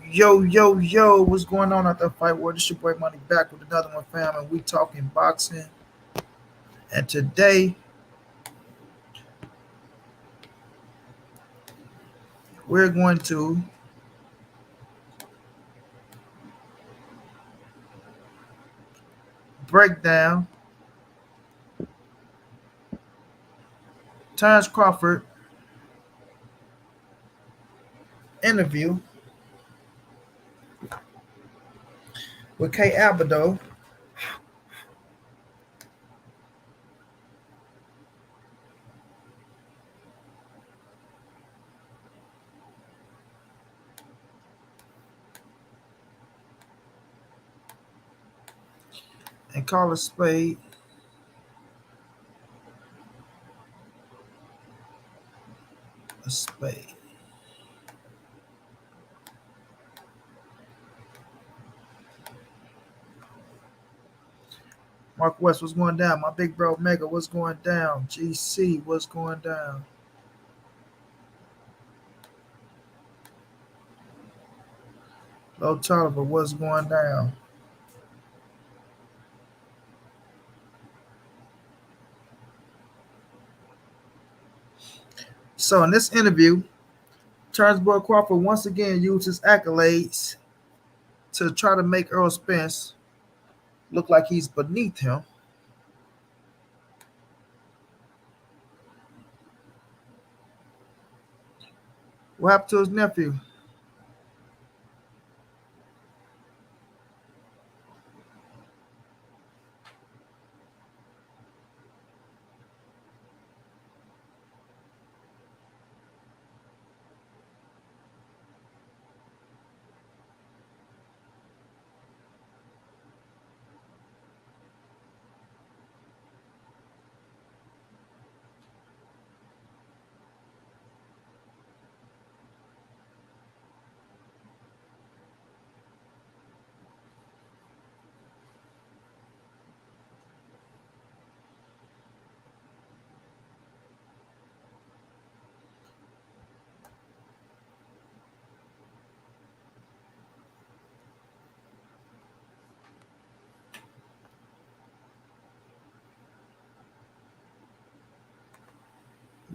Yo, yo, yo, what's going on out there, Fight World? This your boy Money back with another one, fam, and we talking boxing. And today, we're going to break down Terence Crawford interview with K. Abado and call a spade a spade. Mark West, what's going down? My big bro Mega, what's going down? GC, what's going down? Low Tolliver, what's going down? So in this interview, Terence Boy Crawford once again used his accolades to try to make Errol Spence look like he's beneath him. What happened to his nephew?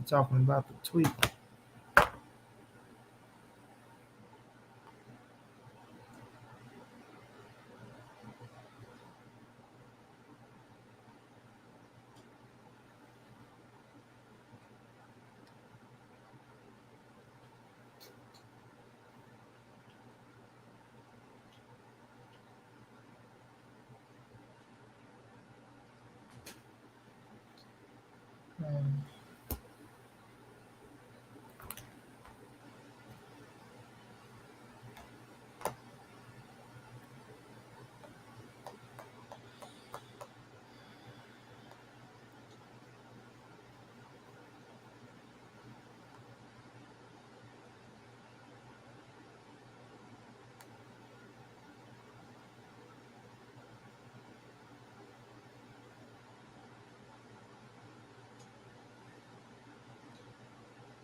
We're talking about the tweet.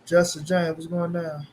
Justin James, what's going down?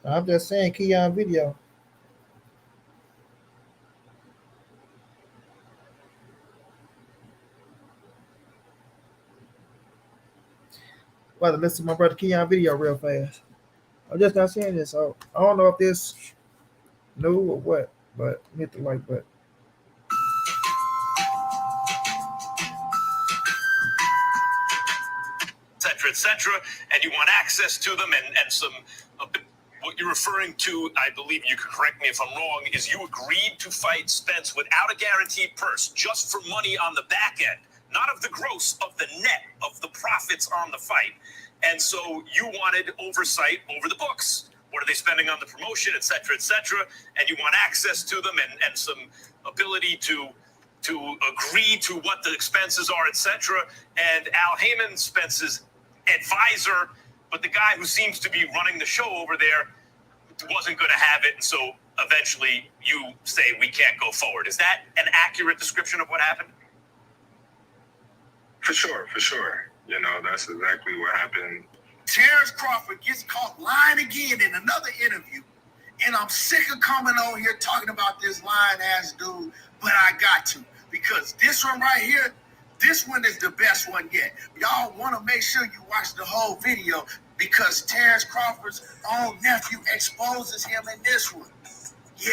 I'm just saying, Keon video. About to listen to my brother Keon video real fast. I'm just not saying this, so I don't know if this new or what, but hit the like button. Etc., and you want access to them and some What you're referring to, I believe you could correct me if I'm wrong, is you agreed to fight Spence without a guaranteed purse, just for money on the back end, not of the gross, of the net, of the profits on the fight. And so you wanted oversight over the books. What are they spending on the promotion, et cetera, and you want access to them and some ability to agree to what the expenses are, et cetera. And Al Heyman, Spence's advisor, but the guy who seems to be running the show over there wasn't going to have it, and so eventually you say we can't go forward. Is that an accurate description of what happened? For sure. You know, that's exactly what happened. Terence Crawford gets caught lying again in another interview, and I'm sick of coming on here talking about this lying ass dude, but I got to, because this one right here, this one is the best one yet. Y'all want to make sure you watch the whole video, because Terence Crawford's own nephew exposes him in this one. Yeah,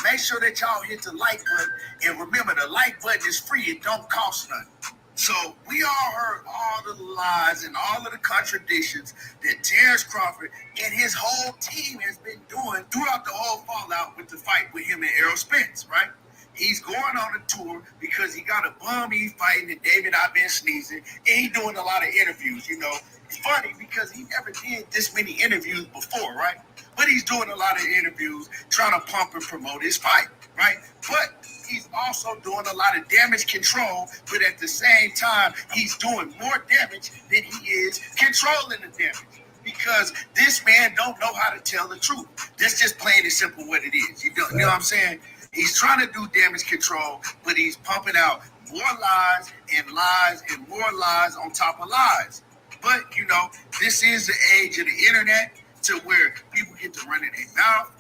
make sure that y'all hit the like button, and remember, the like button is free. It don't cost nothing. So we all heard all the lies and all of the contradictions that Terence Crawford and his whole team has been doing throughout the whole fallout with the fight with him and Errol Spence, right? He's going on a tour because he got a bum he's fighting, and David I've been sneezing, and he's doing a lot of interviews, you know. It's funny because he never did this many interviews before, right? But he's doing a lot of interviews trying to pump and promote his fight, right? But he's also doing a lot of damage control, but at the same time, he's doing more damage than he is controlling the damage, because this man don't know how to tell the truth. That's just plain and simple what it is. You know what I'm saying? He's trying to do damage control, but he's pumping out more lies and more lies on top of lies. But, you know, this is the age of the internet to where people get to run in their mouth,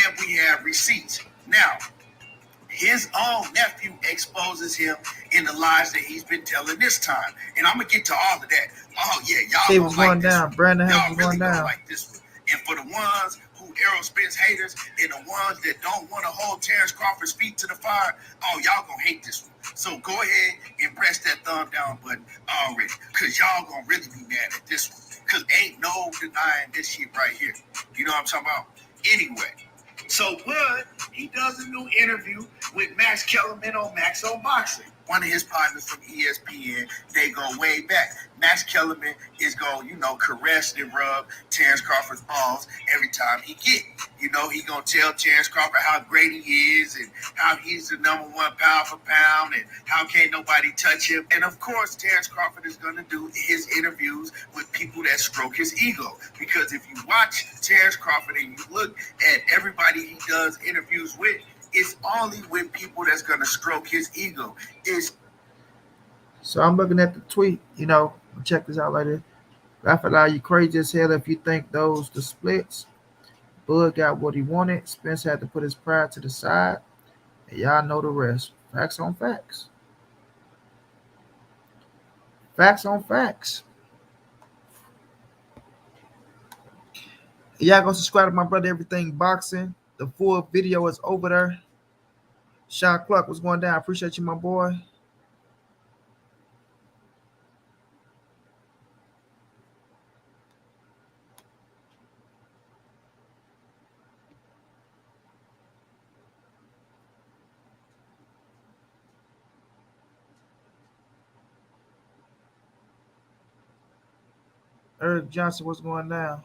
and we have receipts. Now, his own nephew exposes him in the lies that he's been telling this time. And I'm going to get to all of that. Oh, yeah, y'all was going down. Brandon y'all was really going down. Like this one. And for the ones who Errol Spence haters and the ones that don't want to hold Terence Crawford's feet to the fire, oh, y'all going to hate this one. So go ahead and press that thumb down button already, because y'all going to really be mad at this one. Because ain't no denying this shit right here. You know what I'm talking about? Anyway. So Bud, he does a new interview with Max Kellerman on Max on Boxing. One of his partners from ESPN, they go way back. Max Kellerman is going, you know, caress and rub Terence Crawford's balls every time he get. You know, he going to tell Terence Crawford how great he is and how he's the number one pound for pound and how can't nobody touch him. And of course, Terence Crawford is going to do his interviews with people that stroke his ego. Because if you watch Terence Crawford and you look at everybody he does interviews with, it's only with people that's going to stroke his ego. So I'm looking at the tweet, you know, check this out later. Raphael, you crazy as hell if you think those the splits. Bud got what he wanted. Spence had to put his pride to the side. And y'all know the rest. Facts on facts. Facts on facts. Y'all go subscribe to my brother Everything Boxing. The full video is over there. Sean Clark, what's going down? I appreciate you, my boy. Eric Johnson, what's going down?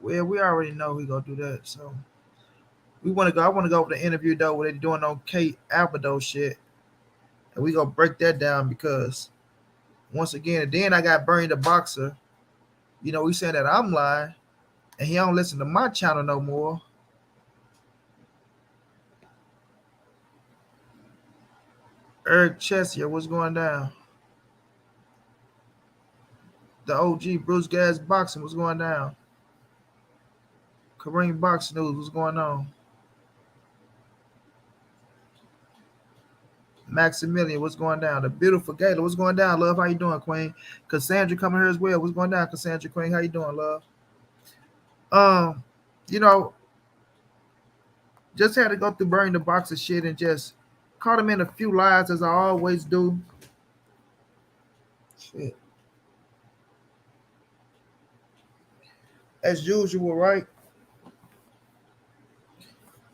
Well, we already know he gonna do that, so we want to go. I want to go over the interview though, where they doing on Kate Albedo shit, and we gonna break that down because once again, and then I got Bernie the Boxer. You know, he saying that I'm lying, and he don't listen to my channel no more. Eric Chessier, what's going down? The OG Bruce Gas Boxing, what's going down? Kareem Boxing News, what's going on? Maximilian, what's going down? The beautiful Gayla, what's going down? Love, how you doing, Queen? Cassandra coming here as well. What's going down, Cassandra Queen? How you doing, love? You know, Just had to go through burning the box of shit and just caught him in a few lies as I always do. Shit. As usual, right?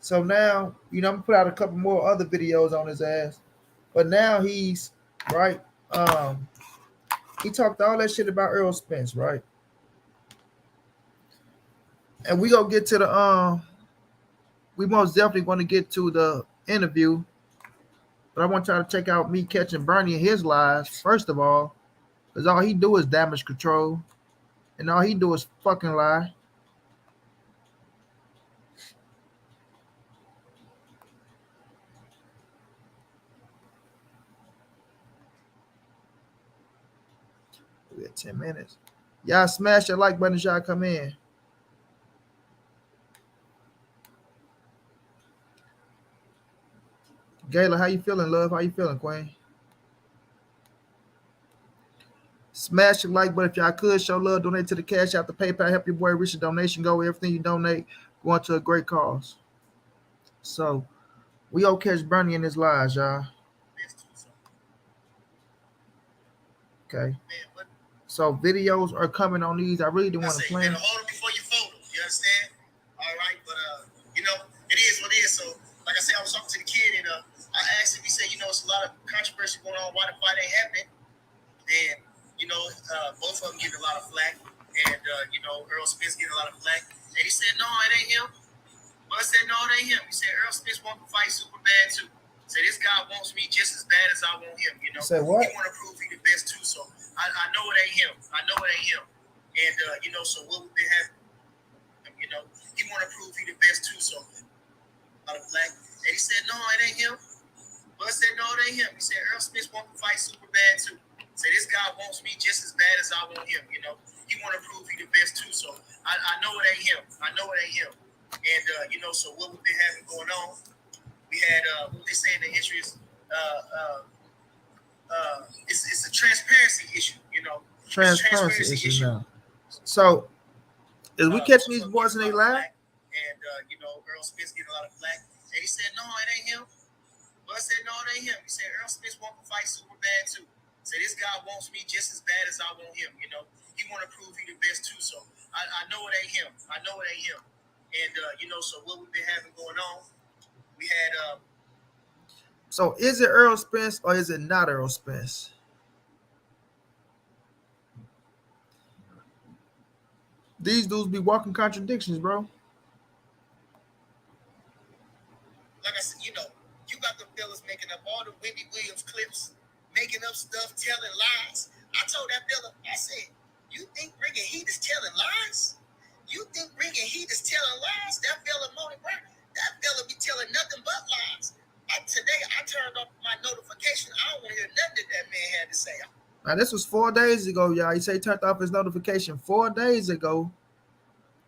So now, I'm gonna put out a couple more other videos on his ass. But now he's right. He talked all that shit about Errol Spence, right? And we gonna get to the we most definitely want to get to the interview. But I want y'all to check out me catching Bernie and his lies, first of all, because all he do is damage control. And all he do is fucking lie. We got 10 minutes. Y'all smash that like button as y'all come in. Gayla, how you feeling, love? How you feeling, Queen? Smash the like button if y'all could. Show love. Donate to the Cash App, the PayPal. Help your boy reach the donation goal. Everything you donate going to a great cause. So we all catch Bernie in his lies, y'all. Okay. So videos are coming on these. I really do want to play. You better hold them before you fold them. You understand? All right, but it is what it is. So, like I said, I was talking to the kid and I asked him. He said, it's a lot of controversy going on. Why the fight ain't happening? And both of them getting a lot of flack, and Errol Spence getting a lot of flack. And he said, no, it ain't him. But I said, no, it ain't him. He said, Errol Spence wants to fight super bad too. Said this guy wants me just as bad as I want him. Say what? He want to prove he the best too. So I know it ain't him. I know it ain't him. And so what we've been having, he want to prove he the best too. So a lot of flack. And he said, no, it ain't him. But I said, no, it ain't him. He said, Errol Spence wants to fight super bad too. Say this guy wants me just as bad as I want him. He want to prove he the best too. So I know it ain't him. I know it ain't him. And so what we've been having going on, we had what they say in the history is it's a transparency issue. Transparency issue now. So is we catching these boys in they lie? And Errol Spence getting a lot of flack. And he said, no, it ain't him. But I said, no, it ain't him. He said, Errol Spence wants to fight super bad too. Say this guy wants me just as bad as I want him. He want to prove he the best too. So I know it ain't him. I know it ain't him. And so what we've been having going on, we had. So is it Errol Spence or is it not Errol Spence? These dudes be walking contradictions, bro. Like I said, you got the fellas making up all the Wendy Williams clips, making up stuff, telling lies. I told that fella, I said, you think bringing heat is telling lies? You think bringing heat is telling lies? That fella, montray-brown, that fella be telling nothing but lies. Today, I turned off my notification. I don't want to hear nothing that man had to say. Now, this was 4 days ago, y'all. He said he turned off his notification 4 days ago,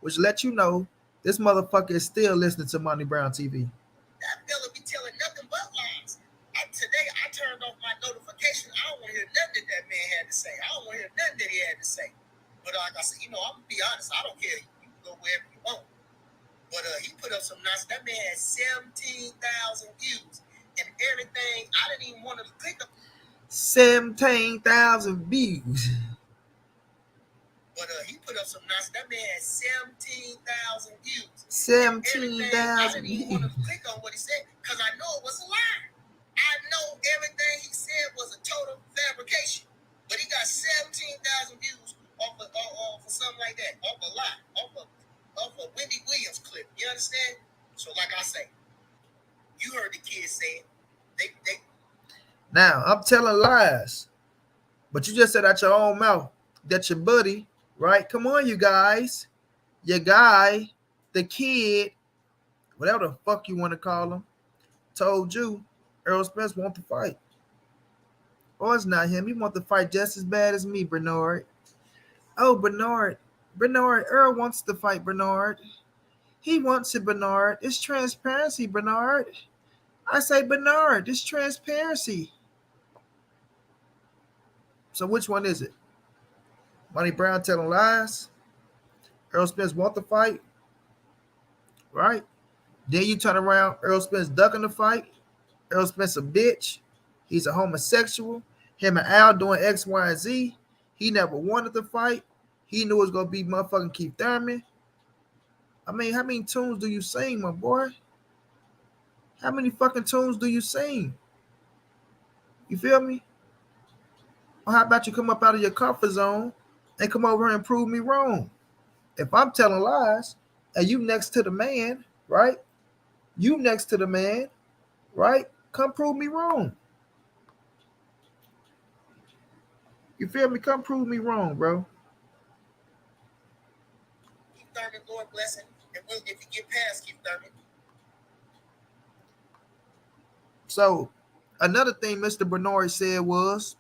which let you know this motherfucker is still listening to montray-brown TV. That fella be telling nothing but lies. Today, I turned off my notification. I don't want to hear nothing that man had to say. I don't want to hear nothing that he had to say. But like I said, I'm going to be honest. I don't care. You can go wherever you want. But he put up some nice. That man had 17,000 views and everything. I didn't even want to click up. 17,000 views. But he put up some nice. That man had 17,000 views. 17,000 I didn't even want to click on what he said because I know it was a lie. I know everything he said was a total fabrication. But he got 17,000 views off of something like that, off a lie, off a Wendy Williams clip. You understand? So like I say, you heard the kids say it. They Now, I'm telling lies. But you just said out your own mouth that your buddy, right? Come on, you guys. Your guy, the kid, whatever the fuck you want to call him, told you Errol Spence want to fight. Oh, it's not him. He want to fight just as bad as me, Bernard. Oh, Bernard, Errol wants to fight Bernard. He wants it, Bernard. It's transparency, Bernard. I say, Bernard, it's transparency. So which one is it? montray-brown telling lies? Errol Spence want to fight? Right? Then you turn around, Errol Spence ducking the fight. Errol Spence a bitch. He's a homosexual. Him and Al doing X, Y, and Z. He never wanted to fight. He knew it was gonna be motherfucking Keith Thurman. I mean, how many tunes do you sing, my boy? How many fucking tunes do you sing? You feel me? Or how about you come up out of your comfort zone and come over here and prove me wrong? If I'm telling lies and you next to the man, right? You next to the man, right? Come prove me wrong. You feel me? Come prove me wrong, bro. Keith Thurman, Lord bless him, and if you get past Keith Thurman. So another thing Mr. Bernard said was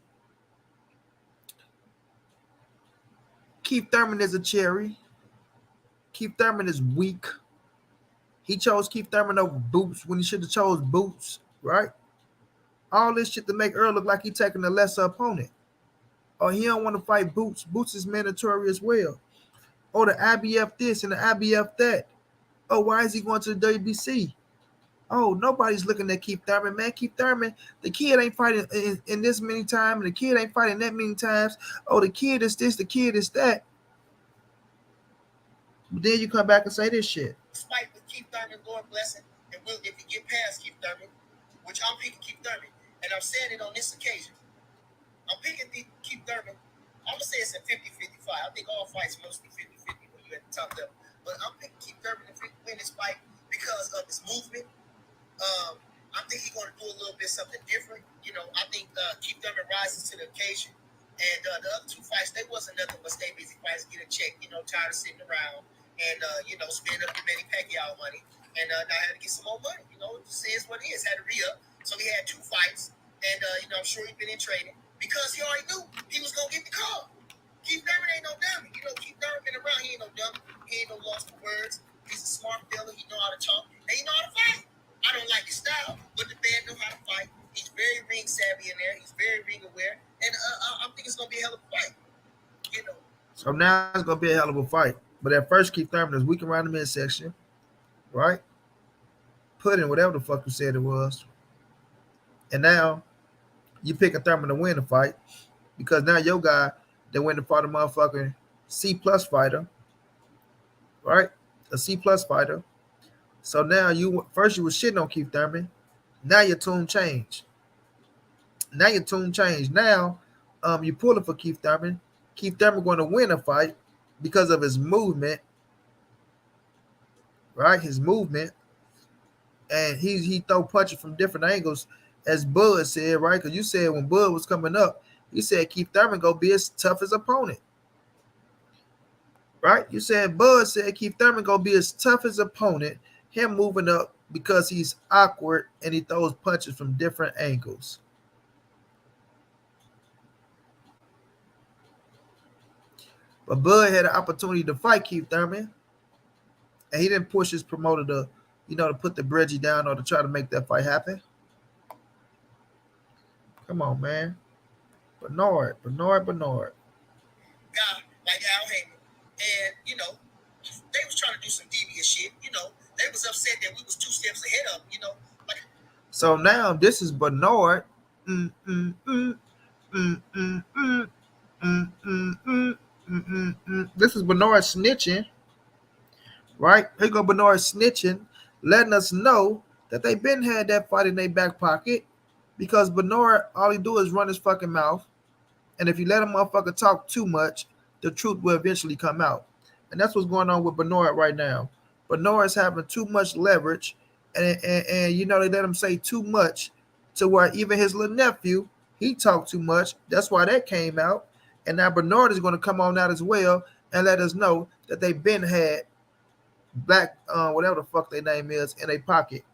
Keith Thurman is a cherry. Keith Thurman is weak. He chose Keith Thurman over Boots when he should have chose Boots, right? All this shit to make Earl look like he taking a lesser opponent. Or he don't want to fight Boots. Boots is mandatory as well. Or the IBF this and the IBF that. Oh, why is he going to the WBC? Oh, nobody's looking at Keith Thurman, man. Keith Thurman, the kid ain't fighting in this many times, and the kid ain't fighting that many times. Oh, the kid is this, the kid is that. But then you come back and say this shit. Fight with Keith Thurman, Lord bless him, and if you get past Keith Thurman, which I'm picking Keith Thurman, and I'm saying it on this occasion. I'm picking Keith Thurman. I'm going to say it's a 50-55. I think all fights mostly 50-50 when you're at the top level. But I'm picking Keith Thurman to win this fight because of his movement. I think he's going to do a little bit something different. You know, I think Keith Thurman rises to the occasion. And the other two fights, they wasn't nothing but stay busy fights, get a check, you know, tired of sitting around and, you know, spend up the Manny Pacquiao money. And now had to get some more money. You know, it just is what it is. Had to re-up. So he had two fights. And, you know, I'm sure he's been in training because he already knew he was going to get the call. Keith Thurman ain't no dummy. You know, Keith Thurman been around. He ain't no dummy. He ain't no lost for words. He's a smart fella. He know how to talk. And he know how to fight. I don't like his style, but the man know how to fight. He's very ring savvy in there. He's very ring aware. And I think it's going to be a hell of a fight. You know. So now it's going to be a hell of a fight. But at first, Keith Thurman is weak around the midsection, right? Put in whatever the fuck you said it was. And now you pick a Thurman to win the fight because now your guy that went to fight a motherfucking C+ fighter, right? A C+ fighter. So now you first you was shitting on Keith Thurman. Now your tune changed. Now you pulling for Keith Thurman. Keith Thurman going to win a fight because of his movement, right? His movement, and he throw punches from different angles, as Bud said, right? Because you said when Bud was coming up, you said Keith Thurman gonna be his toughest opponent, right? You said Bud said Keith Thurman gonna be his toughest opponent. Him moving up because he's awkward and he throws punches from different angles. But Bud had an opportunity to fight Keith Thurman, and he didn't push his promoter to, you know, to put the bridgie down or to try to make that fight happen. Come on, man. Bernard. Guy like Al Heyman. And, you know, they was trying to do some devious shit. You know, they was upset that we was 2 steps ahead of them, you know. Like, so now this is Bernard. This is Bernard snitching, right? Here go Bernard snitching, letting us know that they been had that fight in their back pocket because Bernard, all he do is run his fucking mouth. And if you let a motherfucker talk too much, the truth will eventually come out. And that's what's going on with Bernard right now. Bernard is having too much leverage, and you know, they let him say too much to where even his little nephew, he talked too much. That's why that came out. And now Bernard is going to come on out as well and let us know that they've been had black, whatever the fuck their name is, in a pocket.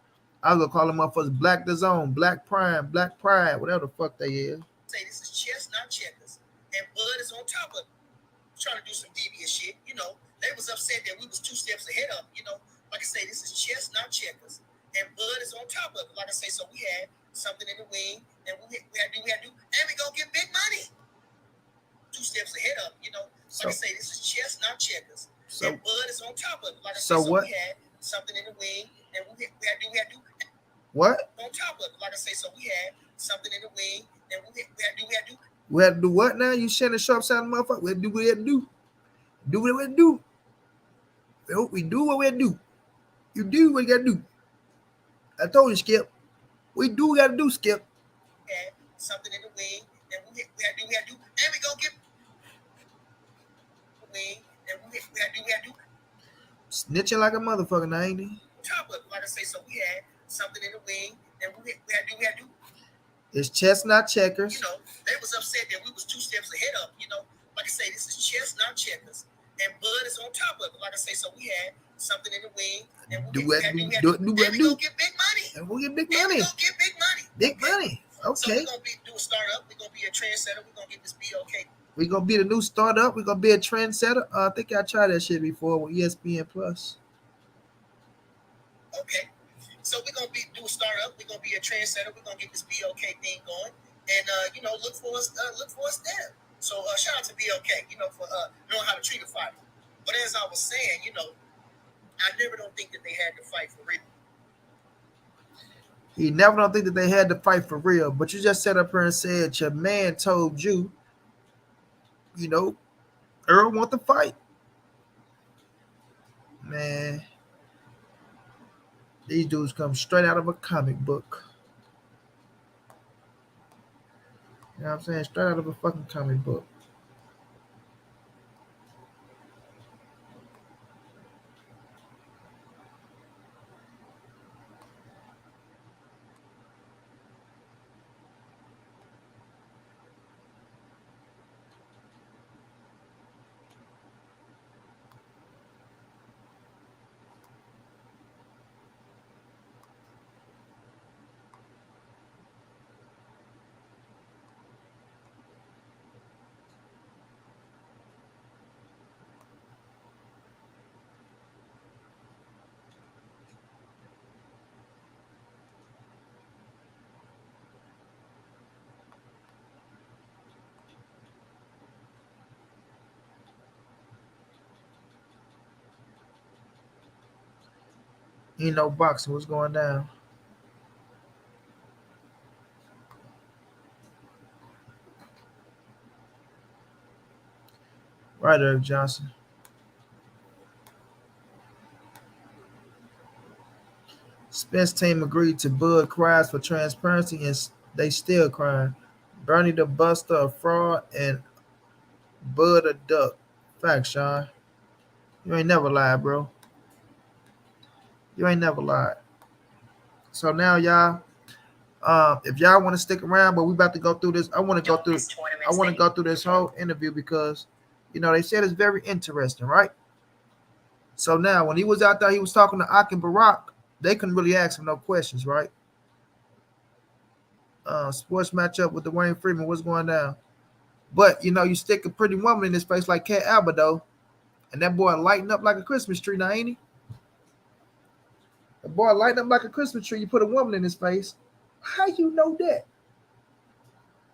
I was going to call them motherfuckers Black the Zone, Black Prime, Black Pride, whatever the fuck they is. Say this is chess, not checkers. And Bud is on top of it. Trying to do some devious shit. You know, they was upset that we was 2 steps ahead of them. You know, like I say, this is chess, not checkers. And Bud is on top of it. Like I say, so we had something in the wing, and we had to do, and we gonna get big money. 2 steps ahead of them, you know. Like I say, this is chess, not checkers. So, and Bud is on top of it. Like I say, so we had something in the wing, and we had to do What? on top of it. Like I say, so we had something in the wing, and we had to do. We had to do what now? You send a sharp sound motherfucker. We had to do what we had to do. Do what we had to do. We do what we had to do. You do what you got to do. I told you, Skip. We do what we got to do, Skip. Had something in the wing, and we had to do, and we gonna get the wing, and we had to do. Snitching like a motherfucker now, ain't he? Top of it. Like I say, so we had something in the wing, and we had to do. It's chestnut checkers. You know, they was upset that we was 2 steps ahead of them, you know. Like I say, this is chestnut checkers, and Bud is on top of it. Like I say, so we had something in the wing, and we had to do. And we gonna get big money. And we'll get big And money. we gonna get big money. Big money. So Okay. we're gonna do a startup. We're gonna be a trendsetter. We're gonna get this BOK. We're gonna be the new startup. We're gonna be a trendsetter. I think I tried that shit before with ESPN Plus. Okay. So we're gonna do a startup. We're gonna be a trendsetter. We're gonna get this BOK thing going, and you know, look for us there. So shout out to BOK, you know, for knowing how to treat a fighter. But as I was saying, you know, I never don't think that they had to fight for real. He never don't think that they had to fight for real. But you just sat up here and said your man told you, you know, Errol want to fight. Man, these dudes come straight out of a comic book. You know what I'm saying? Straight out of a fucking comic book. You know, boxing, what's going down? Right, Eric Johnson. Spence team agreed to Bud cries for transparency, and they still crying. Bernie the Buster a fraud, and Bud a duck. Facts, Sean. You ain't never lied, bro. You ain't never lied. So now, y'all, if y'all want to stick around, but we about to go through this. I want to go through. I want to go through this whole interview because, you know, they said it's very interesting, right? So now, when he was out there, he was talking to Ak and Barack. They couldn't really ask him no questions, right? Sports matchup with Dwayne Freeman. What's going down? But you know, you stick a pretty woman in his face like Cat Alberto, and that boy lighting up like a Christmas tree, now ain't he? The boy lighting up like a Christmas tree. You put a woman in his face. How you know that?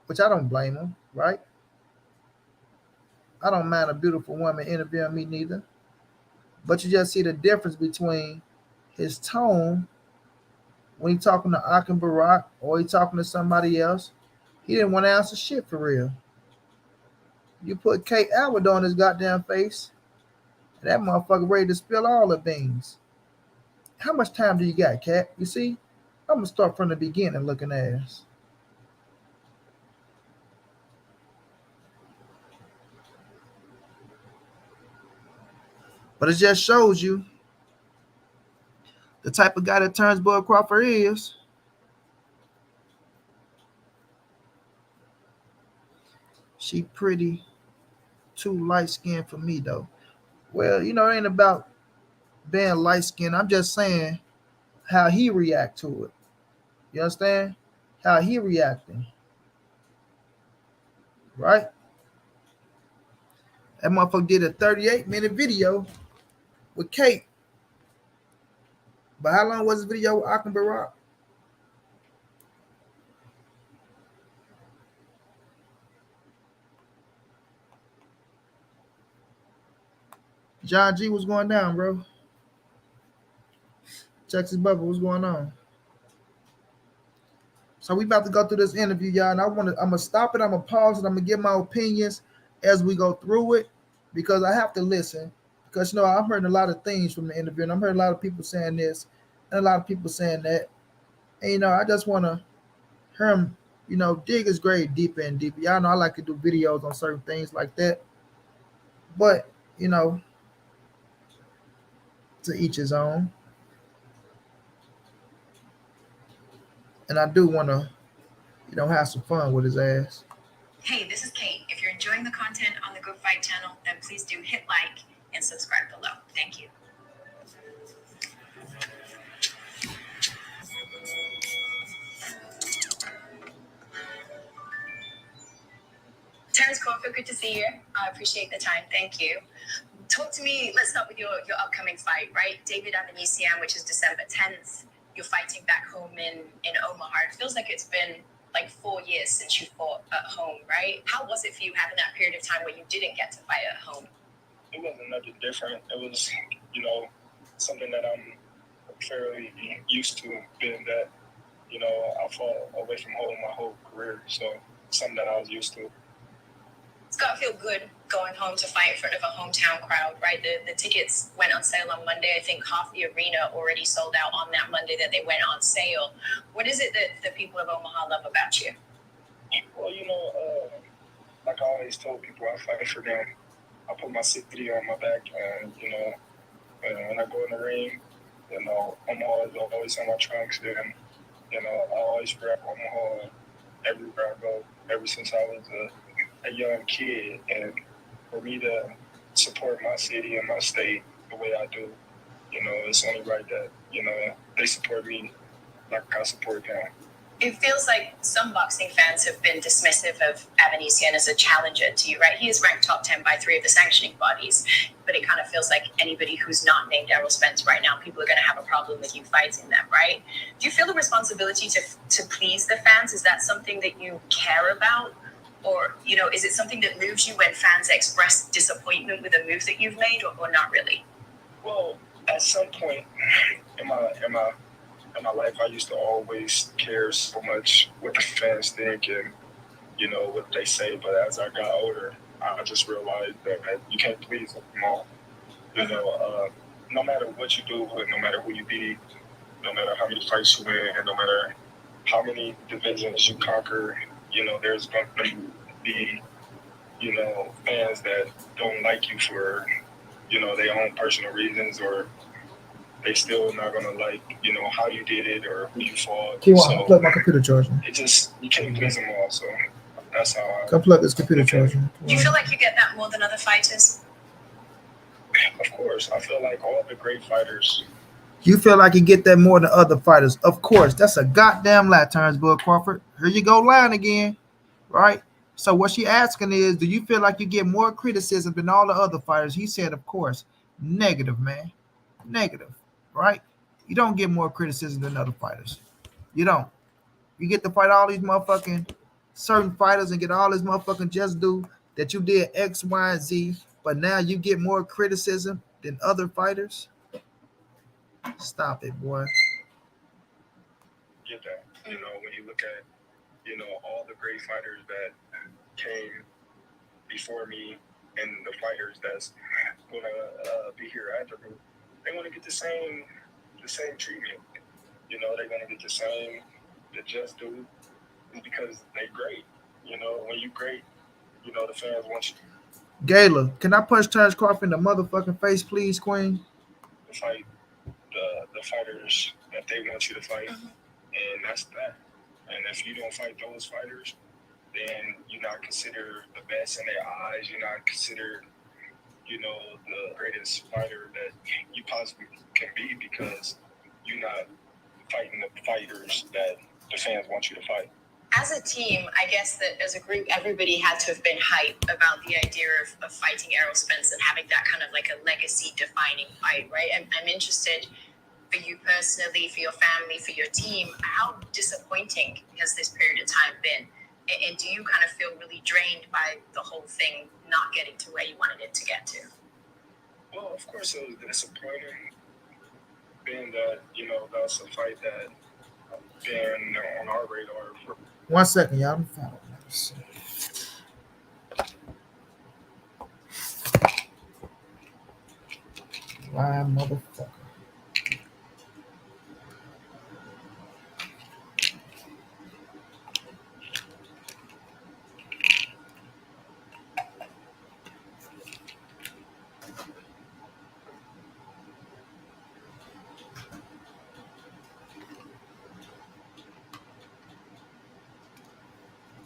Which I don't blame him, right? I don't mind a beautiful woman interviewing me neither. But you just see the difference between his tone when he talking to Ak and Barack or he talking to somebody else. He didn't want to answer shit for real. You put Kate Alberto on his goddamn face, and that motherfucker ready to spill all the beans. How much time do you got, Cat? You see? I'm going to start from the beginning looking ass. But it just shows you the type of guy that Terence Bud Crawford is. She pretty, too light-skinned for me, though. Well, you know, it ain't about being light-skinned. I'm just saying how he react to it. You understand? How he reacting. Right? That motherfucker did a 38-minute video with Kate. But how long was the video with Ak and Barack? John G was going down, bro. Texas Bubba, what's going on? So we about to go through this interview, y'all, and I'm gonna stop it. I'm gonna pause it. I'm gonna give my opinions as we go through it because I have to listen. Because I'm hearing a lot of things from the interview, and I'm hearing a lot of people saying this and a lot of people saying that. And I just wanna hear him, dig his grave deeper and deeper. Y'all know I like to do videos on certain things like that. But, to each his own. And I do wanna, have some fun with his ass. Hey, this is Kate. If you're enjoying the content on the Good Fight channel, then please do hit like and subscribe below. Thank you. Terence, Crawford, good to see you. I appreciate the time. Thank you. Talk to me. Let's start with your upcoming fight, right? David Avanesian, which is December 10th. You're fighting back home in Omaha. It feels like it's been like 4 years since you fought at home, right? How was it for you having that period of time where you didn't get to fight at home? It wasn't nothing different. It was, something that I'm fairly used to, being that, I fought away from home my whole career. So something that I was used to. It's got to feel good going home to fight in front of a hometown crowd, right? The tickets went on sale on Monday. I think half the arena already sold out on that Monday that they went on sale. What is it that the people of Omaha love about you? Well, like I always told people, I fight for them. I put my city on my back, and when I go in the ring, Omaha is always on my trunks, and I always rep Omaha everywhere I go. Ever since I was a young kid, and for me to support my city and my state the way I do, it's only right that they support me like I support them. It feels like some boxing fans have been dismissive of Avanesian as a challenger to you, right? He is ranked top 10 by 3 of the sanctioning bodies, but it kind of feels like anybody who's not named Errol Spence right now, people are going to have a problem with you fighting them, right? Do you feel the responsibility to please the fans? Is that something that you care about? Or, is it something that moves you when fans express disappointment with a move that you've made, or not really? Well, at some point in my life, I used to always care so much what the fans think and, what they say. But as I got older, I just realized that you can't please them all. No matter what you do, no matter who you be, no matter how many fights you win, and no matter how many divisions you conquer, there's going to be, fans that don't like you for, their own personal reasons, or they still not going to like, how you did it or who you fought. Can you plug my computer charger? You can't please them all. So that's how I... Come plug this computer charger. Do you feel like you get that more than other fighters? Of course. I feel like all the great fighters... You feel like you get that more than other fighters. Of course. That's a goddamn lie, Terence Crawford. Here you go lying again. Right? So what she asking is, do you feel like you get more criticism than all the other fighters? He said, of course. Negative, man. Negative. Right? You don't get more criticism than other fighters. You don't. You get to fight all these motherfucking certain fighters and get all this motherfucking just do that you did X, Y, and Z, but now you get more criticism than other fighters. Stop it, boy. Get that. When you look at, all the great fighters that came before me and the fighters that's going to be here after me, they want to get the same treatment. They're going to get the just do, because they great. When you great, the fans want you. Gayla, can I punch Terence Crawford in the motherfucking face, please, Queen? To fight the fighters that they want you to fight, and that's that. And if you don't fight those fighters, then you're not considered the best in their eyes. You're not considered, the greatest fighter that you possibly can be, because you're not fighting the fighters that the fans want you to fight. As a team, I guess that as a group, everybody had to have been hyped about the idea of fighting Errol Spence and having that kind of like a legacy-defining fight, right? I'm interested, for you personally, for your family, for your team, how disappointing has this period of time been? And do you kind of feel really drained by the whole thing not getting to where you wanted it to get to? Well, of course it was disappointing, being that, that's a fight that been on our radar for 1 second, y'all. I'm found it. Why, motherfucker?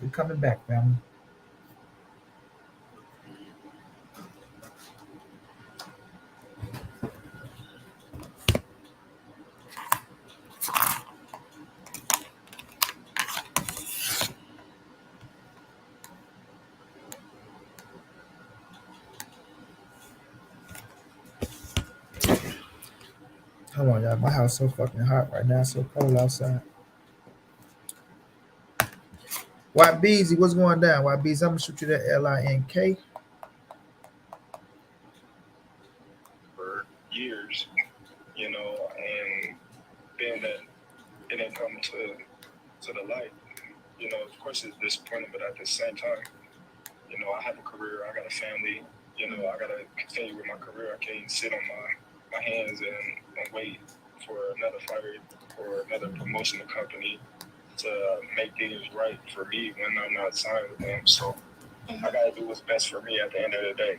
We're coming back, family. Hold on, y'all. My house so fucking hot right now. It's so cold outside. White Beezy, what's going down? White Beezy, I'm gonna shoot you that LINK. for years, and being that it didn't come to the light, of course it's disappointing, but at the same time, I have a career, I got a family, I gotta continue with my career. I can't sit on my hands and wait for another fighter or another promotional company to make things right for me when I'm not signed with them. So I gotta do what's best for me at the end of the day.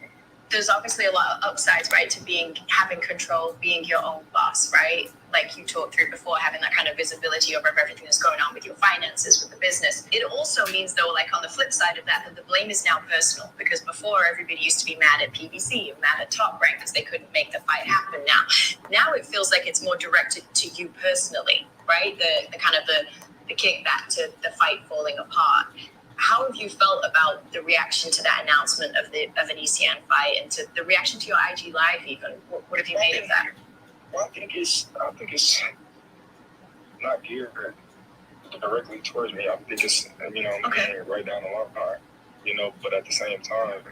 There's obviously a lot of upsides, right, to having control, being your own boss, right? Like you talked through before, having that kind of visibility over everything that's going on with your finances, with the business. It also means, though, like on the flip side of that the blame is now personal, because before everybody used to be mad at PBC and mad at Top Rank because they couldn't make the fight happen. Now it feels like it's more directed to you personally, right? The kind of the kickback to the fight falling apart. How have you felt about the reaction to that announcement of an ECN fight, and to the reaction to your IG live even? What have you made of that? Well, I think it's not geared directly towards me. I think it's okay, right down the line, but at the same time,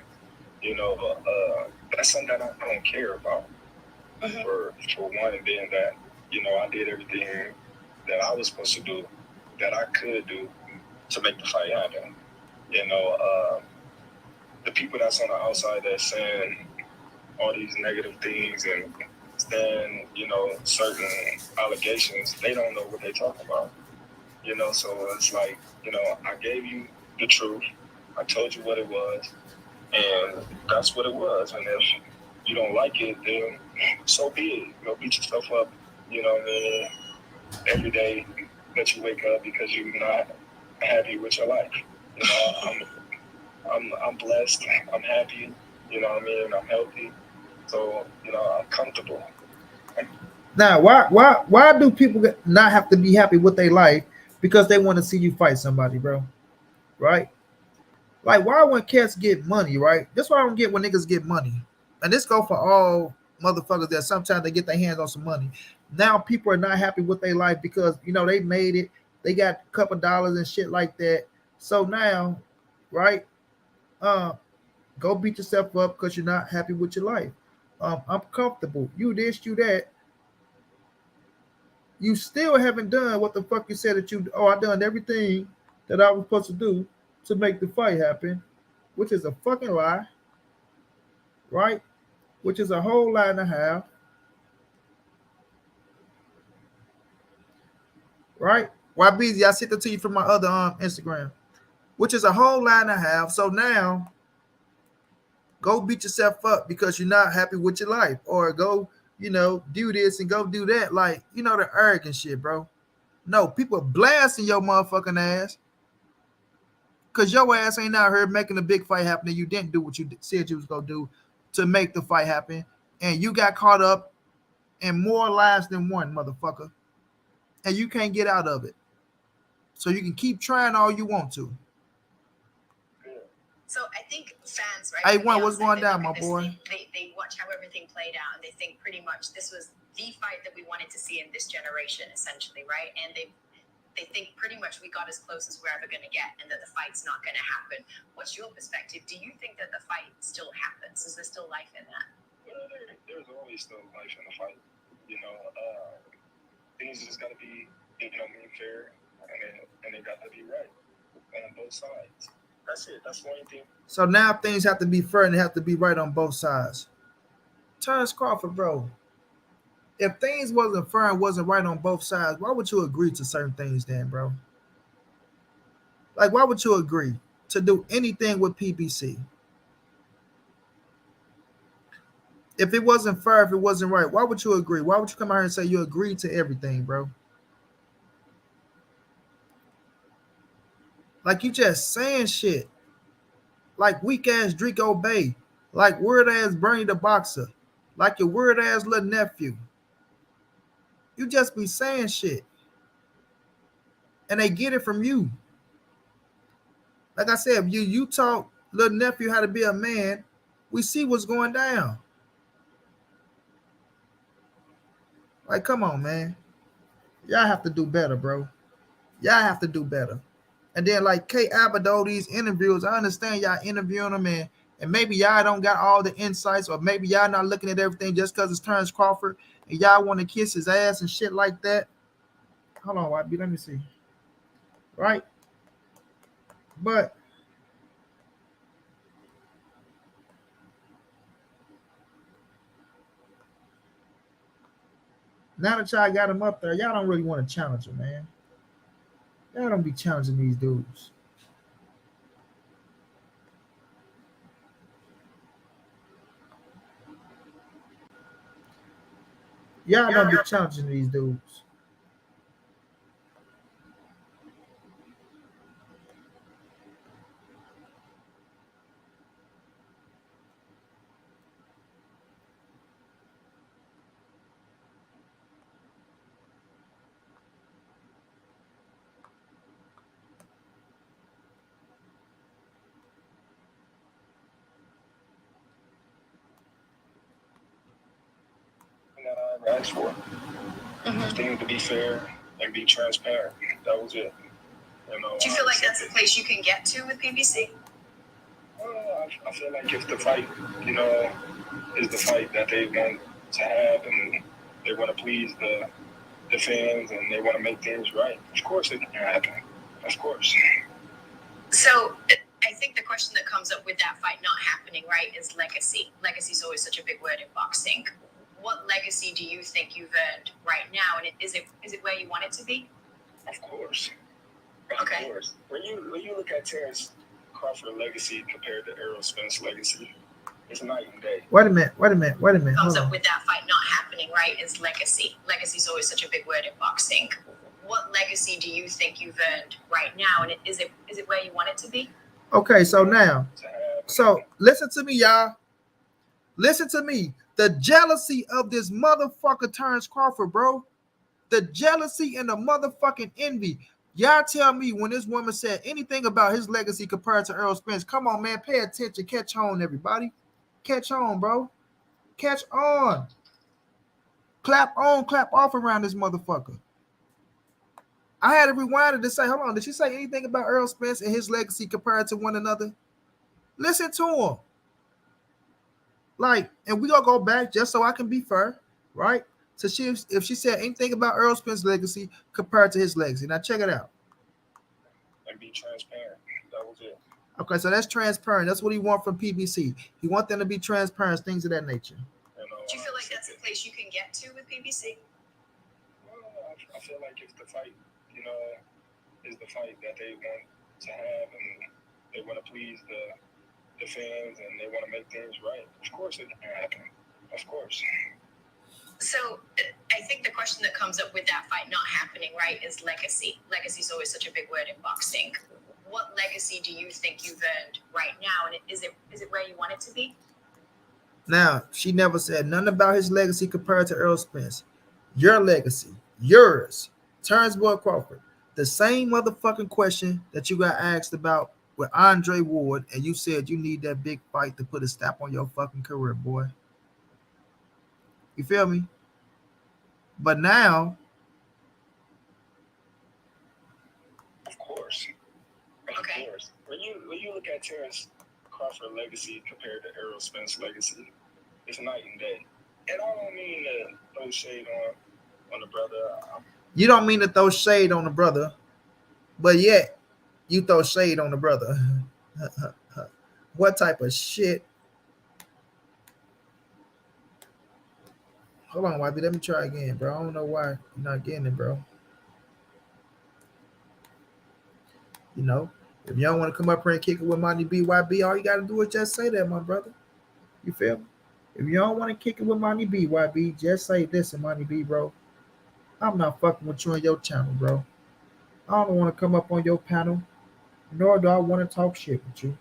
that's something that I don't care about. For one, being that I did everything that I was supposed to do, that I could do to make the fight happen. The people that's on the outside that's saying all these negative things and saying, certain allegations, they don't know what they're talking about. So it's like, I gave you the truth. I told you what it was, and that's what it was. And if you don't like it, then so be it. Beat yourself up, every day that you wake up because you're not happy with your life. I'm blessed. I'm happy. I'm healthy. So I'm comfortable. Now, why do people not have to be happy with their life because they want to see you fight somebody, bro? Right? Like, why when cats get money, right? That's why I don't get when niggas get money. And this go for all motherfuckers that sometimes they get their hands on some money. Now people are not happy with their life because they made it, they got a couple dollars and shit like that. So now, right? Go beat yourself up because you're not happy with your life. I'm comfortable. You this, you that. You still haven't done what the fuck you said that you. Oh, I done everything that I was supposed to do to make the fight happen, which is a fucking lie, right? Which is a whole lie and a half, right? YBZ, I sent it to you from my other Instagram, which is a whole lie and a half. So now, go beat yourself up because you're not happy with your life, or go, do this and go do that. Like, the arrogant shit, bro. No, people blasting your motherfucking ass because your ass ain't out here making a big fight happen and you didn't do what you said you was going to do to make the fight happen. And you got caught up in more lies than one, motherfucker. And you can't get out of it. So you can keep trying all you want to. So I think fans, right? Hey, what's going down, my boy? They watch how everything played out, and they think pretty much this was the fight that we wanted to see in this generation, essentially, right? And they think pretty much we got as close as we're ever going to get, and that the fight's not going to happen. What's your perspective? Do you think that the fight still happens? Is there still life in that? There's always still life in the fight. You know, things just got to be, fair, and they got to be right on both sides. That's it. That's the only thing. So now things have to be fair and they have to be right on both sides. Terence Crawford, bro. If things wasn't fair and wasn't right on both sides, why would you agree to certain things then, bro? Like, why would you agree to do anything with PBC? If it wasn't fair, if it wasn't right, why would you agree? Why would you come out here and say you agreed to everything, bro? Like, you just saying shit. Like weak ass Drico Bay. Like weird ass Bernie the Boxer. Like your weird ass little nephew. You just be saying shit. And they get it from you. Like I said, if you taught little nephew how to be a man, we see what's going down. Like, come on, man. Y'all have to do better, bro. Y'all have to do better. And then like K Abado, these interviews, I understand y'all interviewing them and maybe y'all don't got all the insights, or maybe y'all not looking at everything just because it's Terence Crawford and y'all want to kiss his ass and shit like that. Hold on, YB, let me see. Right? But now that y'all got him up there, y'all don't really want to challenge him, man. Y'all don't be challenging these dudes. Y'all don't be challenging these dudes. That I ever asked for. Things to be fair and be transparent. That was it. Do you feel like that's a place you can get to with PBC? I feel like if the fight, is the fight that they want to have, and they want to please the fans, and they want to make things right, of course it can happen. Of course. So I think the question that comes up with that fight not happening, right, is legacy. Legacy is always such a big word in boxing. What legacy do you think you've earned right now, and is it where you want it to be? Of course. Okay. Of course. When you look at Terence Crawford legacy compared to Errol Spence legacy, it's night and day. Wait a minute. Comes up with that fight not happening, right, is legacy. Legacy is always such a big word in boxing. What legacy do you think you've earned right now, and is it where you want it to be? Okay, so now, listen to me, y'all. Listen to me. The jealousy of this motherfucker Terence Crawford, bro. The jealousy and the motherfucking envy. Y'all tell me when this woman said anything about his legacy compared to Errol Spence. Come on, man. Pay attention. Catch on, everybody. Catch on, bro. Catch on. Clap on, clap off around this motherfucker. I had to rewind it to say, hold on, did she say anything about Errol Spence and his legacy compared to one another? Listen to him. Like, and we gonna go back just so I can be fair, right? So if she said anything about Errol Spence's legacy compared to his legacy. Now check it out. And be transparent. That was it. Okay, so that's transparent. That's what he wants from PBC. He wants them to be transparent, things of that nature. Do you feel like that's a place you can get to with PBC? I feel like if the fight, is the fight that they want to have, and they want to please the fans, and they want to make things right, of course it can happen. Of course. So I think the question that comes up with that fight not happening, right, is legacy. Legacy is always such a big word in boxing. What legacy do you think you've earned right now, and is it where you want it to be? Now, she never said nothing about his legacy compared to Errol Spence. Your legacy, yours, Terence Boy Crawford. The same motherfucking question that you got asked about with Andre Ward, and you said you need that big fight to put a stop on your fucking career, boy. You feel me? But now, of course. Of course. When you look at Terence Crawford legacy compared to Errol Spence legacy, it's night and day. And I don't mean to throw shade on the brother. You don't mean to throw shade on the brother, but yet you throw shade on the brother. What type of shit? Hold on, YB. Let me try again, bro. I don't know why you're not getting it, bro. You know, if you don't want to come up here and kick it with Monty B, YB, all you got to do is just say that, my brother. You feel me? If you don't want to kick it with Monty B, YB, just say this and Monty B, bro. I'm not fucking with you on your channel, bro. I don't want to come up on your panel, nor do I want to talk shit with you.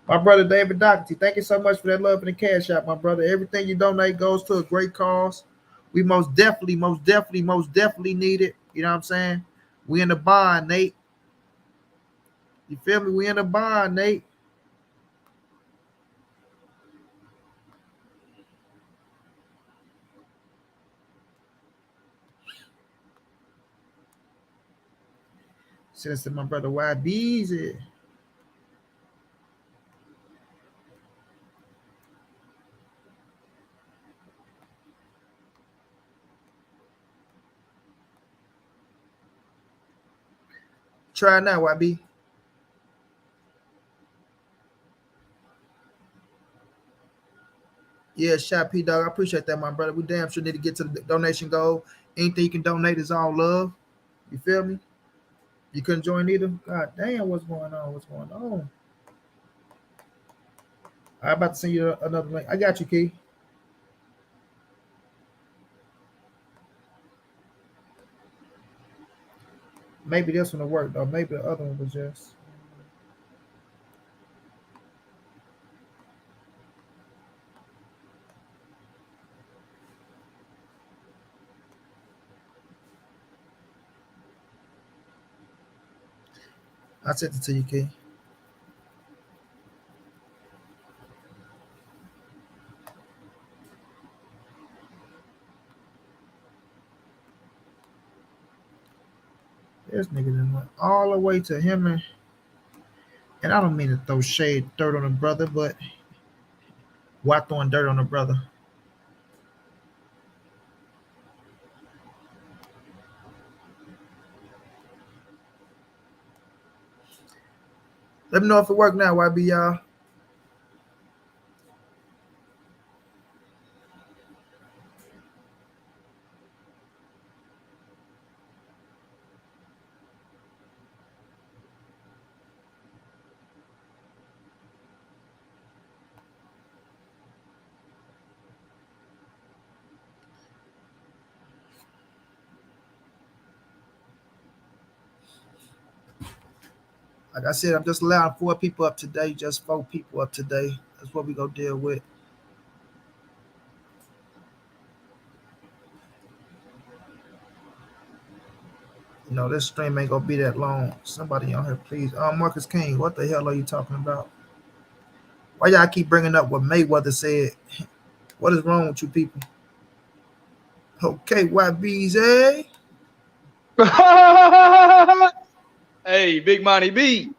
My brother David Doherty, thank you so much for that love and the cash out, my brother. Everything you donate goes to a great cause. We most definitely need it. You know what I'm saying? We in the bond, Nate. You feel me? We in the bond, Nate. Since to my brother YB's. Try now, YB. Yeah, Shot P Dog. I appreciate that, my brother. We damn sure need to get to the donation goal. Anything you can donate is all love. You feel me? You couldn't join either? God damn, what's going on? What's going on? I'm about to send you another link. I got you, Key. Maybe this one will work, though. Maybe the other one was just. I sent it to you, Key. This nigga done went all the way to him, and I don't mean to throw dirt on a brother, but why throwing dirt on a brother? Let me know if it worked now, YB, y'all. Like I said, I'm just allowing 4 people up today, just 4 people up today. That's what we gonna deal with. You know, this stream ain't gonna be that long. Somebody on here, please. Marcus King, what the hell are you talking about? Why y'all keep bringing up what Mayweather said? What is wrong with you people? Okay, YBZ. Hey, Big Monty B,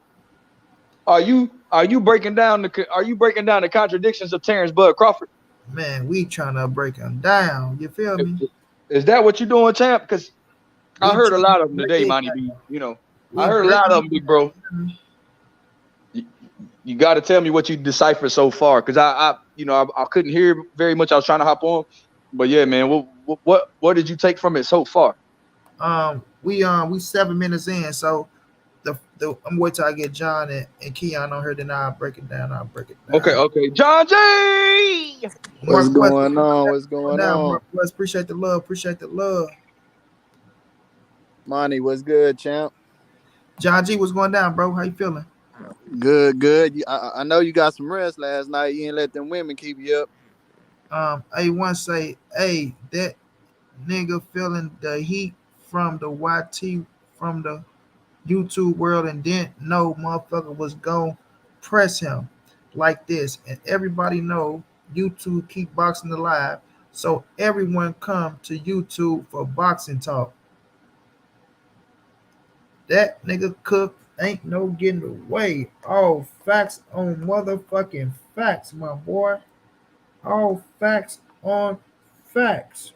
are you breaking down the contradictions of Terence Bud Crawford? Man, we trying to break them down. You feel me? Is that what you're doing, champ? Because I heard a lot of them today, Monty B. You know, I heard a lot of them, big bro. You got to tell me what you deciphered so far, because I couldn't hear very much. I was trying to hop on, but yeah, man, what did you take from it so far? We 7 minutes in, so I'm wait till I get John and Keon on here, then I'll break it down. Okay, John G. What's going on? What's going on? Appreciate the love. Monty, what's good, champ? John G, what's going down, bro? How you feeling? Good. I know you got some rest last night. You didn't let them women keep you up. A1 say, hey, that nigga feeling the heat from the YT from the YouTube world and didn't know motherfucker was gonna press him like this. And everybody know YouTube keep boxing alive. So everyone come to YouTube for boxing talk. That nigga Cook ain't no getting away. All facts on motherfucking facts, my boy. All facts on facts.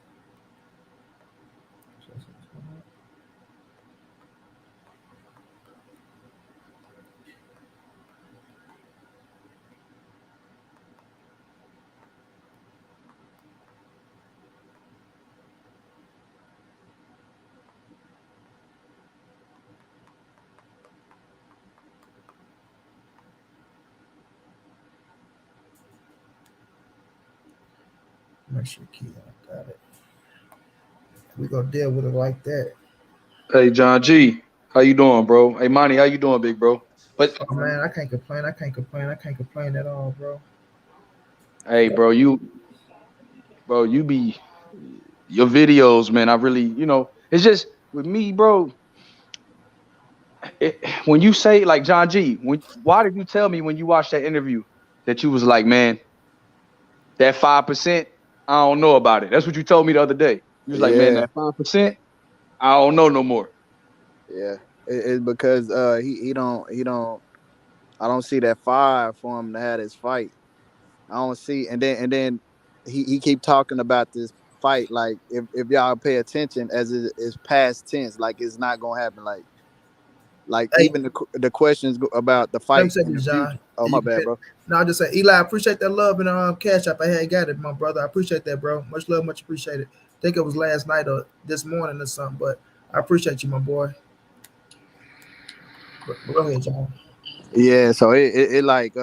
Make sure key I got it. We gonna deal with it like that. Hey, John G, how you doing, bro? Hey, Monty, how you doing, big bro? But Oh man, I can't complain. I can't complain. I can't complain at all, bro. hey, bro, you be your videos, man. I really, it's just with me, bro. When you say like John G, why did you tell me when you watched that interview that you was like, man, that 5%, I don't know about it. That's what you told me the other day. You was like, man, Yeah, that 5%, I don't know no more. yeah. It's because he don't I don't see that fire for him to have this fight. I don't see, and then he keep talking about this fight like if y'all pay attention as it is past tense, like it's not gonna happen. Like Hey, even the questions about the let me fight say in the this, future. John. Oh And my you can bad, fit. bro. No, I just say, Eli, I appreciate that love and cash app. I had got it, my brother. I appreciate that, bro. Much love, much appreciated. I think it was last night or this morning or something, but I appreciate you, my boy. But go ahead, John. Yeah, so it like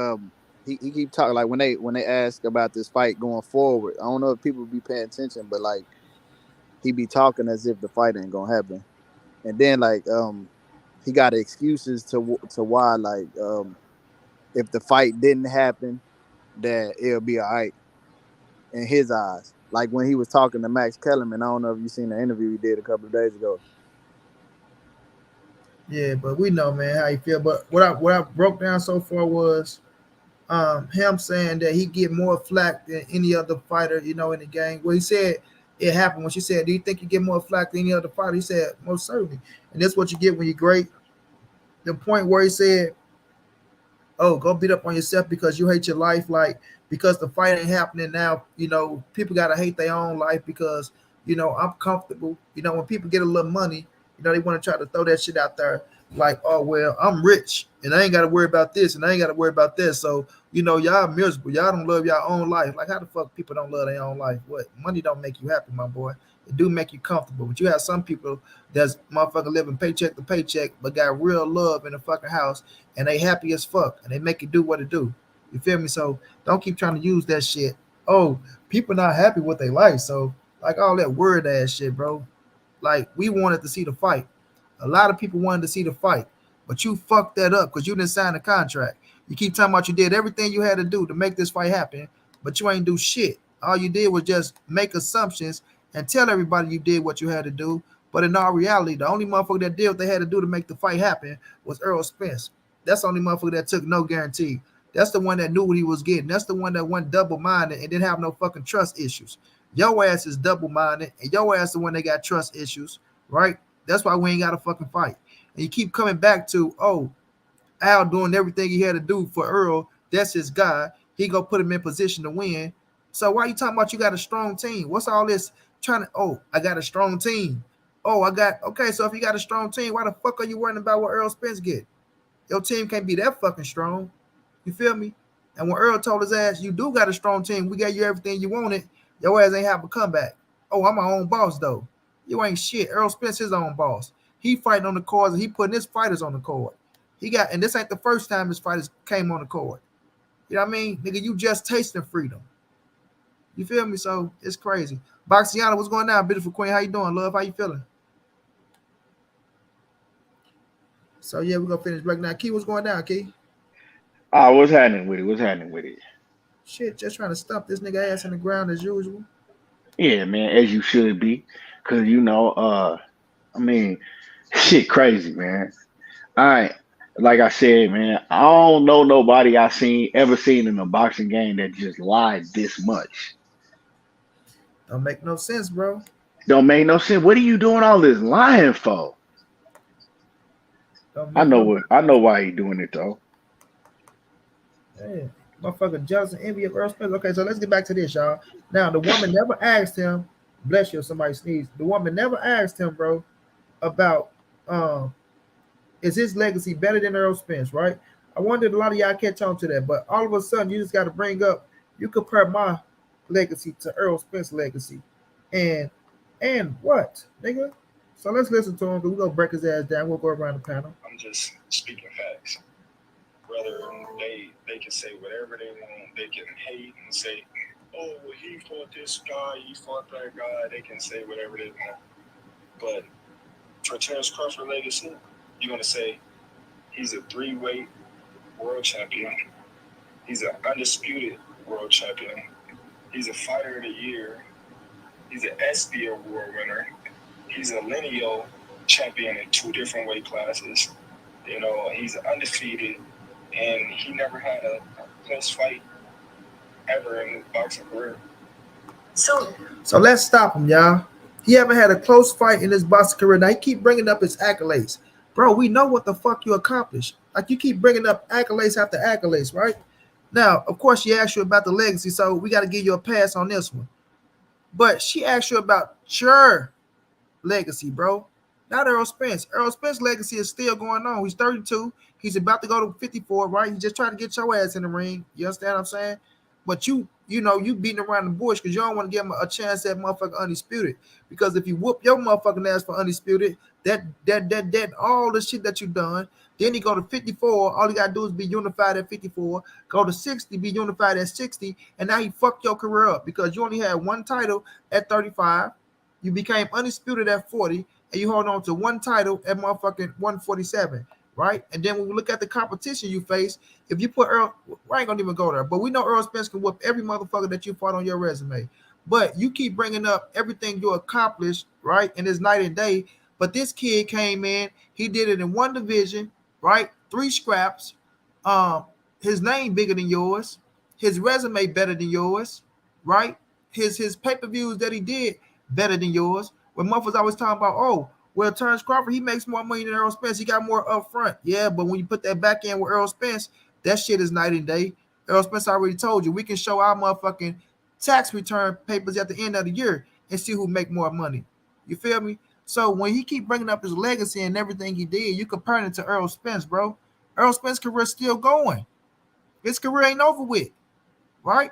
he keep talking like when they ask about this fight going forward. I don't know if people be paying attention, but like he be talking as if the fight ain't gonna happen, and then like he got excuses to why like if the fight didn't happen that it'll be all right in his eyes. Like when he was talking to Max Kellerman, I don't know if you seen the interview he did a couple of days ago. Yeah, but we know, man, how you feel. But what I broke down so far was him saying that he get more flack than any other fighter, in the game. Well, he said it happened when she said, "Do you think you get more flack than any other fighter?" He said, "Most certainly." And that's what you get when you're great. The point where he said, "Oh, go beat up on yourself because you hate your life, like because the fight ain't happening now. People gotta hate their own life because I'm comfortable. When people get a little money, they want to try to throw that shit out there, like, oh well, I'm rich and I ain't got to worry about this and I ain't got to worry about this. So y'all miserable. Y'all don't love your own life. Like how the fuck people don't love their own life? What money don't make you happy, my boy? It do make you comfortable, but you have some people that's motherfucking living paycheck to paycheck, but got real love in the fucking house and they happy as fuck and they make it do what it do. You feel me? So don't keep trying to use that shit. Oh, people not happy with their life. So like all that word ass shit, bro. Like we wanted to see the fight. A lot of people wanted to see the fight, but you fucked that up because you didn't sign the contract. You keep talking about you did everything you had to do to make this fight happen, but you ain't do shit. All you did was just make assumptions and tell everybody you did what you had to do. But in all reality, the only motherfucker that did what they had to do to make the fight happen was Errol Spence. That's the only motherfucker that took no guarantee. That's the one that knew what he was getting. That's the one that went double minded and didn't have no fucking trust issues. Your ass is double minded, and your ass the one that got trust issues, right? That's why we ain't got a fucking fight. And you keep coming back to, oh, Al doing everything he had to do for Errol. That's his guy. He gonna put him in position to win. So why you talking about you got a strong team? What's all this trying to? Oh, I got a strong team. Oh, I got okay. So if you got a strong team, why the fuck are you worrying about what Errol Spence get? Your team can't be that fucking strong. You feel me? And when Earl told his ass, you do got a strong team. We got you everything you wanted. Your ass ain't have a comeback. Oh, I'm my own boss, though. You ain't shit. Errol Spence his own boss. He fighting on the cards and he putting his fighters on the card. And this ain't the first time his fighters came on the card. You know what I mean? Nigga, you just tasting freedom. You feel me? So it's crazy. Boxiana, what's going on? Beautiful Queen, how you doing, love? How you feeling? So yeah, we're gonna finish breaking down. Key, what's going down, Key? What's happening with it? What's happening with it? Shit, just trying to stump this nigga ass in the ground as usual. Yeah, man, as you should be, cause I mean, shit, crazy, man. All right, like I said, man, I don't know nobody I ever seen in a boxing game that just lied this much. Don't make no sense, bro. Don't make no sense. What are you doing all this lying for? Don't I make know no what. I know why he doing it though. yeah. Motherfucker jealous and envy of Earl Spence. Okay, so let's get back to this, y'all. Now the woman never asked him, bless you if somebody sneezed. The woman never asked him, bro, about is his legacy better than Earl Spence, right? I wondered a lot of y'all catch on to that, but all of a sudden you just got to bring up you compare my legacy to Earl Spence's legacy, and what, nigga? So let's listen to him. Cause we gonna break his ass down. We'll go around the panel. I'm just speaking facts. Whether they can say whatever they want, they can hate and say, oh, well, he fought this guy, he fought that guy. They can say whatever they want. But for Terence Crawford legacy, you're gonna say he's a 3-weight world champion. He's an undisputed world champion. He's a fighter of the year. He's an ESPY award winner. He's a lineal champion in 2 different weight classes. You know, he's undefeated, and he never had a close fight ever in his boxing career. So let's stop him, y'all. He haven't had a close fight in his boxing career. Now he keep bringing up his accolades, bro. We know what the fuck you accomplished. Like you keep bringing up accolades after accolades, right? Now, of course, she asked you about the legacy, so we got to give you a pass on this one. But she asked you about your legacy, bro. Not Errol Spence. Errol Spence's legacy is still going on. He's 32. He's about to go to 54, right? He's just trying to get your ass in the ring. You understand what I'm saying? But you beating around the bush because you don't want to give him a chance at motherfucking undisputed. Because if you whoop your motherfucking ass for undisputed, that all the shit that you done, then he go to 54. All he gotta do is be unified at 54. Go to 60, be unified at 60, and now he fucked your career up because you only had one title at 35. You became undisputed at 40, and you hold on to one title at motherfucking 147, right? And then when we look at the competition you face, if you put Earl, I ain't gonna even go there, but we know Earl Spence can whoop every motherfucker that you fought on your resume. But you keep bringing up everything you accomplished, right? And it's night and day. But this kid came in, he did it in one division, right? 3 scraps. His name bigger than yours, his resume better than yours, right? His pay-per-views that he did better than yours. When motherfuckers always talking about, oh, well, Terence Crawford, he makes more money than Errol Spence. He got more up front. Yeah, but when you put that back end with Errol Spence, that shit is night and day. Errol Spence already told you we can show our motherfucking tax return papers at the end of the year and see who make more money. You feel me? So when he keep bringing up his legacy and everything he did, you comparing it to Errol Spence, bro. Errol Spence's career is still going. His career ain't over with, right?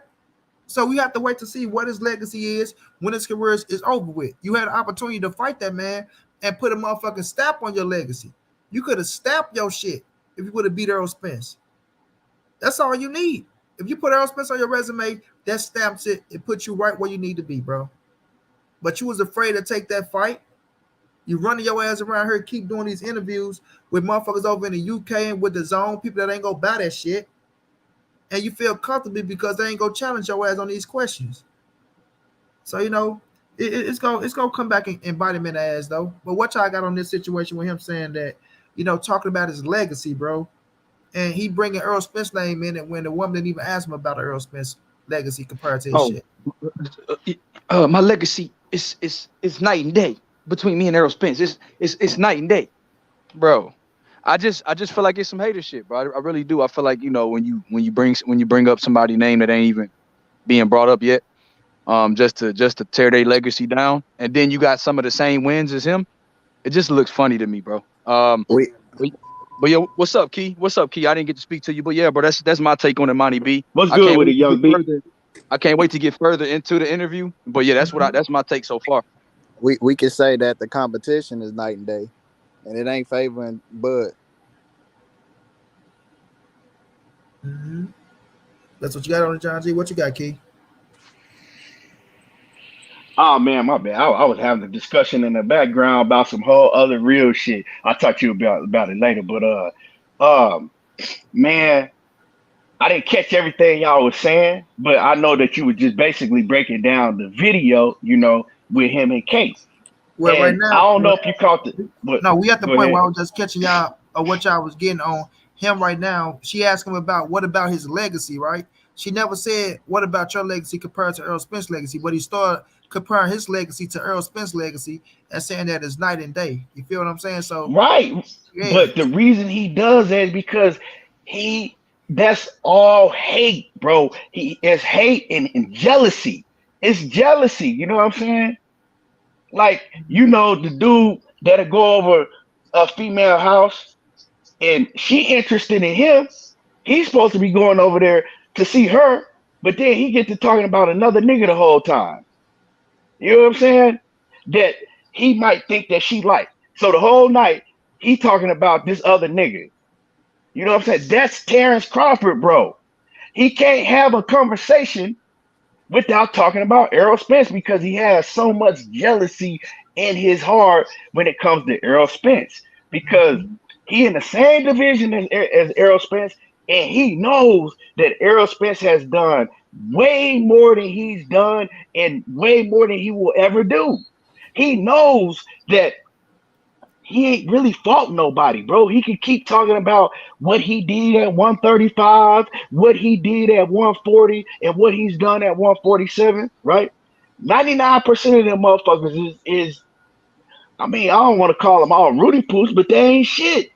So we have to wait to see what his legacy is when his career is over with. You had an opportunity to fight that man and put a motherfucking stamp on your legacy. You could have stamped your shit if you would have beat Errol Spence. That's all you need. If you put Errol Spence on your resume, that stamps it. It puts you right where you need to be, bro. But you was afraid to take that fight. You running your ass around here, keep doing these interviews with motherfuckers over in the UK and with the zone, people that ain't gonna buy that shit. And you feel comfortable because they ain't gonna challenge your ass on these questions. So it's gonna come back and bite him in the ass though. But what y'all got on this situation with him saying that, talking about his legacy, bro, and he bringing Earl Spence name in it when the woman didn't even ask him about the Earl Spence legacy compared to his shit. My legacy is night and day between me and Errol Spence. It's night and day, bro. I just feel like it's some hater shit, bro. I really do. I feel like when you bring up somebody's name that ain't even being brought up yet, just to tear their legacy down, and then you got some of the same wins as him. It just looks funny to me, bro. But yeah, what's up, Key? What's up, Key? I didn't get to speak to you, but yeah, bro, that's my take on it, Monty B. What's good with it, young B? I can't wait to get further into the interview, but yeah, that's my take so far. We can say that the competition is night and day, and it ain't favoring Bud. Mm-hmm. That's what you got on it, John G. What you got, Key? Oh man, my bad. I was having a discussion in the background about some whole other real shit. I'll talk to you about it later. But man, I didn't catch everything y'all was saying, but I know that you were just basically breaking down the video, with him and Case. Well, right now, I don't know if you caught it. No, we at the point where I was just catching y'all of what y'all was getting on him right now. She asked him about what about his legacy, right? She never said what about your legacy compared to Earl Spence's legacy, but he started comparing his legacy to Errol Spence's legacy and saying that it's night and day. You feel what I'm saying? So Right. yeah, But the reason he does that is because he that's all hate, bro. He is hate and jealousy. It's jealousy. You know what I'm saying? Like, the dude that'll go over a female house and she interested in him. He's supposed to be going over there to see her, but then he get to talking about another nigga the whole time. You know what I'm saying? That he might think that she like. So the whole night he talking about this other nigga. You know what I'm saying? That's Terence Crawford, bro. He can't have a conversation without talking about Errol Spence because he has so much jealousy in his heart when it comes to Errol Spence because he in the same division as Errol Spence, and he knows that Errol Spence has done way more than he's done and way more than he will ever do. He knows that he ain't really fought nobody, bro. He can keep talking about what he did at 135, what he did at 140, and what he's done at 147, right? 99% of them motherfuckers is I mean, I don't want to call them all Rudy Poops, but they ain't shit.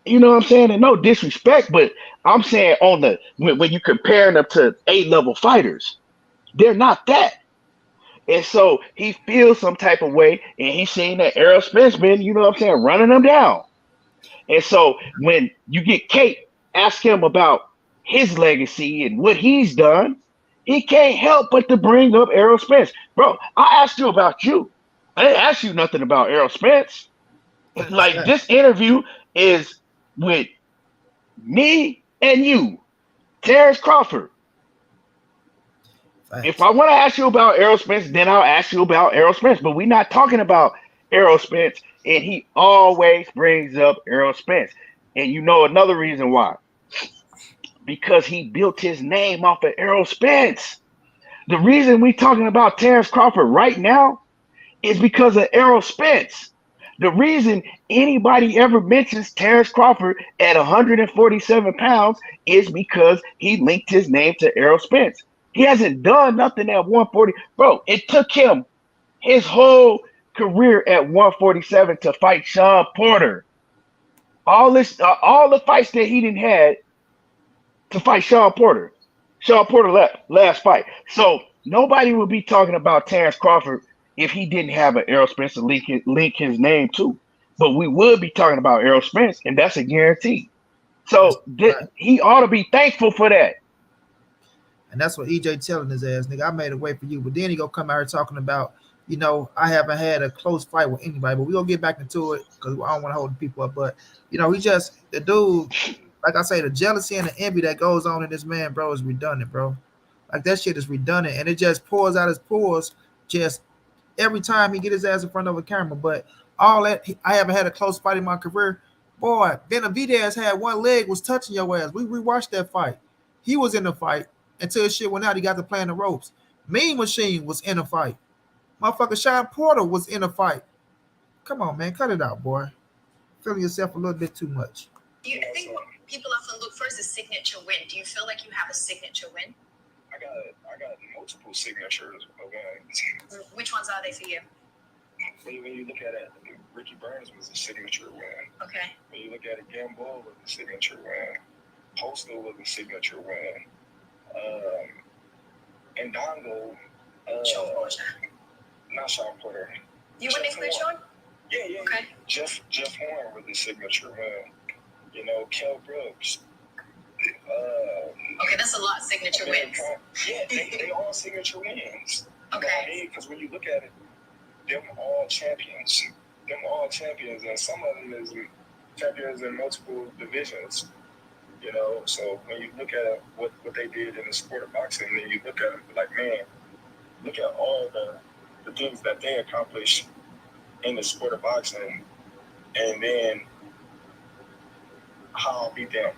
You know what I'm saying? And no disrespect, but I'm saying when you comparing them to A-level fighters, they're not that. And so he feels some type of way, and he's seeing that Errol Spence been, you know what I'm saying, running them down. And so when you get Kate, ask him about his legacy and what he's done, he can't help but to bring up Errol Spence. Bro, I asked you about you. I didn't ask you nothing about Errol Spence. Like, this interview is with me and you, Terence Crawford. If I want to ask you about Errol Spence, then I'll ask you about Errol Spence. But we're not talking about Errol Spence, and he always brings up Errol Spence. And you know another reason why. Because he built his name off of Errol Spence. The reason we're talking about Terence Crawford right now is because of Errol Spence. The reason anybody ever mentions Terence Crawford at 147 pounds is because he linked his name to Errol Spence. He hasn't done nothing at 140. Bro, it took him his whole career at 147 to fight Sean Porter. All the fights that he didn't had to fight Sean Porter. Sean Porter last fight. So nobody would be talking about Terence Crawford if he didn't have an Errol Spence to link his name to. But we would be talking about Errol Spence, and that's a guarantee. So he ought to be thankful for that. And that's what EJ telling his ass, nigga, I made a way for you. But then he gonna come out here talking about, I haven't had a close fight with anybody. But we gonna get back into it because I don't want to hold people up. But the dude, like I say, the jealousy and the envy that goes on in this man, bro, is redundant, bro. Like, that shit is redundant, and it just pours out his pores just every time he get his ass in front of a camera. But all that, I haven't had a close fight in my career. Boy, Benavidez had one leg was touching your ass. We rewatched that fight. He was in the fight. Until shit went out, he got to playing the ropes. Mean Machine was in a fight. Motherfucker Sean Porter was in a fight. Come on, man. Cut it out, boy. Feeling yourself a little bit too much. I think what people often look for is a signature win. Do you feel like you have a signature win? I got multiple signatures of wins. Which ones are they for you? When you look at it, Ricky Burns was a signature win. Okay. When you look at it, Gamboa was a signature win. Postal was a signature win. And Dongo, not Sean Porter. You wouldn't include Sean? Yeah. Okay. Jeff Horn was a signature win. Kel Brooks. Okay, that's a lot of signature wins. Yeah, they all signature wins. Okay. Because when you look at it, them all champions. And some of them is champions in multiple divisions. So when you look at what they did in the sport of boxing, then you look at it like, man, look at all the things that they accomplished in the sport of boxing, and then how I beat them.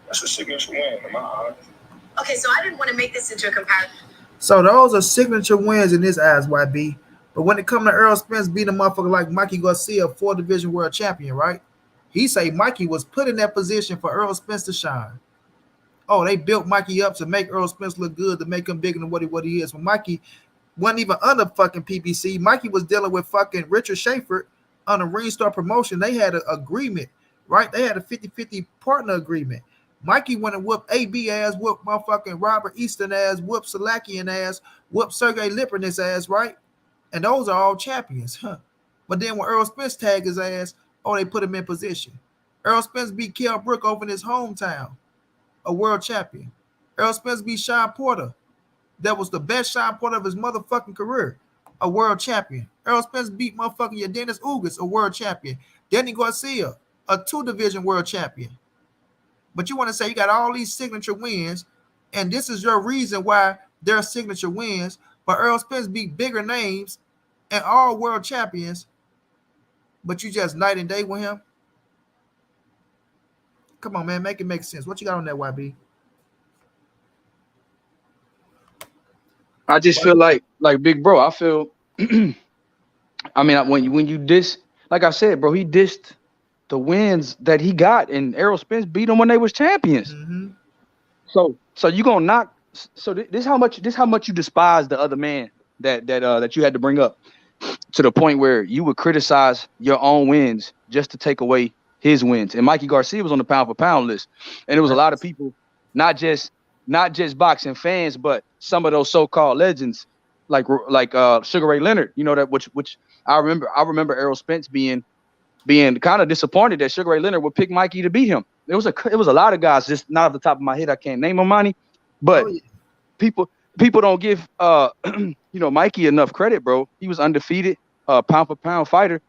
That's a signature win in my eyes. Okay, so I didn't want to make this into a comparison. So those are signature wins in his eyes, YB. But when it comes to Errol Spence beating a motherfucker like Mikey Garcia, 4-division world champion, right? He say Mikey was put in that position for Errol Spence to shine. Oh, they built Mikey up to make Errol Spence look good, to make him bigger than what he is. When Mikey wasn't even under fucking PBC. Mikey was dealing with fucking Richard Schaefer on a Ring Star promotion. They had an agreement, right? They had a 50-50 partner agreement. Mikey went and whooped AB ass, whooped motherfucking Robert Easton ass, whooped Salakian ass, whooped Sergey Lipin's ass, right? And those are all champions, huh? But then when Errol Spence tagged his ass, oh, they put him in position. Errol Spence beat Kell Brook over in his hometown, a world champion. Errol Spence beat Sean Porter. That was the best Sean Porter of his motherfucking career, a world champion. Errol Spence beat motherfucking Dennis Ugas, a world champion. Danny Garcia, a 2-division world champion. But you want to say you got all these signature wins, and this is your reason why they're signature wins, but Errol Spence beat bigger names and all world champions, but you just night and day with him? Come on, man, make it make sense. What you got on that, YB? I just feel like big bro. I feel, I mean, when you diss, like I said, bro, he dissed the wins that he got, and Errol Spence beat him when they was champions. Mm-hmm. So you gonna knock? So this how much you despise the other man that you had to bring up, to the point where you would criticize your own wins just to take away his wins. And Mikey Garcia was on the pound for pound list, and it was a lot of people, not just boxing fans, but some of those so-called legends like Sugar Ray Leonard. You know that which I remember Errol Spence being kind of disappointed that Sugar Ray Leonard would pick Mikey to beat him. It was a lot of guys, just not off the top of my head, I can't name them, Monty, but people don't give Mikey enough credit, bro. He was undefeated, pound for pound fighter,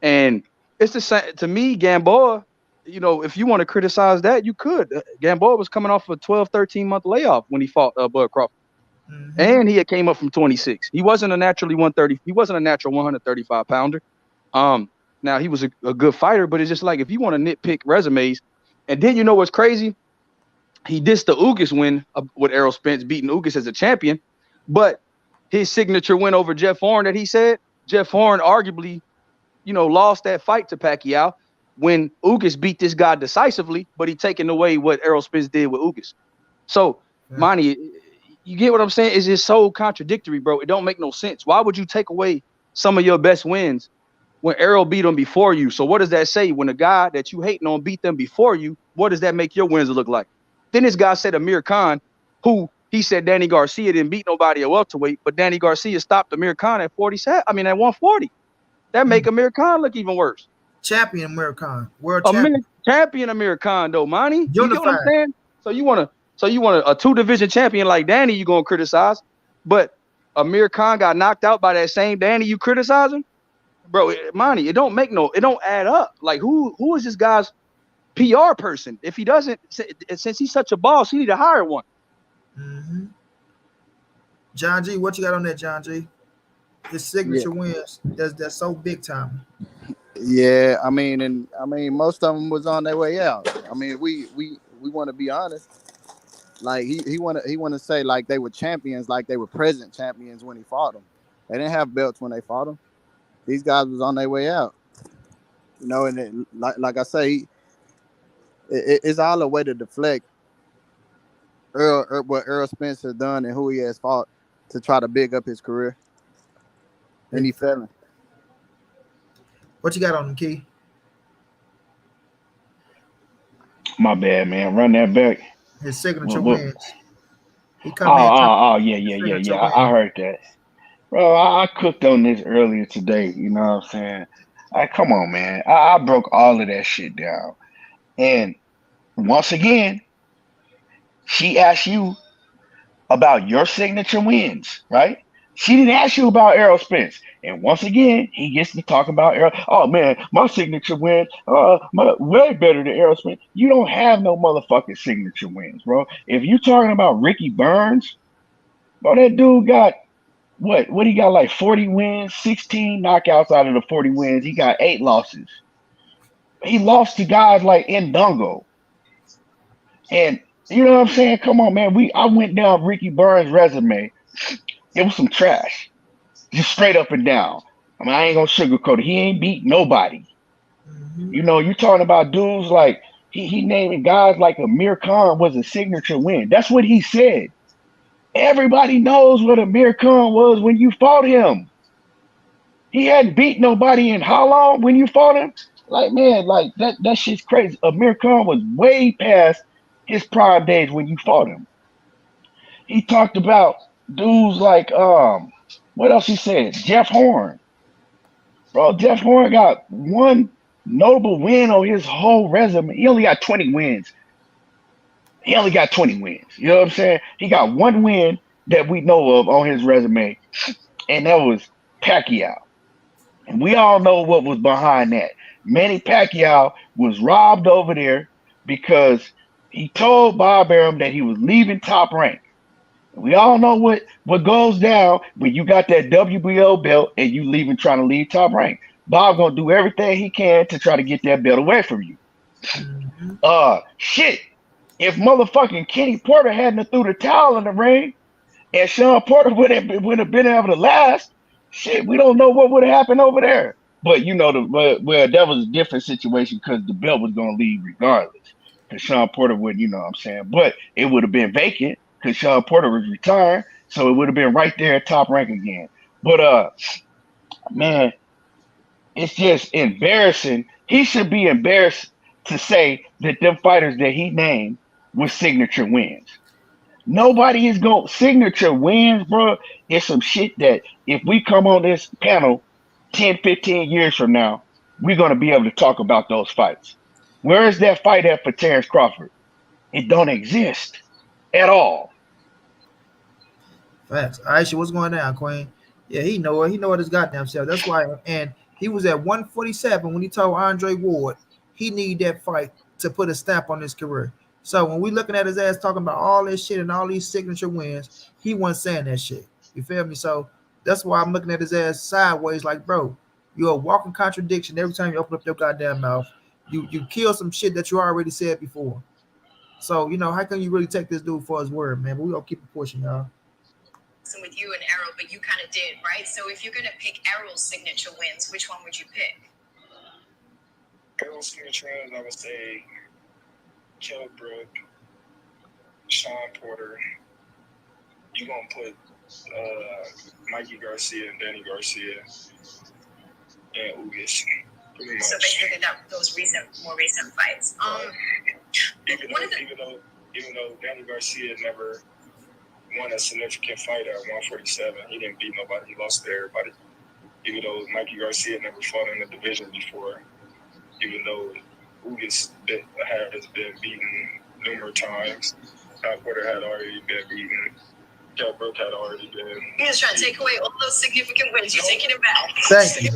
and it's the same to me. Gamboa, if you want to criticize that, you could. Gamboa was coming off a 12-13 month layoff when he fought Bud Crawford, and he had came up from 26. He wasn't a naturally 130. He wasn't a natural 135 pounder. Now he was a good fighter, but it's just like, if you want to nitpick resumes, and then what's crazy, he dissed the Ugas win with Errol Spence beating Ugas as a champion, but his signature win over Jeff Horn that he said, Jeff Horn arguably, lost that fight to Pacquiao when Ugas beat this guy decisively, but he taken away what Errol Spence did with Ugas. So, Monty, you get what I'm saying? It's just so contradictory, bro. It don't make no sense. Why would you take away some of your best wins when Errol beat them before you? So what does that say? When a guy that you hating on beat them before you, what does that make your wins look like? Then this guy said Amir Khan, who he said Danny Garcia didn't beat nobody at welterweight, but Danny Garcia stopped Amir Khan at 140. That make Amir Khan look even worse. Champion Amir Khan, world champion. Champion Amir Khan, though, Monty. You get what I'm Unified. saying? So you want a 2-division champion like Danny, you gonna criticize, but Amir Khan got knocked out by that same Danny you criticizing? Bro, Monty, it don't add up. Like, who is this guy's PR person? If he doesn't, since he's such a boss, he need to hire one. Mm-hmm. John G, what you got on that, John G? His signature wins, that's so big time. Yeah, I mean, most of them was on their way out. I mean, we want to be honest. Like he want to say like they were champions, like they were present champions when he fought them. They didn't have belts when they fought them. These guys was on their way out. And it, like I say, it's all a way to deflect what Errol Spence has done and who he has fought to try to big up his career. And he fell. What you got on him, Key? My bad, man. Run that back. His signature wins. He Yeah. I heard that. Bro, I cooked on this earlier today. You know what I'm saying? Come on, man. I broke all of that shit down. And once again, she asked you about your signature wins, right? She didn't ask you about Errol Spence. And once again, he gets to talk about Errol. Oh, man, my signature wins way better than Errol Spence. You don't have no motherfucking signature wins, bro. If you're talking about Ricky Burns, bro, that dude got, what he got, like 40 wins, 16 knockouts out of the 40 wins. He got 8 losses. He lost to guys like Ndongo. And you know what I'm saying? Come on, man. I went down Ricky Burns' resume. It was some trash. Just straight up and down. I mean, I ain't gonna sugarcoat it. He ain't beat nobody. Mm-hmm. You're talking about dudes like he naming guys like Amir Khan was a signature win. That's what he said. Everybody knows what Amir Khan was when you fought him. He hadn't beat nobody in how long when you fought him? Like, man, like that shit's crazy. Amir Khan was way past his prime days when you fought him. He talked about dudes like what else he said? Jeff Horn. Bro, Jeff Horn got one notable win on his whole resume. He only got 20 wins. He only got 20 wins. You know what I'm saying? He got one win that we know of on his resume, and that was Pacquiao. And we all know what was behind that. Manny Pacquiao was robbed over there because he told Bob Arum that he was leaving Top Rank. We all know what goes down when you got that WBO belt and you leaving trying to leave Top Rank. Bob gonna do everything he can to try to get that belt away from you. Shit. If motherfucking Kenny Porter hadn't threw the towel in the ring and Sean Porter would have been able to last, shit, we don't know what would have happened over there. But you know, that was a different situation because the belt was gonna leave regardless. Because Sean Porter would, you know what I'm saying? But it would have been vacant because Sean Porter was retired, so it would have been right there at Top Rank again. But man, it's just embarrassing. He should be embarrassed to say that them fighters that he named were signature wins. Nobody is going signature wins, bro. It's some shit that if we come on this panel 10, 15 years from now, we're going to be able to talk about those fights. Where is that fight at for Terence Crawford? It don't exist at all. Facts. Aisha, what's going on, Queen? Yeah, he know it. He know it his goddamn self. That's why. And he was at 147 when he told Andre Ward he need that fight to put a stamp on his career. So when we looking at his ass talking about all this shit and all these signature wins, he wasn't saying that shit. You feel me? So that's why I'm looking at his ass sideways, like, bro, you're a walking contradiction every time you open up your goddamn mouth. You kill some shit that you already said before. So, you know, how can you really take this dude for his word, man? But we gonna keep it pushing, y'all. With you and Errol, but you kind of did, right? So if you're going to pick Errol's signature wins, which one would you pick? Errol's signature wins, I would say Kell Brook, Sean Porter. You're going to put Mikey Garcia and Danny Garcia and Ugas. So basically those more recent fights. Even though Danny Garcia never won a significant fight at 147. He didn't beat nobody. He lost to everybody. Even though Mikey Garcia never fought in the division before. Even though Ugas has been beaten numerous times. Tom Porter had already been beaten. Kell Brook had already been. He was trying to take away all those significant wins. You're taking it back. Thank you.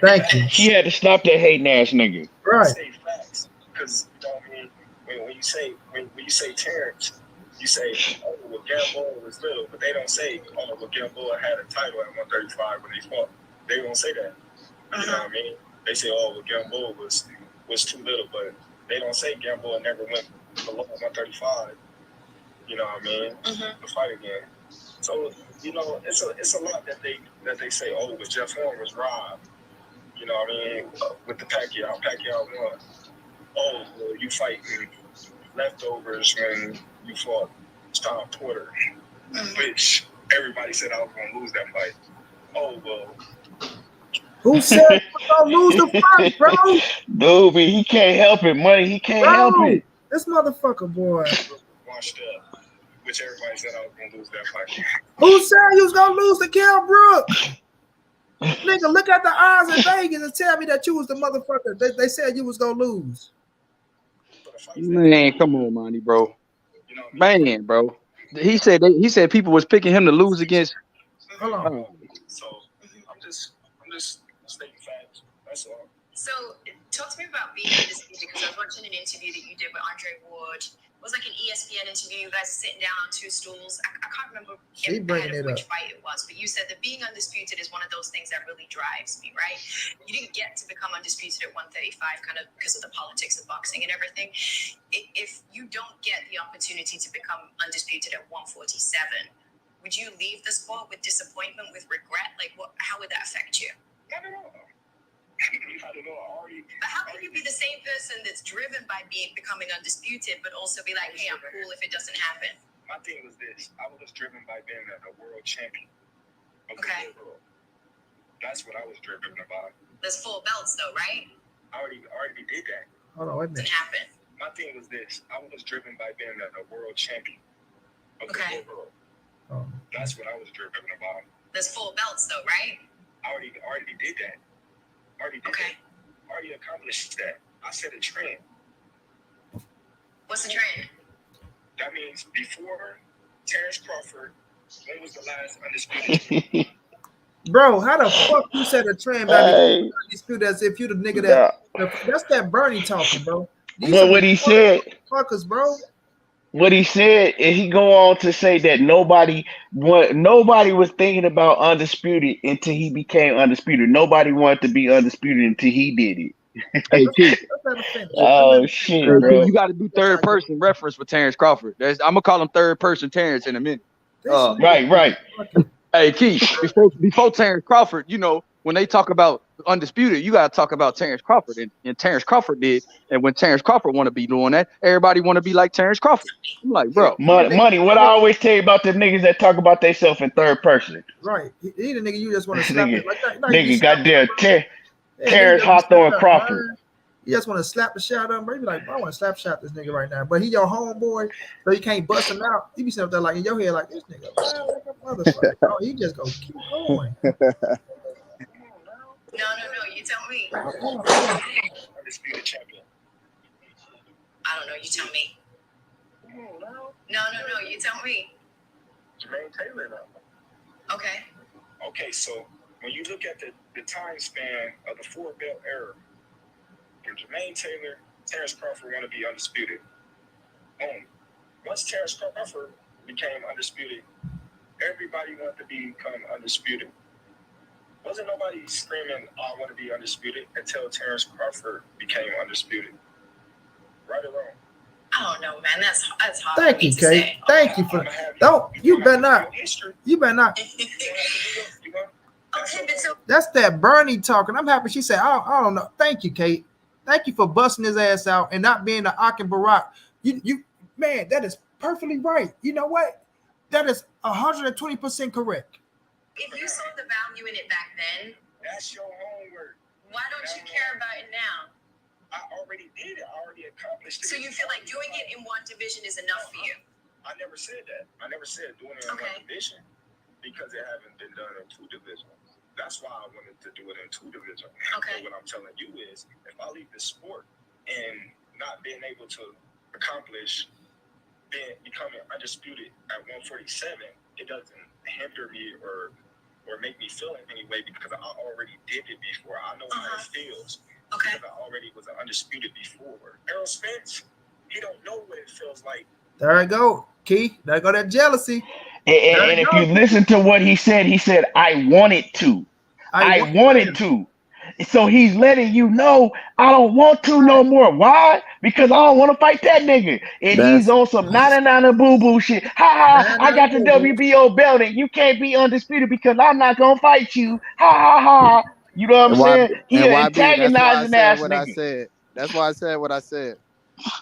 Thank you. He had to stop that hating ass nigga. Right. Facts. Because, you know what I mean? When you say Terence, you say, oh, well, Gamboa was little, but they don't say, oh, well, Gamboa had a title at 135 when they fought. They don't say that. You know what I mean? They say, oh, well, Gamboa was too little, but they don't say Gamboa never went below 135. You know what I mean? To fight again. So, you know, it's a lot that they say, oh, but Jeff Horn was robbed. You know what I mean? With the Pacquiao won. Oh, well, you fighting leftovers when you fought Tom Porter, which everybody said I was going to lose that fight. Oh, well. Who said you was going to lose the fight, bro? Dude, he can't help it, money. He can't help it. This motherfucker, boy. Washed up, which everybody said I was going to lose that fight. Who said you was going to lose to Kell Brook? Nigga, look at the odds in Vegas and tell me that you was the motherfucker. They said you was going to lose. Man, come on, Monty, bro. Man, bro. He said people was picking him to lose against. Hold on. So I'm just stating facts. That's all. So talk to me about being undisputed, because I was watching an interview that you did with Andre Ward. It was like an ESPN interview. You guys are sitting down on two stools. I can't remember which fight it was, but you said that being undisputed is one of those things that really drives me, right? You didn't get to become undisputed at 135 kind of because of the politics of boxing and everything. If you don't get the opportunity to become undisputed at 147, would you leave the sport with disappointment, with regret? Like, how would that affect you? Not at all. I don't know. But how can you be the same person that's driven by becoming undisputed, but also be like, hey, I'm cool if it doesn't happen? My thing was this. I was driven by being a world champion of Okay. the world. That's what I was driven about. There's full belts though, right? I already did that. Hold on, wait a minute. Didn't happen. My thing was this. I was driven by being a world champion of Okay. the world. Oh. That's what I was driven about. There's full belts though, right? I already did that. Okay. I already accomplished that. I set a trend. What's the trend? That means before Terence Crawford, when was the last undisputed? Bro, how the fuck you set a trend back Hey, dispute as if you the nigga nah. that's that Bernie talking, bro. These Well, some what he said, fuckers, bro. what he said, and he go on to say that nobody was thinking about undisputed until he became undisputed. Nobody wanted to be undisputed until he did it. Hey, Keith. Let's have a finish. Oh shit, Hey, Keith, bro. you got to do third person reference for Terence Crawford. I'm gonna call him third person Terence in a minute. This Right, right. Hey, Keith, before Terence Crawford, you know, when they talk about undisputed, you got to talk about Terence Crawford, and Terence Crawford did. And when Terence Crawford want to be doing that, everybody want to be like Terence Crawford. I'm like, bro, Money. What I always tell you about them niggas that talk about themselves in third person. Right. He the nigga you just want to slap Nigga, it like that. nigga, goddamn Yeah, Terrence nigga just Hawthorne slap, Crawford. man. You just want to slap the shit out of him, bro. You be like, bro, I want to slap shot this nigga right now. But he your homeboy, so you can't bust him out. You be sitting up there like in your head, like this nigga, man, like a motherfucker. Bro, he just go keep going. No, you tell me. Undisputed champion. I don't know, you tell me. No, you tell me. Jermaine Taylor now. Okay. Okay, so when you look at the time span of the 4-belt era, for Jermaine Taylor, Terence Crawford want to be undisputed. Once Terence Crawford became undisputed, everybody wanted to become undisputed. Wasn't nobody screaming, I want to be undisputed until Terence Crawford became undisputed. Right or wrong? I don't know, man. That's hard. Thank you, Kate. Thank you for you better not. You better not. Okay, but so That's that Bernie talking. I'm happy she said, I don't know. Thank you, Kate. Thank you for busting his ass out and not being the Ak and Barack. You man, that is perfectly right. You know what? That is 120% correct. if you saw the value in it back then, That's your homework. why don't you care about it now? I already did it. I already accomplished it. So you feel like doing it in one division is enough for you? I never said that. I never said doing it in one division because it haven't been done in 2 divisions. That's why I wanted to do it in 2 divisions. Okay. So what I'm telling you is, if I leave the sport and not being able to accomplish becoming undisputed at 147, it doesn't hinder me or make me feel in any way because I already did it before. I know how it feels. Okay. Because I already was undisputed before. Errol Spence, he don't know what it feels like. There I go, Keith. There go that jealousy. And if you listen to what he said, I wanted to. I wanted to. So he's letting you know I don't want to no more. Why? Because I don't want to fight that nigga. And he's on some 99 boo-boo shit. Ha ha, I got the WBO belt and you can't be undisputed because I'm not going to fight you. Ha ha ha. You know what I'm saying? He antagonizing ass nigga. That's why I said what I said.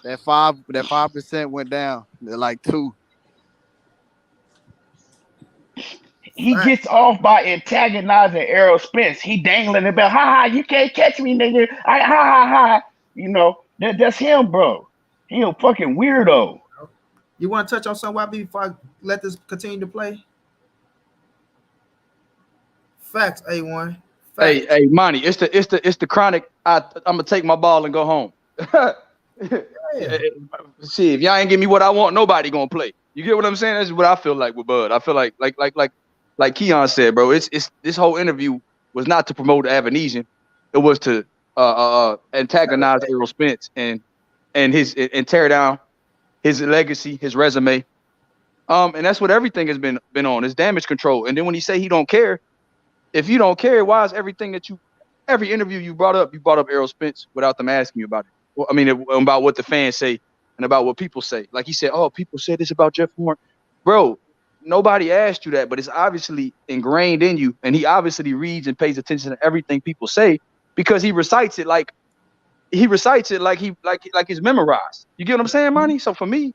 That 5% went down. They're like 2. He gets off by antagonizing Errol Spence. He dangling about, ha ha, you can't catch me, nigga. Ha ha ha. You know, that's him, bro. He a fucking weirdo. You want to touch on something before I let this continue to play? Facts, A1. Facts. Hey, Monty, it's the chronic. I'm gonna take my ball and go home. See, if y'all ain't give me what I want, nobody gonna play. You get what I'm saying? That's what I feel like with Bud. I feel like Keon said, bro. It's this whole interview was not to promote Avanesian. It was to antagonize Errol Spence and tear down his legacy, his resume. And that's what everything has been on. It's damage control. And then when he say he don't care, if you don't care, why is every interview you brought up Errol Spence without them asking you about it? Well, I mean, about what the fans say and about what people say. Like he said, oh, people said this about Jeff Horn. Bro, nobody asked you that, but it's obviously ingrained in you. And he obviously reads and pays attention to everything people say because he recites it like it's memorized. You get what I'm saying, Monty? So for me,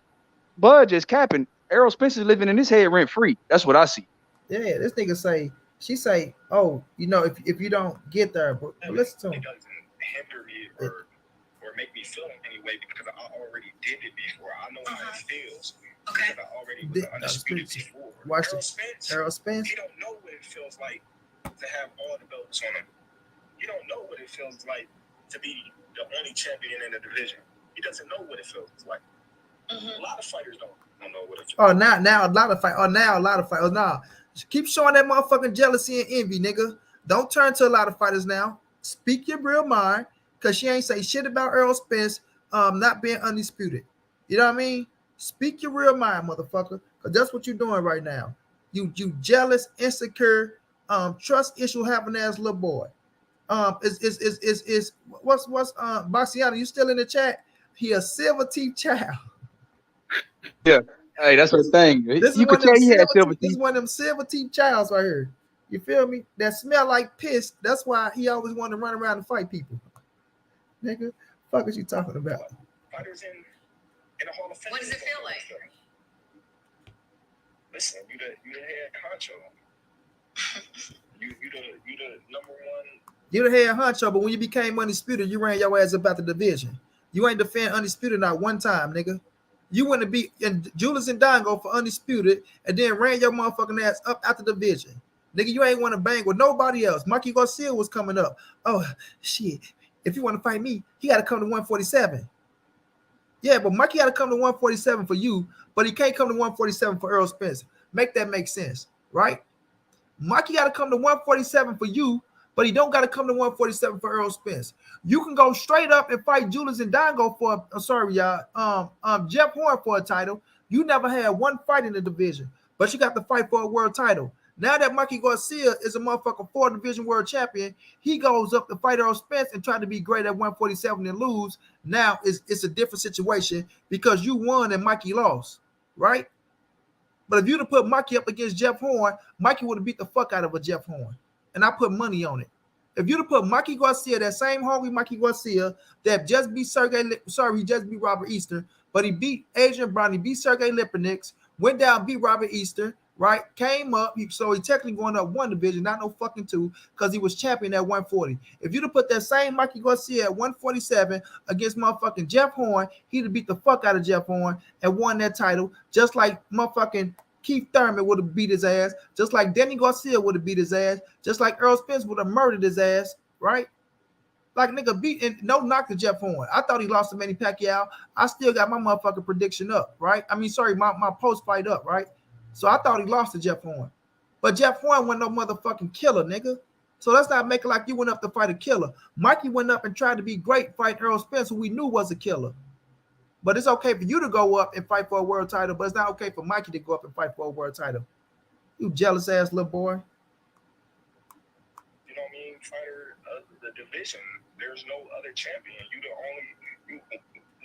Bud just capping. Errol Spence is living in his head rent free. That's what I see. Yeah, this nigga say, she say, oh, you know, if you don't get there, but listen to him. It doesn't hinder me or make me feel any way because I already did it before. I know how it feels. Okay. Because I already was undisputed before. Watch Errol Spence. He don't know what it feels like to have all the belts on him. You don't know what it feels like to be the only champion in the division. He doesn't know what it feels like. A lot of fighters don't know what it feels like. Now a lot of fight. Now a lot of fighters. Nah, keep showing that motherfucking jealousy and envy, nigga. Don't turn to a lot of fighters now. Speak your real mind, cause she ain't say shit about Errol Spence not being undisputed. You know what I mean? Speak your real mind, motherfucker, cause that's what you're doing right now. You jealous, insecure, trust issue having ass little boy. Is what's Baciano, you still in the chat? He a silver teeth child. Yeah. Hey, that's the thing. You could tell he had silver teeth. This is one of them silver teeth childs right here. You feel me? That smell like piss. That's why he always wanted to run around and fight people. Nigga, fuck is you talking about? Fighters in the Hall of Fame. What does it feel like? Listen, you the head honcho. you the number one. You the head honcho, but when you became undisputed, you ran your ass about the division. You ain't defend undisputed not one time, nigga. You went to beat Julius and Dango for undisputed, and then ran your motherfucking ass up out the division. Nigga, you ain't want to bang with nobody else. Mikey Garcia was coming up. Oh, shit. If you want to fight me, he got to come to 147. Yeah, but Mikey got to come to 147 for you, but he can't come to 147 for Errol Spence. Make that make sense, right? Mikey got to come to 147 for you, but he don't got to come to 147 for Errol Spence. You can go straight up and fight Julius and Dango for Jeff Horn for a title. You never had one fight in the division, but you got to fight for a world title. Now that Mikey Garcia is a motherfucking 4 division world champion, he goes up to fight Errol Spence and try to be great at 147 and lose. Now it's a different situation because you won and Mikey lost, right? But if you'd have put Mikey up against Jeff Horn, Mikey would have beat the fuck out of a Jeff Horn. And I put money on it. If you'd have put Mikey Garcia, that same hungry Mikey Garcia that just beat he just beat Robert Easter, but he beat Adrian Brown, he beat Sergey Lipinets, went down, beat Robert Easter, right? Came up, so he technically going up 1 division, not no fucking 2, because he was champion at 140. If you'd have put that same Mikey Garcia at 147 against motherfucking Jeff Horn, he'd have beat the fuck out of Jeff Horn and won that title, just like motherfucking Keith Thurman would have beat his ass, just like Danny Garcia would have beat his ass, just like Errol Spence would have murdered his ass, right? Like, nigga, beat and no knock to Jeff Horn. I thought he lost to Manny Pacquiao. I still got my motherfucking prediction up, right? I mean, sorry, my post fight up, right? So I thought he lost to Jeff Horn. But Jeff Horn wasn't no motherfucking killer, nigga. So let's not make it like you went up to fight a killer. Mikey went up and tried to be great, fight Errol Spence, who we knew was a killer. But it's okay for you to go up and fight for a world title, but it's not okay for Mikey to go up and fight for a world title. You jealous ass little boy. You know what I mean? Fighter of the division. There's no other champion. You the only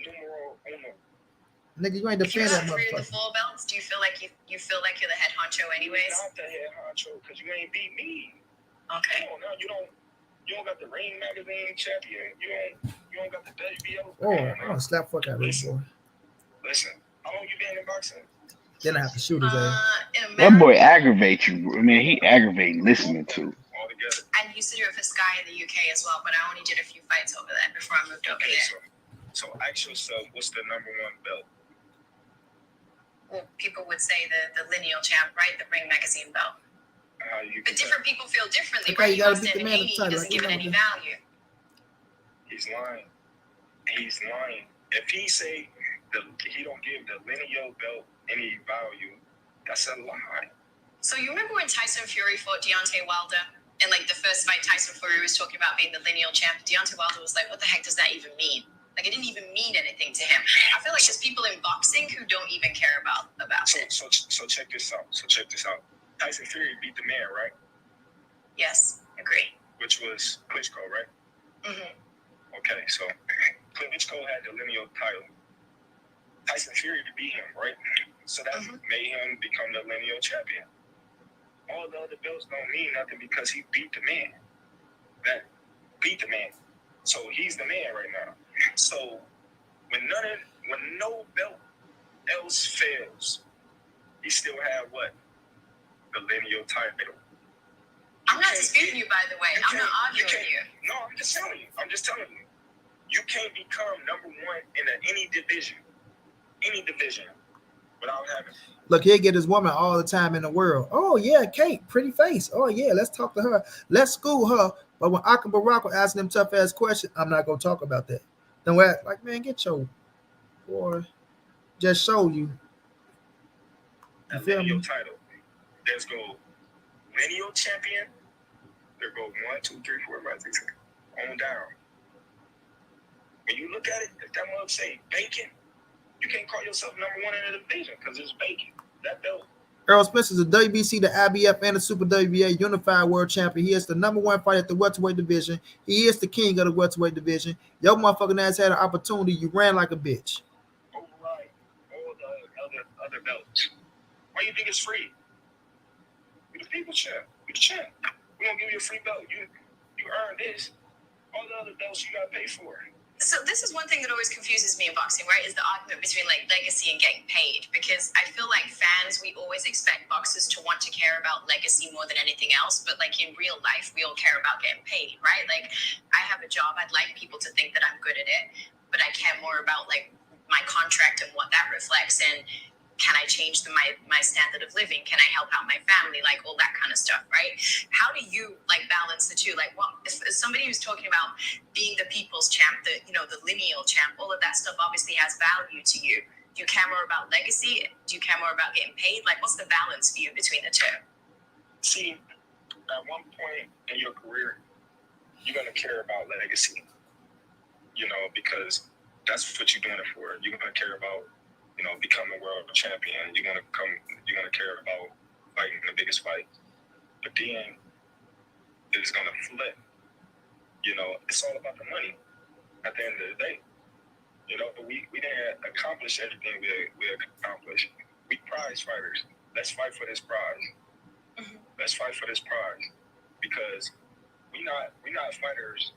numero uno. Nigga, you ain't defend that motherfucker. The full belts? Do you feel like you feel like you're the head honcho anyways? You're not the head honcho because you ain't beat me. Okay. No, you don't got the Ring Magazine champion. You don't got the WBO. Oh, I'm gonna slap fuck out of this boy. Listen, how long you been in boxing? Then I have to shoot his ass. That boy aggravates you. I mean, he aggravates listening to. Altogether. I used to do it for Sky in the UK as well, but I only did a few fights over there before I moved over there. So ask yourself, what's the number 1 belt? Well, people would say the lineal champ, right? The Ring Magazine belt. But different people feel differently, okay, right? You gotta beat the man at the title. Doesn't give it any value. He's lying. If he say he don't give the lineal belt any value, that's a lie. So you remember when Tyson Fury fought Deontay Wilder? And like the first fight, Tyson Fury was talking about being the lineal champ. Deontay Wilder was like, what the heck does that even mean? Like, it didn't even mean anything to him. I feel like there's people in boxing who don't even care about it. So check this out. Tyson Fury beat the man, right? Yes, agree. Which was Klitschko, right? Mm-hmm. Okay, so Klitschko had the lineal title. Tyson Fury beat him, right? So that made him become the lineal champion. All the other belts don't mean nothing because he beat the man. That beat the man. So he's the man right now. So when no belt else fails, he still had what? The lineal title. I'm not disputing you, by the way. I'm not arguing you. No, I'm just telling you. You can't become number one in any division, without having. Look, he'll get his woman all the time in the world. Oh yeah, Kate, pretty face. Oh yeah, let's talk to her. Let's school her. But when Akam Barack asking them tough ass questions, I'm not gonna talk about that. Then we're like, man, get your boy. Just show you. You feel me? Title. Let's go. Lineal champion. There go 1, 2, 3, 4, 5, 6, 7, on down. When you look at it, if that mug say bacon, you can't call yourself number one in the division because it's bacon. That belt. Errol Spence is the WBC, the IBF, and the Super WBA Unified World Champion. He is the number one fighter at the welterweight division. He is the king of the welterweight division. Your motherfucking ass had an opportunity. You ran like a bitch. Override all the other belts. Why you think it's free? You the people champ. You the champ. We're gonna give you a free belt. You earned this. All the other belts you gotta pay for. So this is one thing that always confuses me in boxing, right? Is the argument between like legacy and getting paid. Because I feel like fans, we always expect boxers to want to care about legacy more than anything else. But like in real life, we all care about getting paid, right? Like I have a job. I'd like people to think that I'm good at it, but I care more about like my contract and what that reflects. And can I change my standard of living? Can I help out my family? Like all that kind of stuff, right? How do you like balance the two? Like, well, if somebody who's talking about being the people's champ, the lineal champ, all of that stuff obviously has value to you. Do you care more about legacy? Do you care more about getting paid? Like, what's the balance for you between the two? See, at one point in your career, you're gonna care about legacy. Because that's what you're doing it for. You're gonna care about becoming a world champion. You're gonna care about fighting the biggest fight. But then it's gonna flip. It's all about the money at the end of the day. We didn't accomplish everything we accomplished. We prize fighters. Let's fight for this prize. Mm-hmm. Let's fight for this prize. Because we not fighters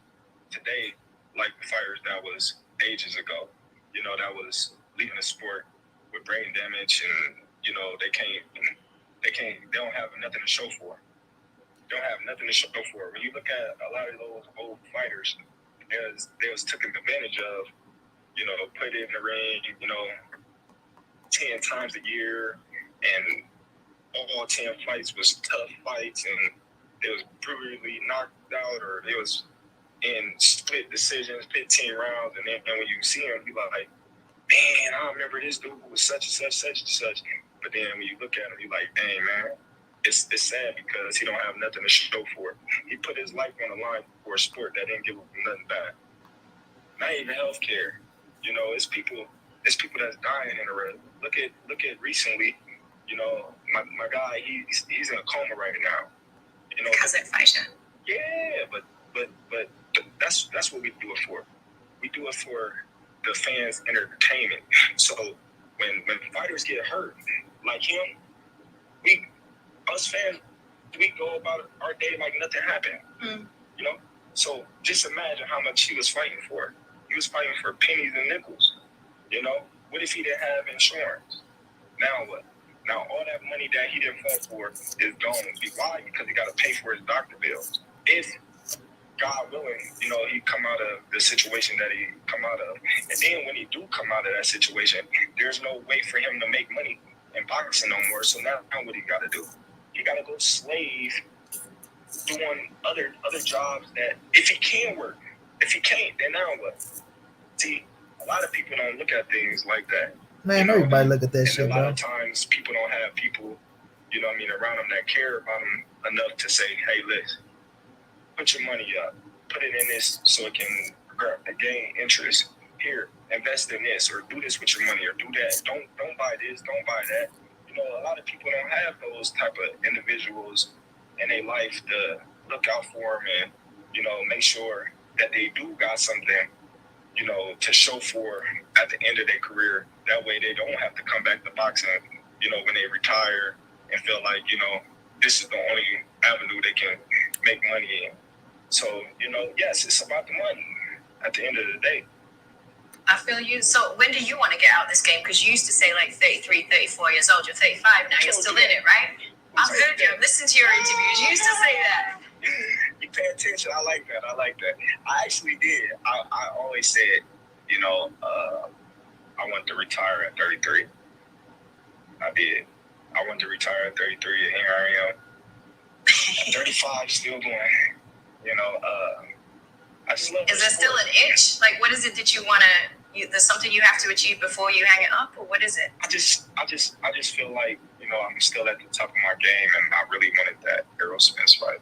today like the fighters that was ages ago. That was leaving the sport with brain damage, and they don't have nothing to show for. When you look at a lot of those old fighters, they was taken advantage of, put in the ring, 10 times a year, and all 10 fights was tough fights, and they was brutally knocked out, or they was in split decisions, 15 rounds, and then when you see them, you like, man, I remember this dude was such and such. But then when you look at him, you're like, dang, man, it's sad because he don't have nothing to show for it. He put his life on the line for a sport that didn't give him nothing back. Not even healthcare. It's people that's dying in the ring. Look at recently, my guy, he's in a coma right now. Because they're fighting. Yeah, but that's what we do it for. We do it for the fans' entertainment. So when fighters get hurt, like him, us fans, we go about our day like nothing happened. Mm. So just imagine how much he was fighting for. He was fighting for pennies and nickels. What if he didn't have insurance? Now what? Now all that money that he didn't fight for is gone. Why? Because he got to pay for his doctor bills. If God willing, he come out of the situation that he come out of. And then when he do come out of that situation, there's no way for him to make money in boxing no more. So now what he got to do? He got to go slave doing other jobs that if he can work. If he can't, then now what? See, a lot of people don't look at things like that. Man, everybody look at that shit, bro. A lot of times people don't have people, around them that care about them enough to say, hey, listen, put your money up, put it in this so it can gain interest. Here, invest in this, or do this with your money, or do that. Don't buy this, don't buy that. A lot of people don't have those type of individuals in their life to look out for them and, make sure that they do got something, to show for at the end of their career. That way they don't have to come back to boxing, when they retire and feel like, this is the only avenue they can make money in. So, yes, it's about the money at the end of the day. I feel you. So when do you want to get out of this game? Because you used to say like 33, 34 years old. You're 35 now. You're still in it, right? I've heard you. I've listened to your interviews. You used to say that. You pay attention. I like that. I actually did. I always said, I wanted to retire at 33. I did. I wanted to retire at 33, and here I am. 35, still going. I just love. Is there still an itch? Like, what is it that you want to? There's something you have to achieve before you hang it up, or what is it? I just feel like I'm still at the top of my game, and I really wanted that Errol Spence fight.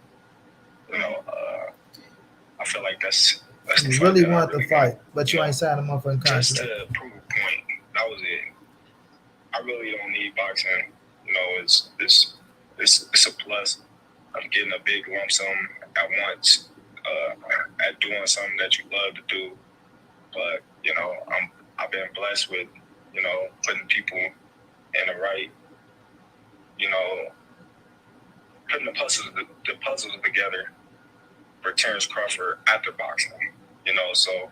I feel like that's the you fight really that want I really the fight, want. but you ain't signed a motherfucking Just contract. to prove a point. That was it. I really don't need boxing. It's a plus. I'm getting a big lump sum at once at doing something that you love to do. But I've been blessed with putting people in the right, putting the puzzles together for Terence Crawford after boxing. So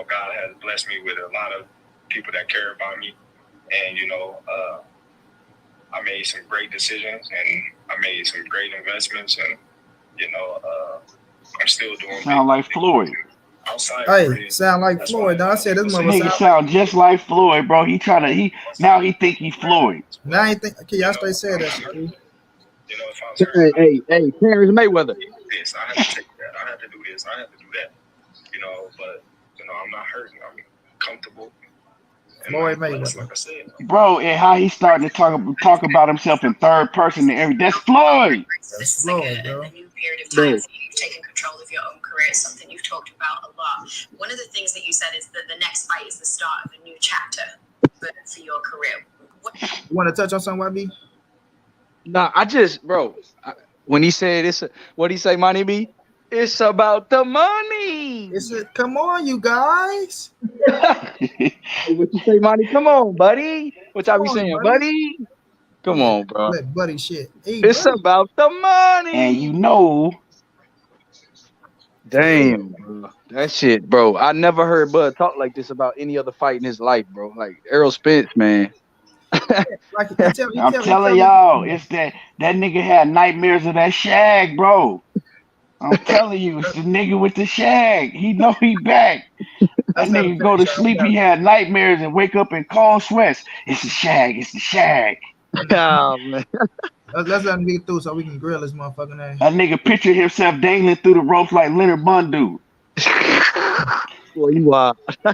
God has blessed me with a lot of people that care about me, and I made some great decisions, and I made some great investments, and I'm still doing. Sound like Floyd. Hey, sound like Floyd. Now I said this Nigga sound just like Floyd, bro. He think he Floyd. Now I think. Okay, y'all stay saying that shit. If I was hurt, Hey, Terence Mayweather. this, I have to take that. I have to do this. I have to do that. But I'm not hurting. I'm comfortable. Floyd Mayweather. Like I said, Bro, and how he starting to talk about himself in third person and everything. That's Floyd. This is Floyd, like bro. a new period of time for you. You've taken control of your own career. It's something you've talked about a lot. One of the things that you said is that the next fight is the start of a new chapter for your career. You want to touch on something, YB? Nah, when he said it's what he say, money be? It's about the money. Come on, you guys. What you say, money? Come on, buddy. What y'all be saying, buddy? Come on, bro. Let buddy shit. Hey, It's buddy. about the money. And damn, bro. That shit, bro. I never heard Bud talk like this about any other fight in his life, bro. Like Errol Spence, man. Like, I'm telling y'all, it's that nigga had nightmares of that shag, bro. I'm telling you, it's the nigga with the shag. He know he back. That nigga go to sleep, he had nightmares and wake up in cold sweats. It's the shag. It's the shag. Oh, man. Let's let him get through so we can grill this motherfucking ass. That nigga pictured himself dangling through the ropes like Leonard Bundu. Boy, you are. Do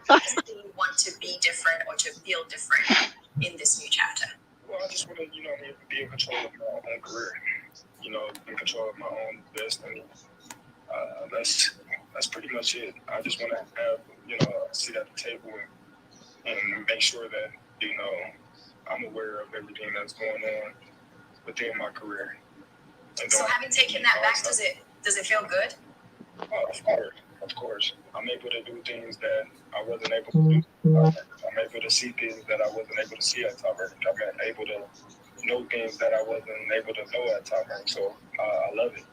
you want to be different or to feel different in this new chapter? Well, I just want to, be in control of my own career. In control of my own destiny. That's pretty much it. I just want to have, sit at the table and make sure that, I'm aware of everything that's going on within my career. So having taken that back, does it feel good? Oh, of course. I'm able to do things that I wasn't able to do. I'm able to see things that I wasn't able to see at top rank. I'm able to know things that I wasn't able to know at top rank. So I love it.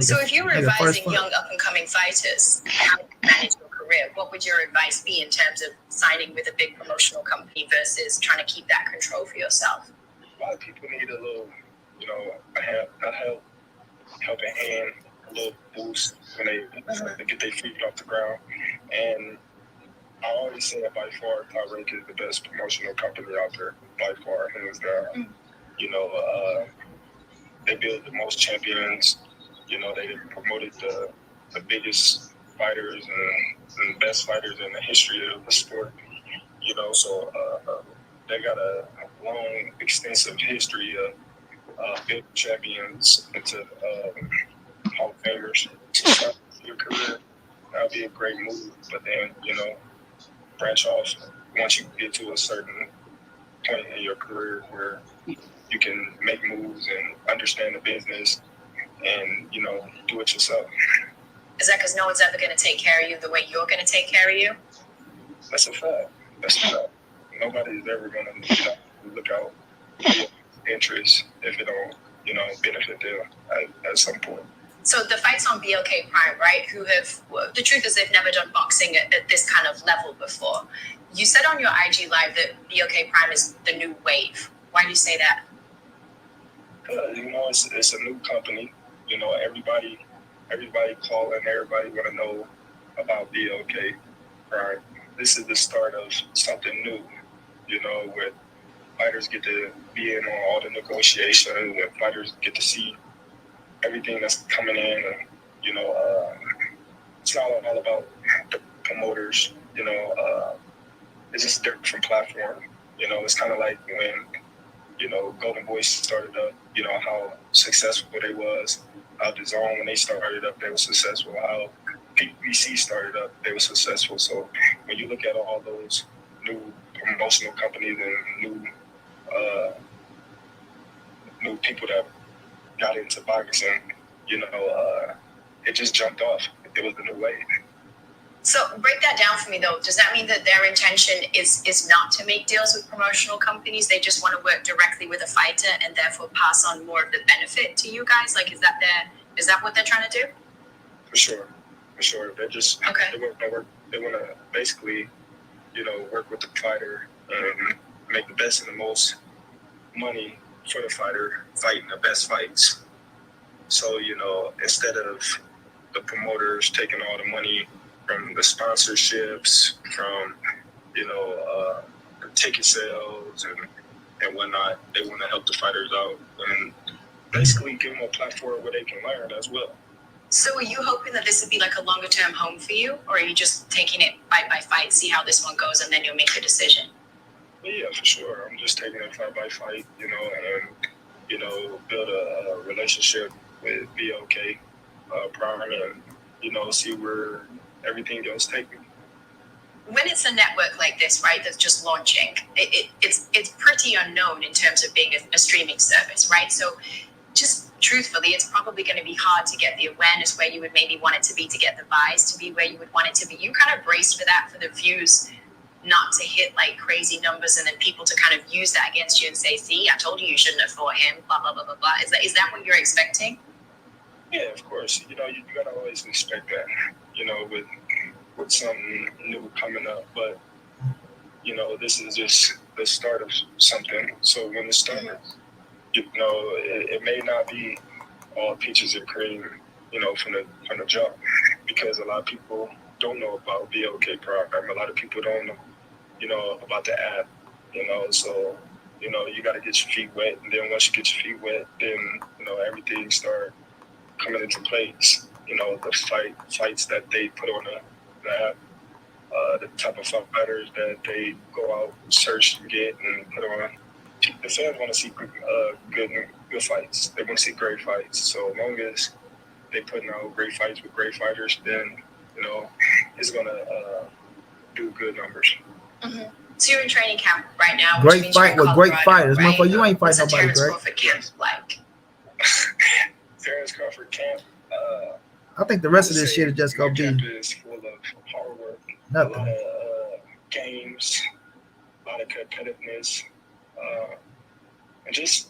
So if you were advising young up-and-coming fighters how to manage your career, what would your advice be in terms of signing with a big promotional company versus trying to keep that control for yourself? A lot of people need a little, a helping hand, a little boost when they get their feet off the ground. And I always say that by far, Top Rank is the best promotional company out there, by far, hands down. They build the most champions. They promoted the biggest fighters and best fighters in the history of the sport. So they got a long, extensive history of building champions into Hall of Famers. To start your career, that would be a great move. But then, branch off once you get to a certain point in your career where you can make moves and understand the business and, do it yourself. Is that because no one's ever going to take care of you the way you're going to take care of you? That's a fact. Nobody's ever going to, look out for your interests if it don't, benefit them at some point. So the fights on BLK Prime, right? The truth is they've never done boxing at this kind of level before. You said on your IG live that BLK Prime is the new wave. Why do you say that? It's a new company. Everybody calling, everybody want to know about BLK Prime. This is the start of something new, where fighters get to be in on all the negotiations, and fighters get to see everything that's coming in, and it's not all about the promoters. It's just a different platform. It's kind of like when Golden Boy started up. How successful they was. How the Zone, when they started up, they were successful. How PBC started up, they were successful. So when you look at all those new promotional companies and new people that got into boxing, it just jumped off. It was the new wave. So break that down for me, though. Does that mean that their intention is not to make deals with promotional companies? They just want to work directly with a fighter and therefore pass on more of the benefit to you guys? Like, is that what they're trying to do? For sure. They're just They want to basically, work with the fighter and make the best and the most money for the fighter, fighting the best fights. So, instead of the promoters taking all the money from the sponsorships, from, the ticket sales and whatnot, they want to help the fighters out and basically give them a platform where they can learn as well. So are you hoping that this would be like a longer term home for you, or are you just taking it fight by fight, see how this one goes, and then you'll make a decision? Yeah, for sure. I'm just taking it fight by fight, and, build a relationship with BLK Prime and, see where everything else take me. When it's a network like this, right, that's just launching, it's pretty unknown in terms of being a streaming service, right? So just truthfully, it's probably going to be hard to get the awareness where you would maybe want it to be, to get the buys to be where you would want it to be. You kind of braced for that, for the views not to hit like crazy numbers, and then people to kind of use that against you and say, see, I told you shouldn't have fought him, blah, blah, blah, blah, blah. Is that what you're expecting? Yeah, of course. You gotta always expect that, with something new coming up. But, this is just the start of something. So when it starts, it may not be all peaches and cream, from the jump, because a lot of people don't know about BLK Prime. A lot of people don't know, about the app, so, you got to get your feet wet. And then once you get your feet wet, then, everything start coming into place. The fights that they put on the app, the type of fighters that they go out, search and get and put on. The fans want to see good fights. They want to see great fights. So as long as they putting out great fights with great fighters, then it's gonna do good numbers. Mm-hmm. So you're in training camp right now. Great fight with great fighters. Right? You ain't fighting nobody, Terence Crawford camp like? Terence Crawford camp. I think the rest of this shit is just gonna be. Camp is full of hard work. Nothing. A lot of games, a lot of competitiveness, and just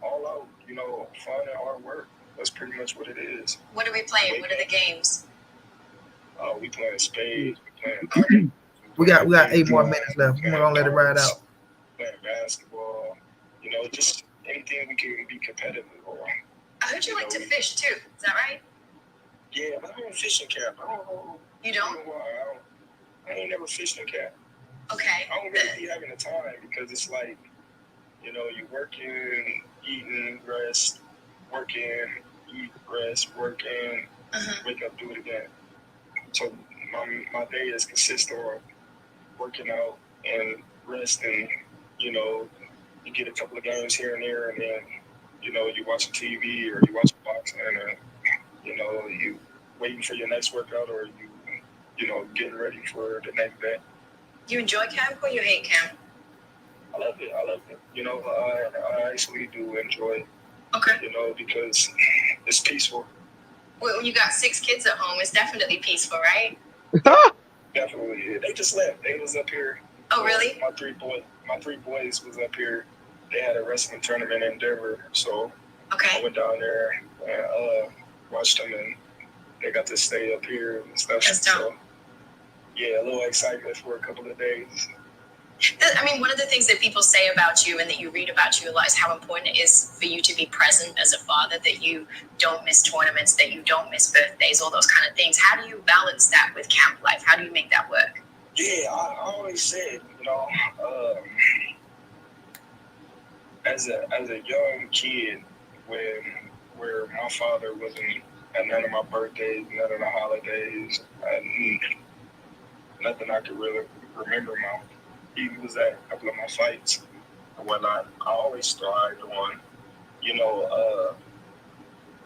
all out, fun and hard work. That's pretty much what it is. What are we playing? What are the games? We playing spades. We playing. We got 8 more minutes left. We're gonna let it ride out. Playing basketball. Just anything we can be competitive on. I heard you like to fish too. Is that right? Yeah, but I'm in fishing camp. I don't know. You don't? I ain't never fished in camp. Okay. I don't really be having the time, because it's like, you working, eating, rest, working, eat, rest, working, wake up, do it again. So my day is consist of working out and resting. You get a couple of games here and there, and then you watching TV or you watching boxing, and you waiting for your next workout, or you getting ready for the next day. You enjoy camp or you hate camp? I love it. I actually do enjoy it. Okay. Because it's peaceful. Well, when you got 6 kids at home, it's definitely peaceful, right? Definitely. Yeah. They just left. They was up here. Oh, really? My three boys was up here. They had a wrestling tournament in Denver, so okay. I went down there and watched them, and they got to stay up here and stuff. That's dope. So, yeah, a little excitement for a couple of days. I mean, one of the things that people say about you and that you read about you a lot is how important it is for you to be present as a father, that you don't miss tournaments, that you don't miss birthdays, all those kind of things. How do you balance that with camp life? How do you make that work? Yeah, I always said, as a young kid, where my father wasn't at none of my birthdays, none of the holidays, and nothing I could really remember he was at a couple of my fights and whatnot. I always thrived on,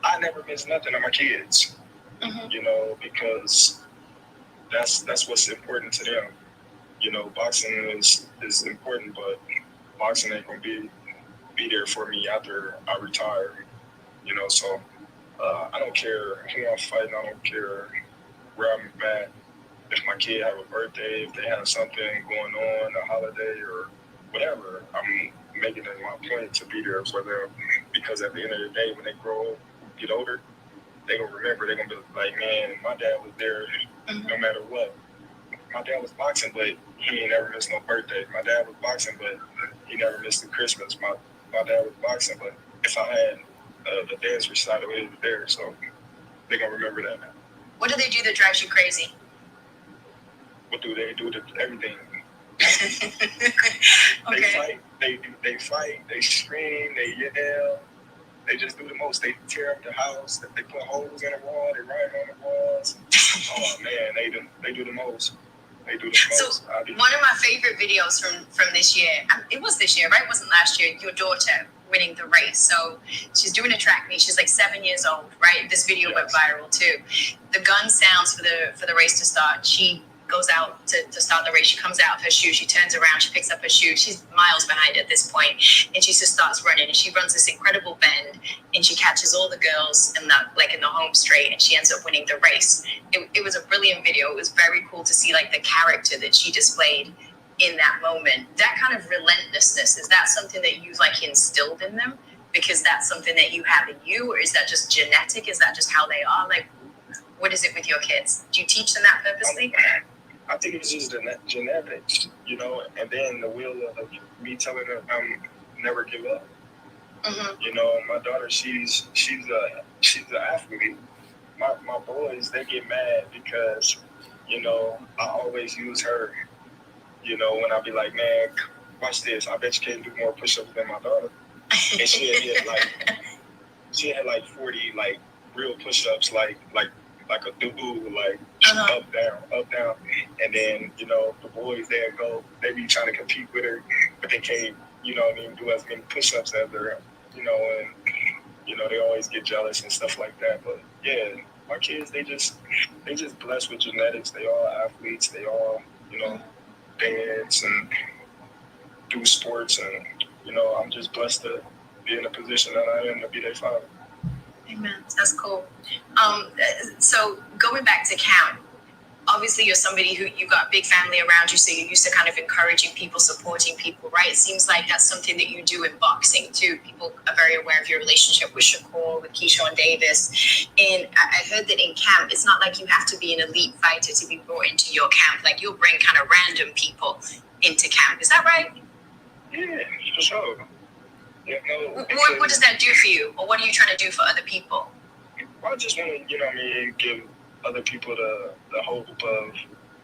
I never miss nothing of my kids, because that's what's important to them. Boxing is important, but boxing ain't gonna be there for me after I retire. So I don't care who I'm fighting. I don't care where I'm at. If my kid have a birthday, if they have something going on, a holiday or whatever, I'm making it my point to be there for them, because at the end of the day, when they grow up, get older, they gonna remember. They're gonna be like, man, my dad was there no matter what. My dad was boxing, but he ain't never missed no birthday. My dad was boxing, but he never missed a Christmas. My dad was boxing, but if I had the dance recital, he was there, so they're gonna remember that. What do they do that drives you crazy? What do they do to everything? Okay. They fight, they scream, they yell, they just do the most. They tear up the house, they put holes in the wall, they write on the walls. Oh man, they do the most. They do the most. So one of my favorite videos from this year, it was this year, right? It wasn't last year. Your daughter winning the race. So she's doing a track meet. She's like 7 years old, right? This video went viral too. The gun sounds for the race to start. She goes out to start the race. She comes out of her shoe. She turns around. She picks up her shoe. She's miles behind at this point, and she just starts running. And she runs this incredible bend, and she catches all the girls in the home straight, and she ends up winning the race. It was a brilliant video. It was very cool to see like the character that she displayed in that moment. That kind of relentlessness, is that something that you've like instilled in them because that's something that you have in you, or is that just genetic? Is that just how they are? Like, what is it with your kids? Do you teach them that purposely? I think it's just genetics, and then the will of me telling them never give up. Mm-hmm. My daughter, she's an athlete. My boys, they get mad because, I always use her. When I be like, man, watch this. I bet you can't do more push-ups than my daughter. And she had like 40 like real push-ups, like a do-boo, like up, down. And then, the boys there they be trying to compete with her, but they can't, do as many push-ups as her, and, they always get jealous and stuff like that. But yeah, my kids, they just blessed with genetics. They all athletes. They all, dance and do sports. And, I'm just blessed to be in a position that I am to be their father. Amen. That's cool. So going back to camp, obviously you're somebody who you got a big family around you, so you're used to kind of encouraging people, supporting people, right? It seems like that's something that you do in boxing too. People are very aware of your relationship with Shakur, with Keyshawn Davis. And I heard that in camp, it's not like you have to be an elite fighter to be brought into your camp. Like you'll bring kind of random people into camp. Is that right? Yeah, for sure. What does that do for you? Or what are you trying to do for other people? I just want to, give other people the hope of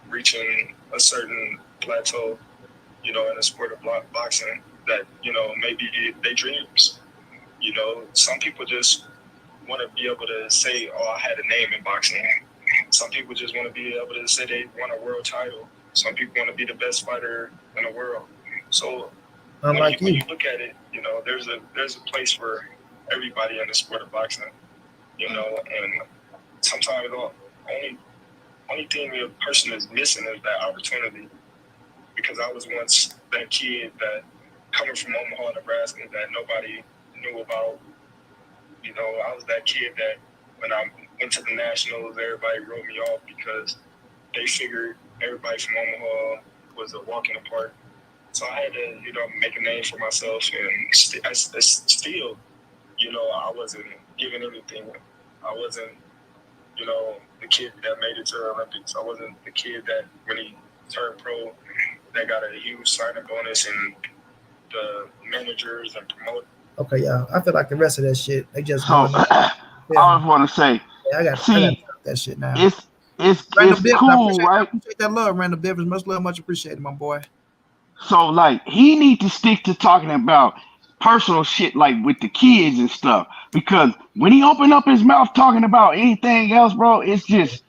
reaching a certain plateau, in the sport of boxing that, maybe their dreams. Some people just want to be able to say, oh, I had a name in boxing. Some people just want to be able to say they won a world title. Some people want to be the best fighter in the world. So when you look at it, there's a place for everybody in the sport of boxing, and sometimes the only thing a person is missing is that opportunity. Because I was once that kid that coming from Omaha, Nebraska, that nobody knew about. I was that kid that when I went to the Nationals, everybody wrote me off because they figured everybody from Omaha was a walk in the park. So I had to, make a name for myself, and still, I wasn't given anything I wasn't, you know, the kid that made it to the Olympics. I wasn't the kid that when he turned pro, that got a huge signing bonus and the managers and promoters. Okay, yeah. I feel like the rest of that shit, they just So going on. I Yeah, just want to say, I got to see, stop that shit now. it's I cool, right? appreciate that love, Randall Bivens. Much love, much appreciated, my boy. So like he need to stick to talking about personal shit like with the kids and stuff because when he open up his mouth talking about anything else, bro, it's just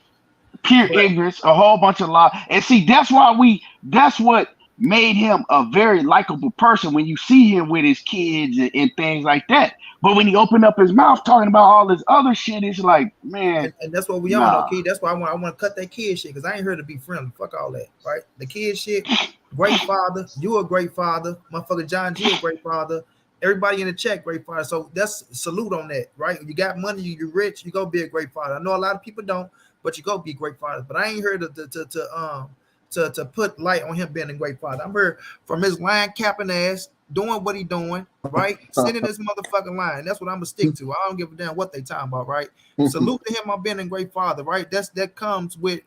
pure Correct. ignorance, a whole bunch of lies. And see, that's what made him a very likable person when you see him with his kids and things like that. But when he opened up his mouth talking about all this other shit, it's like, man, And that's what we on though, nah. kid. That's why I want to cut that kid shit because I ain't here to be friendly. Fuck all that, right? The kid shit. Great father, you a great father. Motherfucker John G a great father. Everybody in the chat, great father. So that's salute on that, right? You got money, you're rich, you go be a great father. I know a lot of people don't, but you go be great father. But I ain't here to put light on him being a great father. I'm here from his line capping ass, doing what he doing, right? Sitting this motherfucking line. That's what I'm gonna stick to. I don't give a damn what they talking about, right? Salute to him on being a great father, right? That comes with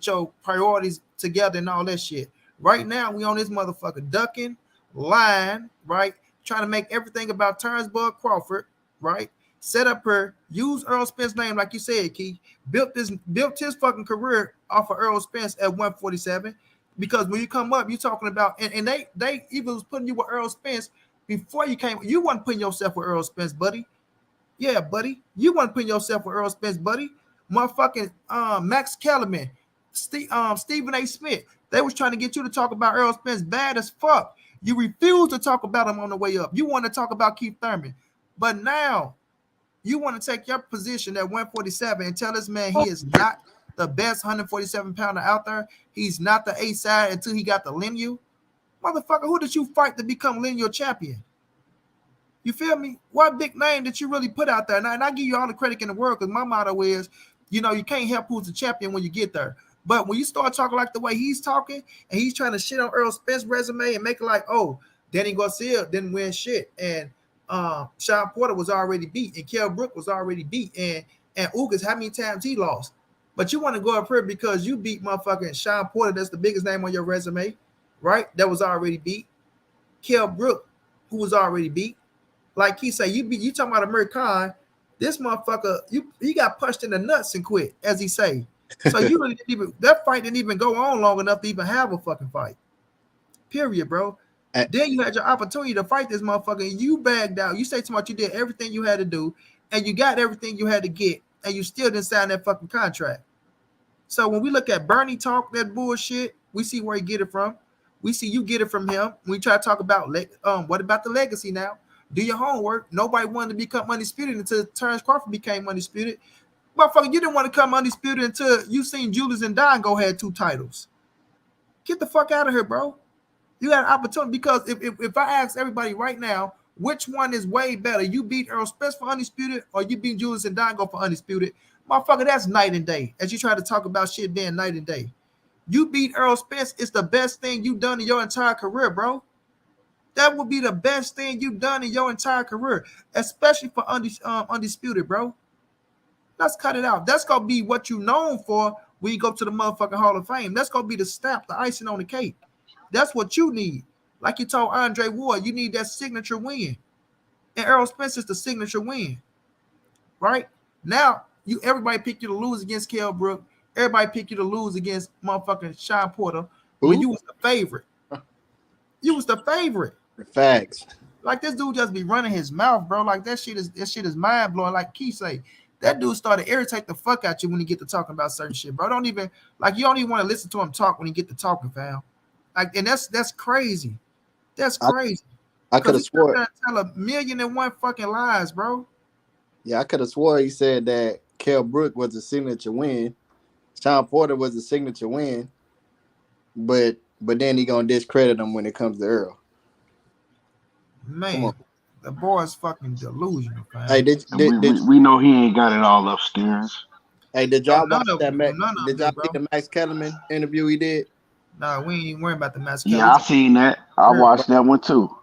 your priorities together and all that shit. Right now, we on this motherfucker ducking, lying, right? Trying to make everything about Terence Crawford, right? Set up her, use Errol Spence's name, like you said, Key. Built his fucking career off of Errol Spence at 147. Because when you come up, you're talking about, and they even was putting you with Errol Spence before you came. You weren't putting yourself with Errol Spence, buddy. Yeah, buddy. You weren't putting yourself with Errol Spence, buddy. Motherfucking Max Kellerman, Stephen A. Smith. They was trying to get you to talk about Errol Spence bad as fuck. You refused to talk about him on the way up. You want to talk about Keith Thurman. But now you want to take your position at 147 and tell this man he is not the best 147 pounder out there. He's not the A side until he got the lineal. Motherfucker, who did you fight to become lineal champion? You feel me? What big name that you really put out there? And I give you all the credit in the world because my motto is, you know, you can't help who's the champion when you get there. But when you start talking like the way he's talking and he's trying to shit on Errol Spence's resume and make it like, oh, Danny Garcia didn't win shit. And Sean Porter was already beat and Kell Brook was already beat. And Ugas, how many times he lost? But you want to go up here because you beat motherfucking Sean Porter. That's the biggest name on your resume, right? That was already beat. Kell Brook, who was already beat. Like he say, you talking about Amir Khan, this motherfucker, he got punched in the nuts and quit, as he say. So you really didn't even, that fight didn't even go on long enough to even have a fucking fight. Period, bro. Then you had your opportunity to fight this motherfucker and you bagged out. You say to much, you did everything you had to do and you got everything you had to get and you still didn't sign that fucking contract. So when we look at Bernie talk that bullshit, we see where he get it from. We see you get it from him. We try to talk about what about the legacy now? Do your homework. Nobody wanted to become undisputed until Terence Crawford became undisputed. Motherfucker, you didn't want to come undisputed until you seen Julius and Dongo had 2 titles. Get the fuck out of here, bro. You got an opportunity because if I ask everybody right now, which one is way better? You beat Errol Spence for undisputed or you beat Julius and Dongo for undisputed? Motherfucker, that's night and day. As you try to talk about shit being night and day. You beat Errol Spence. It's the best thing you've done in your entire career, bro. That would be the best thing you've done in your entire career, especially for undisputed, bro. Let's cut it out. That's going to be what you're known for when you go to the motherfucking Hall of Fame. That's going to be the stamp, the icing on the cake. That's what you need. Like you told Andre Ward, you need that signature win. And Errol Spence is the signature win, right? Now, everybody pick you to lose against Kell Brook. Everybody pick you to lose against motherfucking Sean Porter when you was the favorite. You was the favorite. Facts. Like this dude just be running his mouth, bro. Like that shit is mind blowing. Like Key say, that dude started to irritate the fuck out you when he get to talking about certain shit, bro. You don't even want to listen to him talk when he get to talking, fam. Like, and that's crazy. That's crazy. I could have swore. Tell 1,000,001 fucking lies, bro. Yeah, I could have swore he said that Kell Brook was a signature win. Sean Porter was a signature win, but then he gonna discredit him when it comes to Errol. Man, the boy's fucking delusional, fam. Hey, we know he ain't got it all upstairs. Hey, did y'all watch that? Did y'all see the Max Kellerman interview he did? No, we ain't even worrying about the Max Kellerman. Yeah, I seen that. I watched that one too.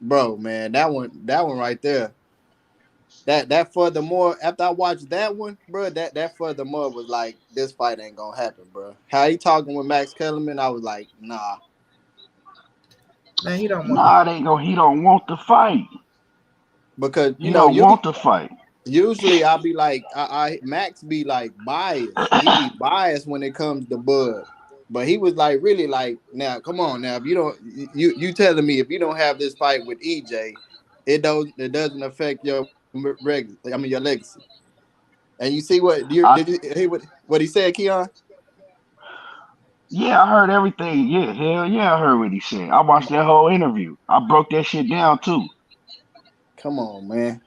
Bro, man, that one right there. that furthermore, after I watched that one, bro, that furthermore was like, this fight ain't gonna happen, bro. How he talking with Max Kellerman, I was like, nah. Man, he don't want Nah, they go. He don't want the fight. Because He don't want the fight. Usually I'll be like, I Max be like biased. He be biased when it comes to Bud. But he was like, really like, now come on now. If you don't, you telling me if you don't have this fight with EJ, it doesn't affect your your legacy. And you see what did you hear what he said, Keon? Yeah, I heard everything. Yeah, hell yeah, I heard what he said. I watched that whole interview. I broke that shit down too. Come on, man.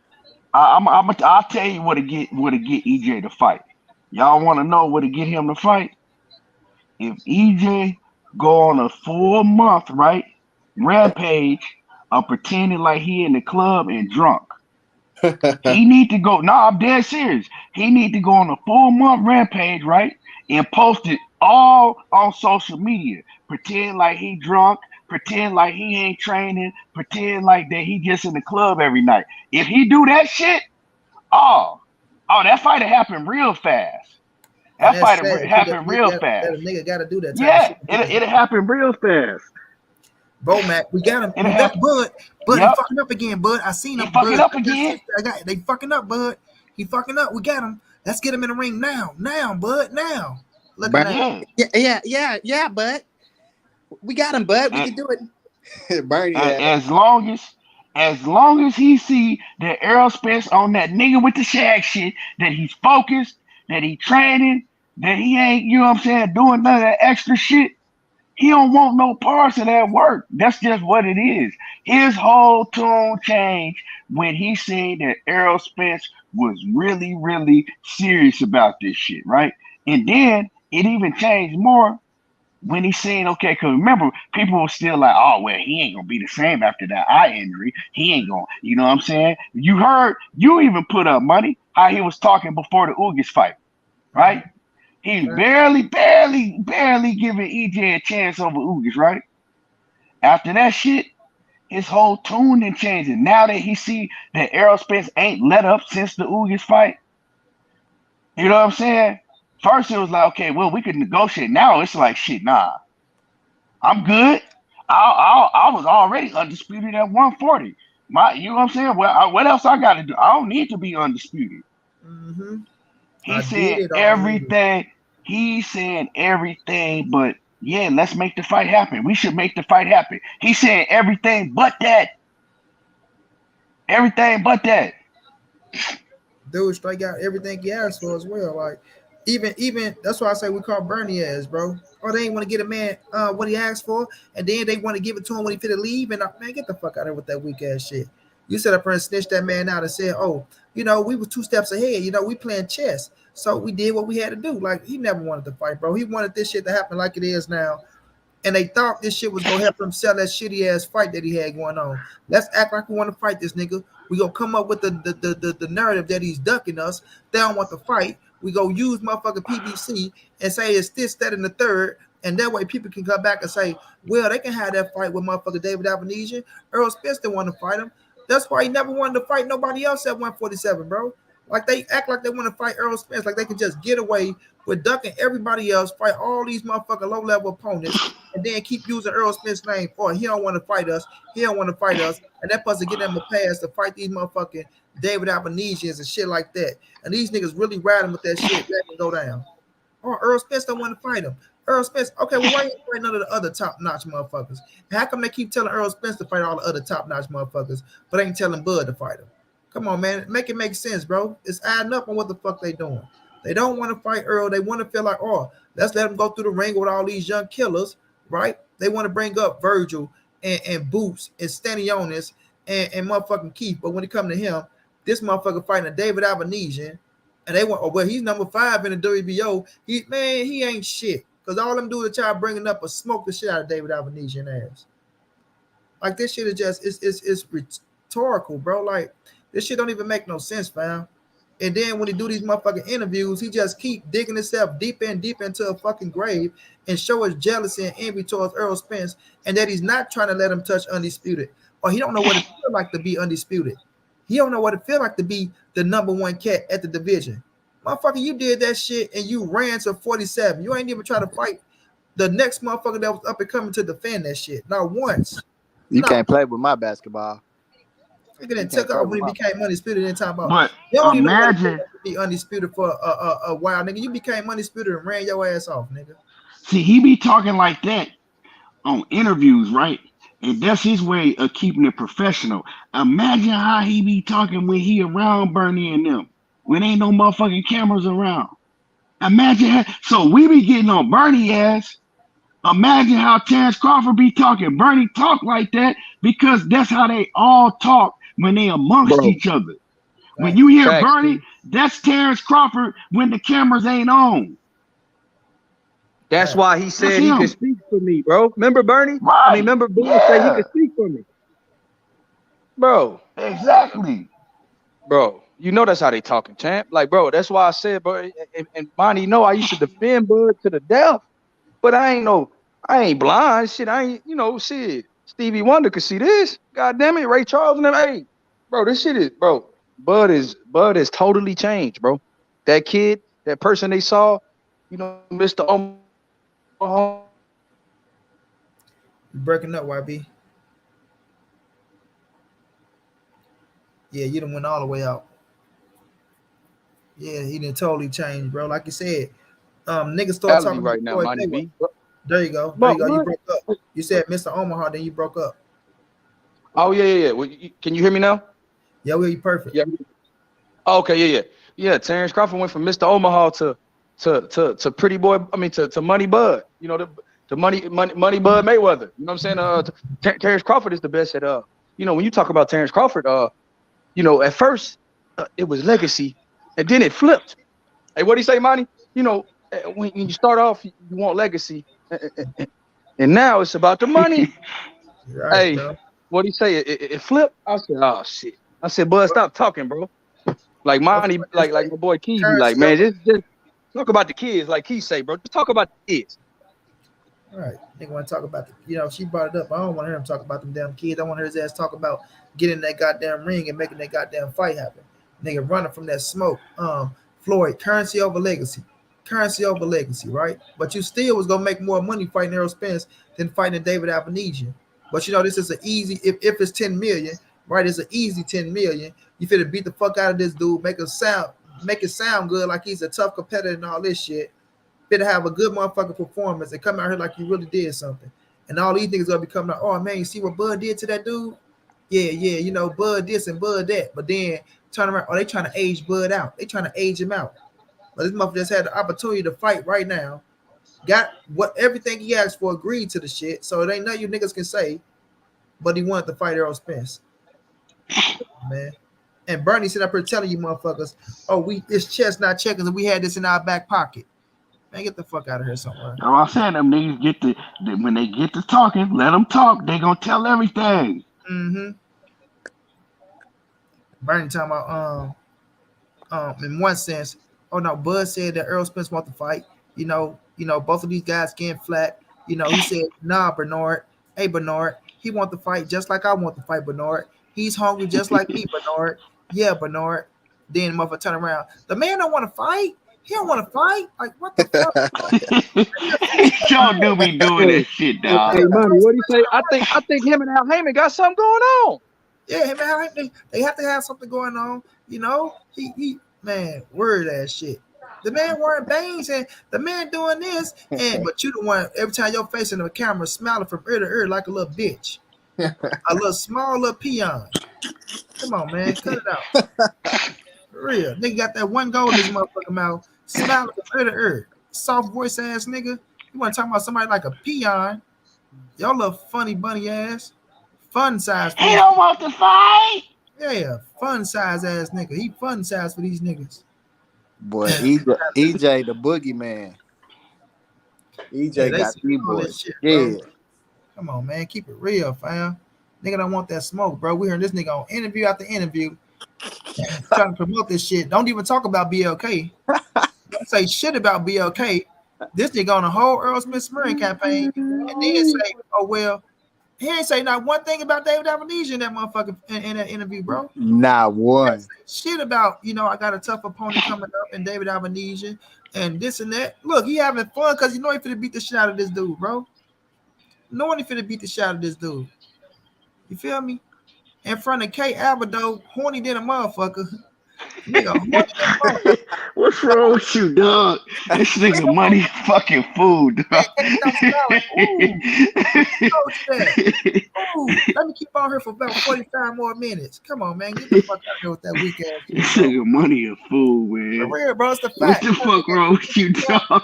I'll tell you what to get EJ to fight. Y'all want to know what to get him to fight? If EJ go on a full month, right, rampage of pretending like he in the club and drunk, he need to go. No, I'm dead serious. He need to go on a full month rampage, right, and post it all on social media. Pretend like he drunk. Pretend like he ain't training. Pretend like that he just in the club every night. If he do that shit, oh, that fight happen real fast. That fight happen real fast. That nigga got to do that. Yeah, it happened real fast. Bro, Mac, we got him. We got Bud. Bud, he fucking up again, Bud. I seen him. He fucking up again. They fucking up, Bud. He fucking up. We got him. Let's get him in the ring now, Bud, now. Look at that. Yeah, Bud. We got him, Bud. We can do it. Bernie. As long as he see that Errol Spence on that nigga with the shag shit, that he's focused, that he training, that he ain't, you know what I'm saying, doing none of that extra shit, he don't want no parts of that work. That's just what it is. His whole tune changed when he seen that Errol Spence was really, really serious about this shit, right? And then it even changed more when he seen, okay, because remember, people were still like, oh, well, he ain't going to be the same after that eye injury. He ain't going, you know what I'm saying? You even put up money, how he was talking before the Ugas fight, right? He's barely giving EJ a chance over Ugas, right? After that shit, his whole tune done changed. And now that he see that Errol Spence ain't let up since the Ugas fight, you know what I'm saying? First it was like, okay, well, we could negotiate. Now it's like, shit, nah, I'm good. I was already undisputed at 140. You know what I'm saying? Well, what else I got to do? I don't need to be undisputed. Mm-hmm. He's saying everything. He's saying everything, but yeah, let's make the fight happen. We should make the fight happen. He's saying everything but that. Everything but that. Dude, strike out everything he asked for as well. Like, even that's why I say we call Bernie ass, bro. Or they ain't want to get a man what he asked for, and then they want to give it to him when he fit to leave. And man, get the fuck out of here with that weak ass shit. You set up and snitched that man out and said, oh, you know, we were 2 steps ahead. You know, we playing chess. So we did what we had to do. Like, he never wanted to fight, bro. He wanted this shit to happen like it is now. And they thought this shit was going to help him sell that shitty ass fight that he had going on. Let's act like we want to fight this nigga. We going to come up with the narrative that he's ducking us. They don't want to fight. We go use motherfucking PBC and say it's this, that, and the third. And that way people can come back and say, well, they can have that fight with motherfucker David Albanesian. Errol Spence didn't want to fight him. That's why he never wanted to fight nobody else at 147, bro. Like, they act like they want to fight Errol Spence, like they can just get away with ducking everybody else, fight all these motherfucking low-level opponents, and then keep using Errol Spence's name for he don't want to fight us, he don't want to fight us, and that person get them a pass to fight these motherfucking David Albanesians and shit like that. And these niggas really riding with that shit, that can go down. Oh, Errol Spence don't want to fight him. Earl Spence, okay, well, why you fight none of the other top-notch motherfuckers? And how come they keep telling Earl Spence to fight all the other top-notch motherfuckers, but ain't telling Bud to fight him? Come on, man. Make it make sense, bro. It's adding up on what the fuck they doing. They don't want to fight Earl. They want to feel like, oh, let's let him go through the ring with all these young killers, right? They want to bring up Virgil and Boots and Stanionis and motherfucking Keith. But when it come to him, this motherfucker fighting a David Albanesian, and they want, oh, well, he's number 5 in the WBO. He ain't shit. Because all them do is try bringing up a smoke the shit out of David Albanesian ass. Like, this shit is just, it's rhetorical, bro. Like, this shit don't even make no sense, fam. And then when he do these motherfucking interviews, he just keep digging himself deeper and deeper into a fucking grave and show his jealousy and envy towards Errol Spence, and that he's not trying to let him touch undisputed. Or he don't know what it feels like to be undisputed. He don't know what it feels like to be the number one cat at the division. Motherfucker, you did that shit and you ran to 47. You ain't even try to fight the next motherfucker that was up and coming to defend that shit. Not once. You can't play with my basketball. Nigga then took off when he became undisputed in time about. But You don't even imagine know be undisputed for a while, nigga. You became undisputed and ran your ass off, nigga. See, he be talking like that on interviews, right? And that's his way of keeping it professional. Imagine how he be talking when he around Bernie and them, when ain't no motherfucking cameras around. Imagine how, so we be getting on Bernie ass. Imagine how Terence Crawford be talking. Bernie talk like that because that's how they all talk when they amongst each other. When you hear Bernie, that's Terence Crawford when the cameras ain't on. That's why he said he could speak for me, bro. Remember Bernie? Right. I mean, remember Bernie said he could speak for me, bro. Exactly, bro. You know that's how they talking, champ. Like, bro, that's why I said, bro. And Bonnie, I used to defend Bud to the death, but I ain't blind. Shit, I ain't, shit. Stevie Wonder could see this. God damn it, Ray Charles and them. Hey, bro, this shit is, bro. Bud is totally changed, bro. That kid, that person they saw, Mr. Omaha. You breaking up, YB. Yeah, you done went all the way out. Yeah, he done totally changed, bro. Like you said, niggas start talking right now, Monty B. There you go. There you go. You broke up. You said Mr. Omaha, then you broke up. Oh yeah. Well, can you hear me now? Yeah, well, you perfect. Yeah. Okay, yeah. Terence Crawford went from Mr. Omaha to Pretty Boy. I mean to Money Bud. The money Bud Mayweather. You know what I'm saying? Terence Crawford is the best at when you talk about Terence Crawford, at first it was legacy, and then it flipped. Hey, what do you say, Monty? When you start off, you want legacy, and now it's about the money. Right, hey, bro. What do you say? It flipped. I said, oh shit. I said, Bud, stop talking, bro. Like Monty, like my boy Key, be like, man, just talk about the kids, like Key say, bro. Just talk about the kids. All right, nigga want to talk about she brought it up. I don't want to hear him talk about them damn kids. I want to hear his ass talk about getting that goddamn ring and making that goddamn fight happen. Nigga running from that smoke. Floyd, currency over legacy, right? But you still was gonna make more money fighting Errol Spence than fighting David Avenesian. But this is an easy. If it's 10 million, right? It's an easy 10 million. You finna beat the fuck out of this dude, make it sound good, like he's a tough competitor and all this shit. Finna have a good motherfucking performance and come out here like you really did something. And all these niggas gonna be coming out, oh man, you see what Bud did to that dude? Yeah, Bud this and Bud that. But then turn around, they trying to age Bud out. They trying to age him out. But this motherfucker just had the opportunity to fight right now. Got everything he asked for, agreed to the shit. So it ain't nothing you niggas can say. But he wanted to fight Errol Spence. Man. And Bernie sitting up here telling you motherfuckers, oh, it's chess, not checkers, and we had this in our back pocket. Man, get the fuck out of here somewhere. All I'm saying, them niggas when they get to talking, let them talk. They gonna tell everything. Mm-hmm. Bernie talking about in one sense, oh no, Bud said that Errol Spence want to fight. Both of these guys getting flat. He said, nah, Bernard. Hey, Bernard, he want to fight just like I want to fight, Bernard. He's hungry just like me, Bernard. Yeah, Bernard. Then motherfucker turn around. The man don't want to fight. He don't want to fight. Like, what the fuck? Y'all do be doing this shit, dog. Hey, Money, what do you say? I think him and Al Heyman got something going on. Yeah, him and Al Heyman, they have to have something going on. He man, word ass shit. The man wearing bangs and the man doing this, but you the one every time your face in the camera smiling from ear to ear like a little bitch. A little small little peon. Come on, man, cut it out. For real. Nigga got that one goal in his motherfucking mouth, smiling from ear to ear. Soft voice ass nigga. You want to talk about somebody like a peon? Y'all little funny bunny ass. Fun size. He don't want to fight. Yeah, fun size ass nigga. He fun size for these niggas. Boy, EJ the boogeyman. EJ got three boys. Shit, yeah. Come on, man. Keep it real, fam. Nigga don't want that smoke, bro. We heard this nigga on interview after interview trying to promote this shit. Don't even talk about BLK. Don't say shit about BLK. This nigga on a whole Earl Smith Smearing campaign and then say, oh, well, He ain't say not one thing about David Avenesian in that motherfucker in that interview, bro. Not one. Shit about, I got a tough opponent coming up and David Avenesian and this and that. Look, he having fun because he finna beat the shit out of this dude, bro. Knowing he finna beat the shit out of this dude. You feel me? In front of K Abado, horny than a motherfucker. Nigga, horny. What's wrong with you, dog? This nigga money fucking food, dog. Ooh, let me keep on here for about 45 more minutes. Come on, man. Get the fuck out of here with that weak ass shit. This nigga money a fool, man. For real, bro. It's the fact. What the fuck wrong with you, dog?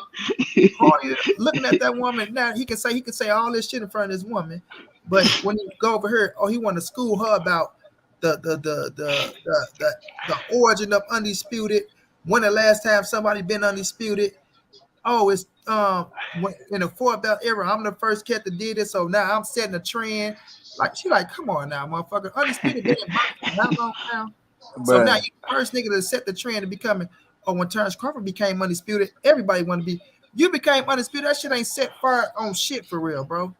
Looking at that woman now, he can say all this shit in front of this woman, but when he go over here, he want to school her about the origin of undisputed. When the last time somebody been undisputed? Oh, it's in the 4 belt era. I'm the first cat that did it, so now I'm setting a trend. Like she like, come on now, motherfucker. Undisputed been in how long now? So now you the first nigga to set the trend to becoming. Oh, when Terence Crawford became undisputed, everybody want to be. You became undisputed. That shit ain't set fire on shit for real, bro.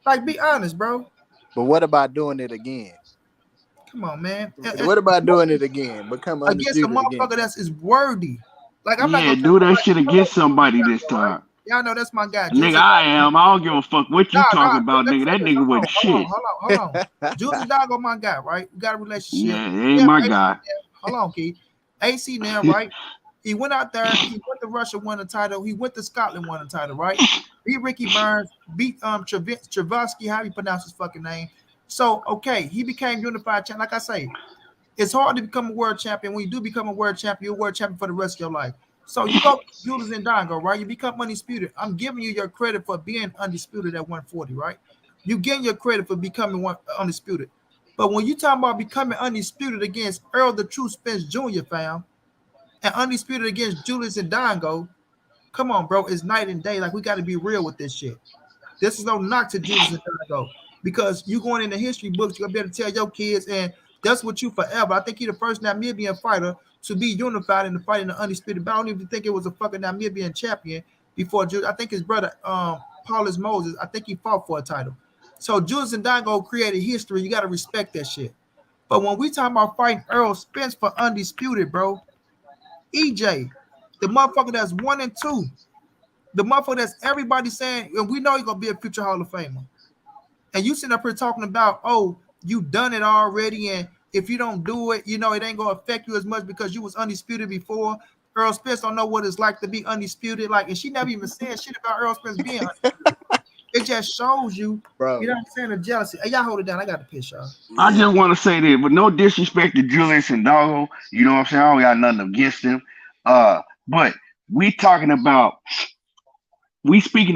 Like, be honest, bro. But what about doing it again? Come on, man. What about doing it again? Become against a motherfucker that's worthy. Like, I'm not gonna do that shit against somebody this time. Y'all know that's my guy. Nigga, I am. I don't give a fuck what you talking about, nigga. That nigga wasn't shit. Hold on. Julius Doggo, my guy, right? We got a relationship. Yeah, he ain't my guy. Hold on, Keith. AC now, right? He went out there. He went to Russia, won the title. He went to Scotland, won the title, right? Beat Ricky Burns, beat Travasky, how do you pronounce his fucking name? So, okay, he became unified champion. Like I say, it's hard to become a world champion. When you do become a world champion, you're a world champion for the rest of your life. So you go Julius and Dongo, right? You become undisputed. I'm giving you your credit for being undisputed at 140, right? You getting your credit for becoming undisputed. But when you talking about becoming undisputed against Errol the True Spence Jr., fam, and undisputed against Julius and Dongo, come on, bro. It's night and day. Like, we got to be real with this shit. This is no knock to Julius and Dongo. Because you going in the history books, you're going to be able to tell your kids, and that's what you forever. I think he's the first Namibian fighter to be unified in the fight in the undisputed. But I don't even think it was a fucking Namibian champion before Julius. I think his brother, Paulus Moses, I think he fought for a title. So Julius and Dongo created history. You got to respect that shit. But when we talking about fighting Errol Spence for undisputed, bro, EJ, the motherfucker that's 1 and 2, the motherfucker that's everybody saying, and we know he's going to be a future Hall of Famer. And you sitting up here talking about, oh, you done it already, and if you don't do it, it ain't gonna affect you as much because you was undisputed before. Errol Spence don't know what it's like to be undisputed. Like, and she never even said shit about Errol Spence being undisputed. It just shows you, bro. You know what I'm saying? The jealousy. Hey, y'all hold it down. I got to piss, y'all. I just want to say that, with no disrespect to Julius and Dongo, you know what I'm saying? I don't got nothing against them. But we speaking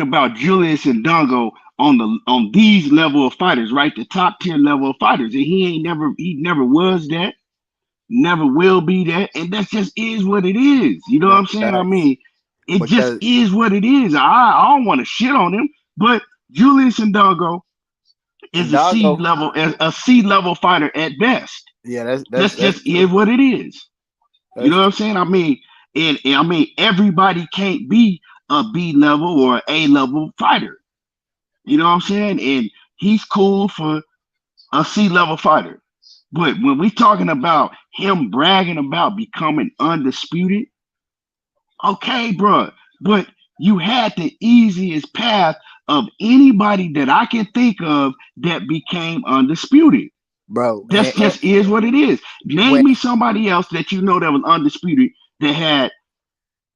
about Julius and Dongo on these level of fighters, right? The top tier level of fighters. And he never was that, never will be that. And that just is what it is. You know what I'm saying? I mean, it just is what it is. I don't want to shit on him, but Julius and Dongo is a C level fighter at best. Yeah, that's just is what it is. You know what I'm saying? I mean, and I mean, everybody can't be a B level or A level fighter. You know what I'm saying? And he's cool for a C-level fighter. But when we talking about him bragging about becoming undisputed, okay, bro. But you had the easiest path of anybody that I can think of that became undisputed. Bro. That just is what it is. Name me somebody else that you know that was undisputed that had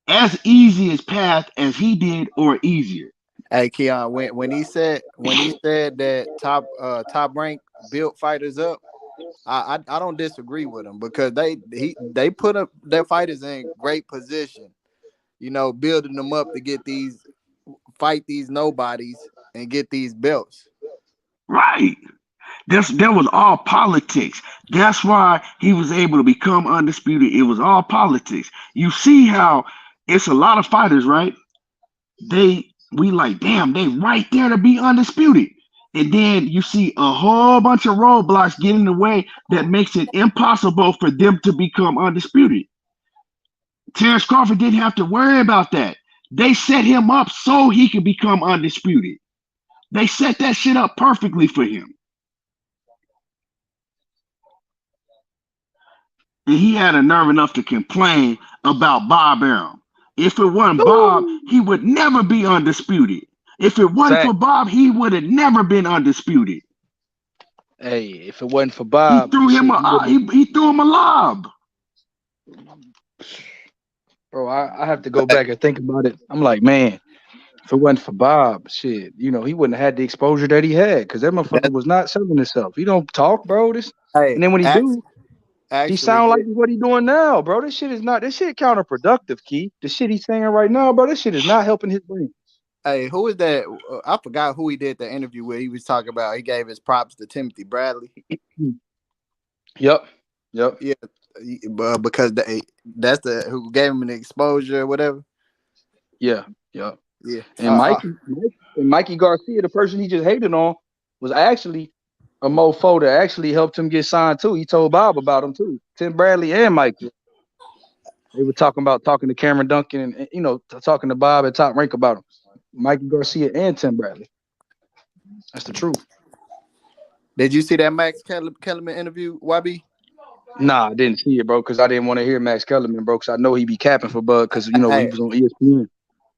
as easy as path as he did or easier. Hey, Keon, when he said that top rank built fighters up, I don't disagree with him because they put up their fighters in great position, building them up to fight these nobodies and get these belts. Right. That was all politics. That's why he was able to become undisputed. It was all politics. You see how it's a lot of fighters, right? We like, damn, they right there to be undisputed. And then you see a whole bunch of roadblocks get in the way that makes it impossible for them to become undisputed. Terence Crawford didn't have to worry about that. They set him up so he could become undisputed. They set that shit up perfectly for him. And he had a nerve enough to complain about Bob Arum. If it wasn't Bob, he would never be undisputed. If it wasn't for Bob, he would have never been undisputed. Hey, if it wasn't for Bob, he threw him a lob. Bro, I have to go back and think about it. I'm like, man, if it wasn't for Bob, shit, you know, he wouldn't have had the exposure that he had because that motherfucker was not selling himself. He don't talk, bro. And then when he do, he sound like what he doing now, bro. This shit counterproductive, Key. The shit he's saying right now, bro, this shit is not helping his brain. Hey, who is that? I forgot who he did the interview with. He was talking about, he gave his props to Timothy Bradley. Yep. Yeah, because that's the who gave him the exposure or whatever. Yeah. And Mikey Garcia, the person he just hated on, was actually a mofo that actually helped him get signed too. He told Bob about him too. Tim Bradley and Mikey. They were talking to Cameron Duncan and you know, talking to Bob at Top Rank about him. Mikey Garcia and Tim Bradley. That's the truth. Did you see that Max Kellerman interview, YB? Nah, I didn't see it, bro, because I didn't want to hear Max Kellerman, bro, because I know he be capping for Bud because, you know, he was on ESPN.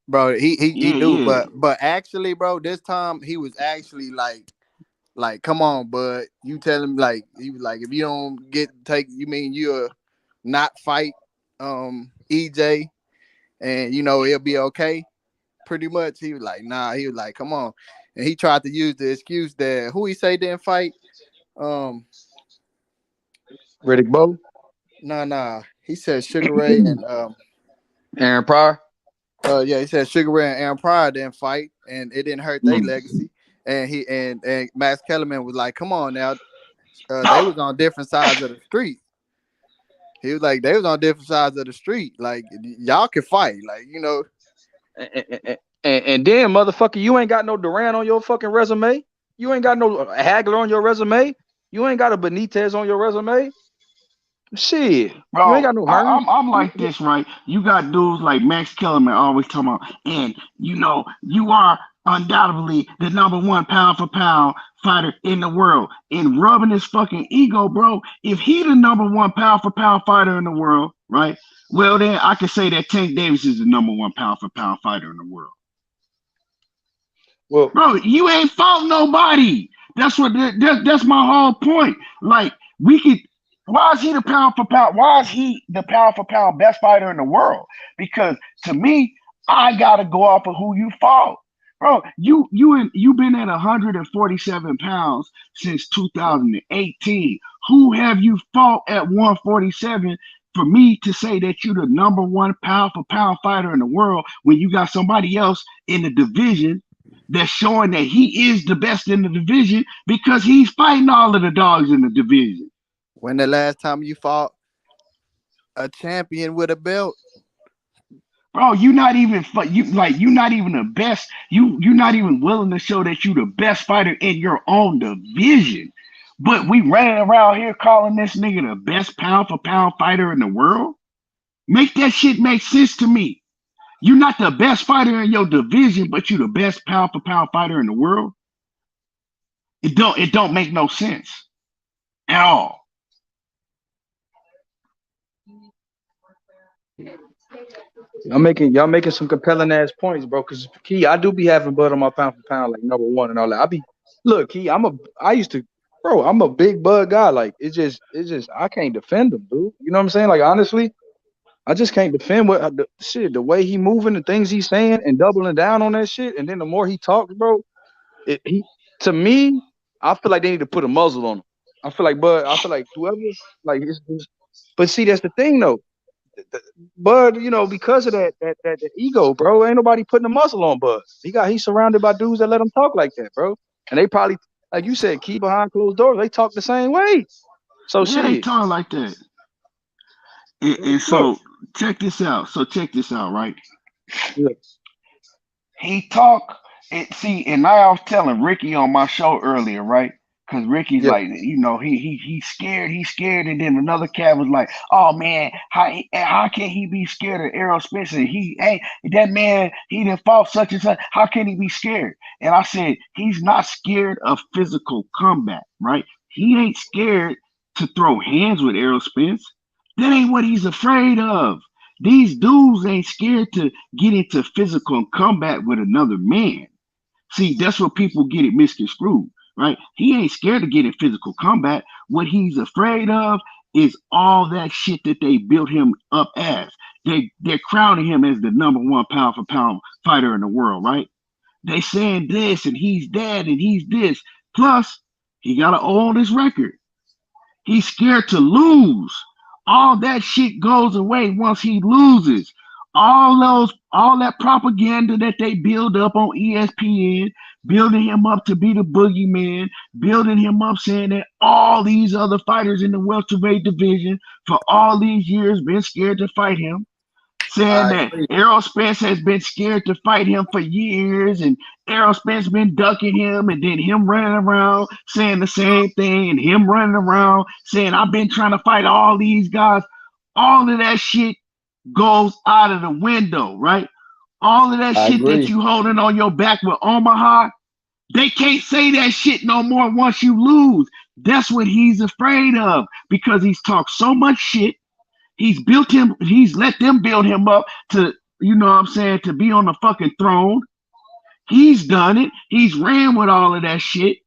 Bro, he do, but actually, bro, this time he was actually like, come on, Bud. You tell him, like, he was like, if you don't you mean you'll not fight EJ and, you know, it'll be okay? Pretty much. He was like, nah, he was like, come on. And he tried to use the excuse that who he say didn't fight? Riddick Bowe? Nah. He said Sugar Ray and Aaron Pryor? Yeah, he said Sugar Ray and Aaron Pryor didn't fight and it didn't hurt their legacy. And he and Max Kellerman was like, come on now. They was on different sides of the street. He was like, they was on different sides of the street. Like, y'all can fight. Like, you know. And then, motherfucker, you ain't got no Duran on your fucking resume. You ain't got no Hagler on your resume. You ain't got a Benitez on your resume. Shit, bro, you ain't got no Hearns. I'm like this, right? You got dudes like Max Kellerman always talking about, and you know, you are undoubtedly the #1 pound for pound fighter in the world, and rubbing his fucking ego, bro. If he the #1 pound for pound fighter in the world, right? Well, then I could say that Tank Davis is the #1 pound for pound fighter in the world. Well, bro, you ain't fought nobody. That's my whole point. Like, we could. Why is he the pound for pound? Why is he the pound for pound best fighter in the world? Because to me, I gotta go off of who you fought, bro. You been at 147 pounds since 2018. Who have you fought at 147 for me to say that you're the #1 pound for pound fighter in the world when you got somebody else in the division that's showing that he is the best in the division because he's fighting all of the dogs in the division? When the last time you fought a champion with a belt? Bro, you're not even the best. You're not even willing to show that you're the best fighter in your own division. But we ran around here calling this nigga the best pound for pound fighter in the world. Make that shit make sense to me. You're not the best fighter in your division, but you're the best pound for pound fighter in the world. It don't make no sense at all. Y'all making some compelling ass points, bro. Cause Key, I do be having Bud on my pound for pound, like #1 and all that. Look, Key, I'm a big Bud guy. Like it's just I can't defend him, dude. You know what I'm saying? Like honestly, I just can't defend the way he moving, the things he's saying, and doubling down on that shit. And then the more he talks, bro, to me, I feel like they need to put a muzzle on him. I feel like whoever, like, but see, that's the thing though. Bud, you know, because of that ego, bro, ain't nobody putting a muzzle on Bud. He's surrounded by dudes that let him talk like that, bro. And they probably, like you said, keep behind closed doors. They talk the same way. So yeah, they talk like that. And so check this out. Right? Yeah. He talk and see, and I was telling Ricky on my show earlier, right? Cause Ricky's like, he's scared, and then another cat was like, "Oh man, how can he be scared of Errol Spence? He ain't that man. He didn't fought such and such. How can he be scared?" And I said, he's not scared of physical combat, right? He ain't scared to throw hands with Errol Spence. That ain't what he's afraid of. These dudes ain't scared to get into physical combat with another man. See, that's what people get it misconstrued, right? He ain't scared to get in physical combat. What he's afraid of is all that shit that they built him up as. They're crowning him as the number one pound for pound fighter in the world, right? They saying this and he's that and he's this. Plus, he got an oldest record. He's scared to lose. All that shit goes away once he loses. All that propaganda that they build up on ESPN, building him up to be the boogeyman, building him up saying that all these other fighters in the welterweight division for all these years been scared to fight him, saying that Errol Spence has been scared to fight him for years, and Errol Spence been ducking him, and then him running around saying the same thing, and him running around saying, I've been trying to fight all these guys. All of that shit goes out of the window, right? All of that shit that you holding on your back with Omaha, they can't say that shit no more once you lose. That's what he's afraid of, because he's talked so much shit. He's let them build him up to, to be on the fucking throne. He's done it. He's ran with all of that shit.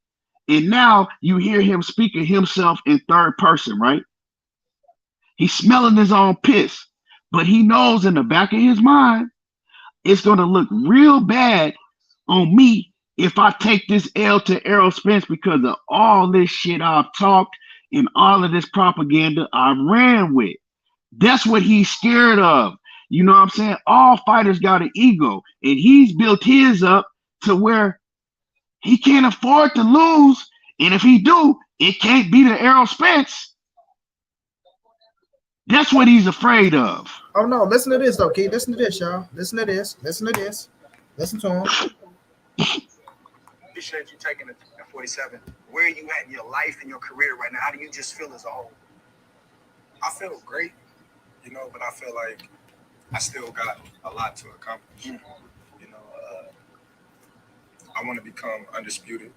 And now you hear him speaking himself in third person, right? He's smelling his own piss. But he knows in the back of his mind, it's going to look real bad on me if I take this L to Errol Spence because of all this shit I've talked and all of this propaganda I've ran with. That's what he's scared of. You know what I'm saying? All fighters got an ego, and he's built his up to where he can't afford to lose. And if he do, it can't be the Errol Spence. That's what he's afraid of. Oh no, listen to this though, Keith. Listen to this, y'all. Listen to this. Listen to this. Listen to him. Appreciate you taking it at 47. Where are you at in your life and your career right now? How do you just feel as a whole? I feel great, but I feel like I still got a lot to accomplish. I want to become undisputed.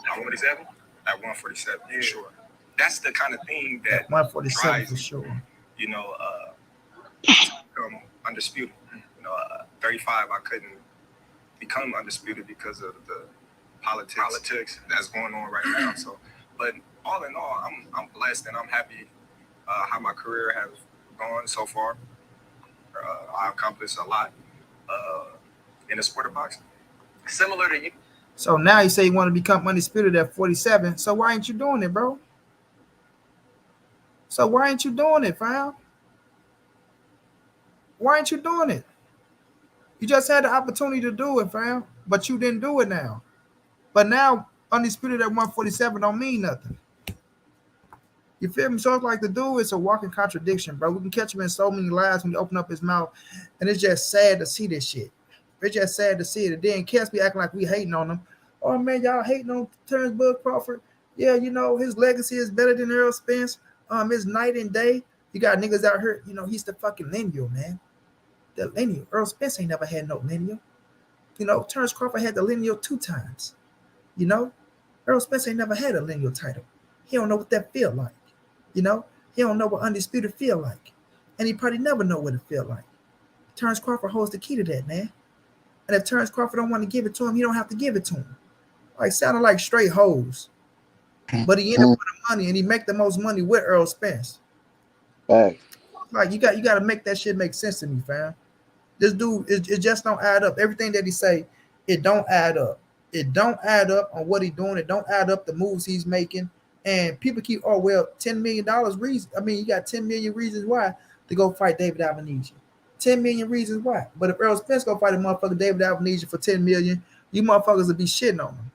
At 147? At 147, yeah. Sure. That's the kind of thing that 147 for sure. Become undisputed. 35, I couldn't become undisputed because of the politics that's going on right now. So, but all in all, I'm blessed and I'm happy how my career has gone so far. I accomplished a lot in the sport of boxing. Similar to you. So now you say you want to become undisputed at 47. So why ain't you doing it, bro? So why ain't you doing it, fam? Why ain't you doing it? You just had the opportunity to do it, fam, but you didn't do it now. But now undisputed at 147 don't mean nothing. You feel me? So it's like the dude is a walking contradiction, bro. We can catch him in so many lies when he open up his mouth, and it's just sad to see this shit. It's just sad to see it. And then cats be acting like we hating on him. Oh man, y'all hating on Terence Crawford. Yeah, his legacy is better than Errol Spence. It's night and day. You got niggas out here, he's the fucking lineal, man. The lineal. Errol Spence ain't never had no lineal. Terence Crawford had the lineal 2 times. Errol Spence ain't never had a lineal title. He don't know what that feel like. He don't know what undisputed feel like. And he probably never know what it feel like. Terence Crawford holds the key to that, man. And if Terence Crawford don't want to give it to him, he don't have to give it to him. Like, sounding like straight hoes. But he ended up with the money, and he make the most money with Errol Spence. Right. Like, you got to make that shit make sense to me, fam. This dude, it just don't add up. Everything that he say, it don't add up. It don't add up on what he's doing. It don't add up the moves he's making. And people keep, $10 million reason. I mean, you got 10 million reasons why to go fight David Alvanese. 10 million reasons why. But if Errol Spence go fight a motherfucker David Alvanese for 10 million, you motherfuckers will be shitting on him.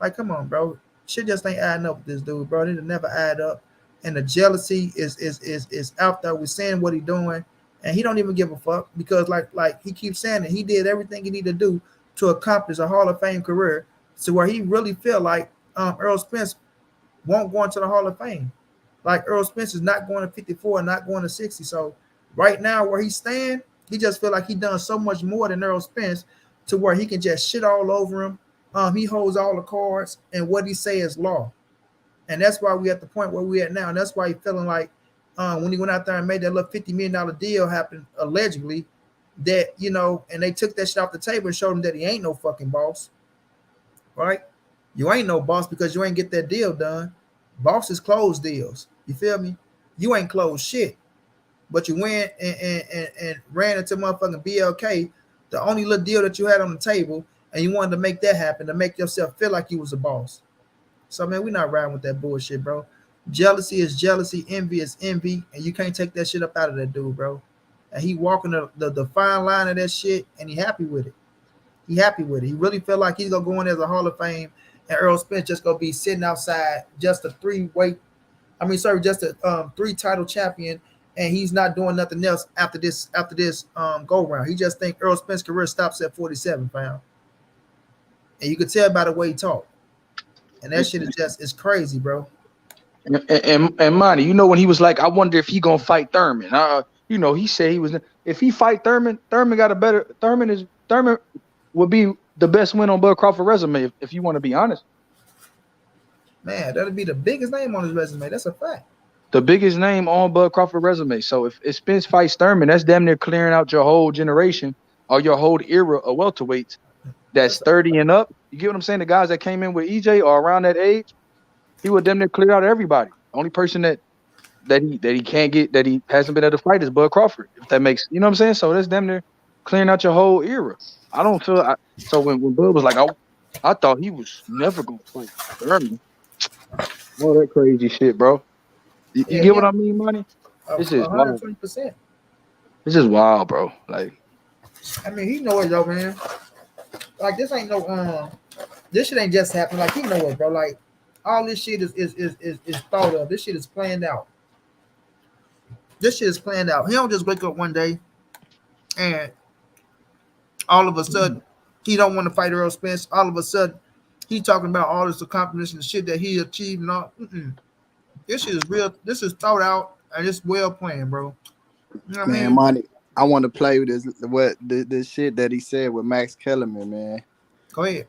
Like, come on, bro. Shit just ain't adding up with this dude, bro. It'll never add up. And the jealousy is out there. We're saying what he's doing, and he don't even give a fuck because, like he keeps saying it, he did everything he needed to do to accomplish a Hall of Fame career to where he really feel like Errol Spence won't go into the Hall of Fame. Like Errol Spence is not going to 54 and not going to 60. So right now where he's staying, he just feel like he done so much more than Errol Spence to where he can just shit all over him. He holds all the cards, and what he say is law. And that's why we at the point where we at now. And that's why he feeling like when he went out there and made that little $50 million deal happen, allegedly, that, you know, and they took that shit off the table and showed him that he ain't no fucking boss. Right? You ain't no boss because you ain't get that deal done. Bosses close deals. You feel me? You ain't closed shit. But you went and ran into motherfucking BLK, the only little deal that you had on the table, and you wanted to make that happen to make yourself feel like you was a boss. So, man, we're not riding with that bullshit, bro. Jealousy is jealousy. Envy is envy. And you can't take that shit up out of that dude, bro. And he walking the fine line of that shit, and he happy with it. He happy with it. He really feel like he's going to go in as a Hall of Fame, and Errol Spence just going to be sitting outside just a just a three-title champion, and he's not doing nothing else after this go-round. He just think Errol Spence's career stops at 47, fam. And you can tell by the way he talk. And that shit is it's crazy, bro. And Monty, you know, when he was like, I wonder if he gonna fight Thurman. You know, he said he was, if he fight Thurman got a better, Thurman would be the best win on Bud Crawford resume, if you want to be honest. Man, that'll be the biggest name on his resume. That's a fact. The biggest name on Bud Crawford resume. So if Spence fights Thurman, that's damn near clearing out your whole generation or your whole era of welterweights that's 30 and up. You get what I'm saying? The guys that came in with EJ or around that age, he would damn near clear out everybody. The only person that he can't get, that he hasn't been able to fight, is Bud Crawford. If that makes, you know what I'm saying? So that's damn near clearing out your whole era. I don't feel so when Bud was like, I thought he was never gonna fight Thurman. All that crazy shit, bro. You get what I mean, Money? This is 120%. This is wild, bro. Like, I mean, he know it though, man. Like, this ain't no this shit ain't just happening. Like, he know it, bro. Like, all this shit is thought of. This shit is planned out. This shit is planned out. He don't just wake up one day and all of a sudden he don't want to fight Errol Spence. All of a sudden he talking about all this accomplishments and shit that he achieved and all. This shit is real. This is thought out and it's well planned, bro. You know what I mean? Monty, I want to play with this shit that he said with Max Kellerman, man. Go ahead.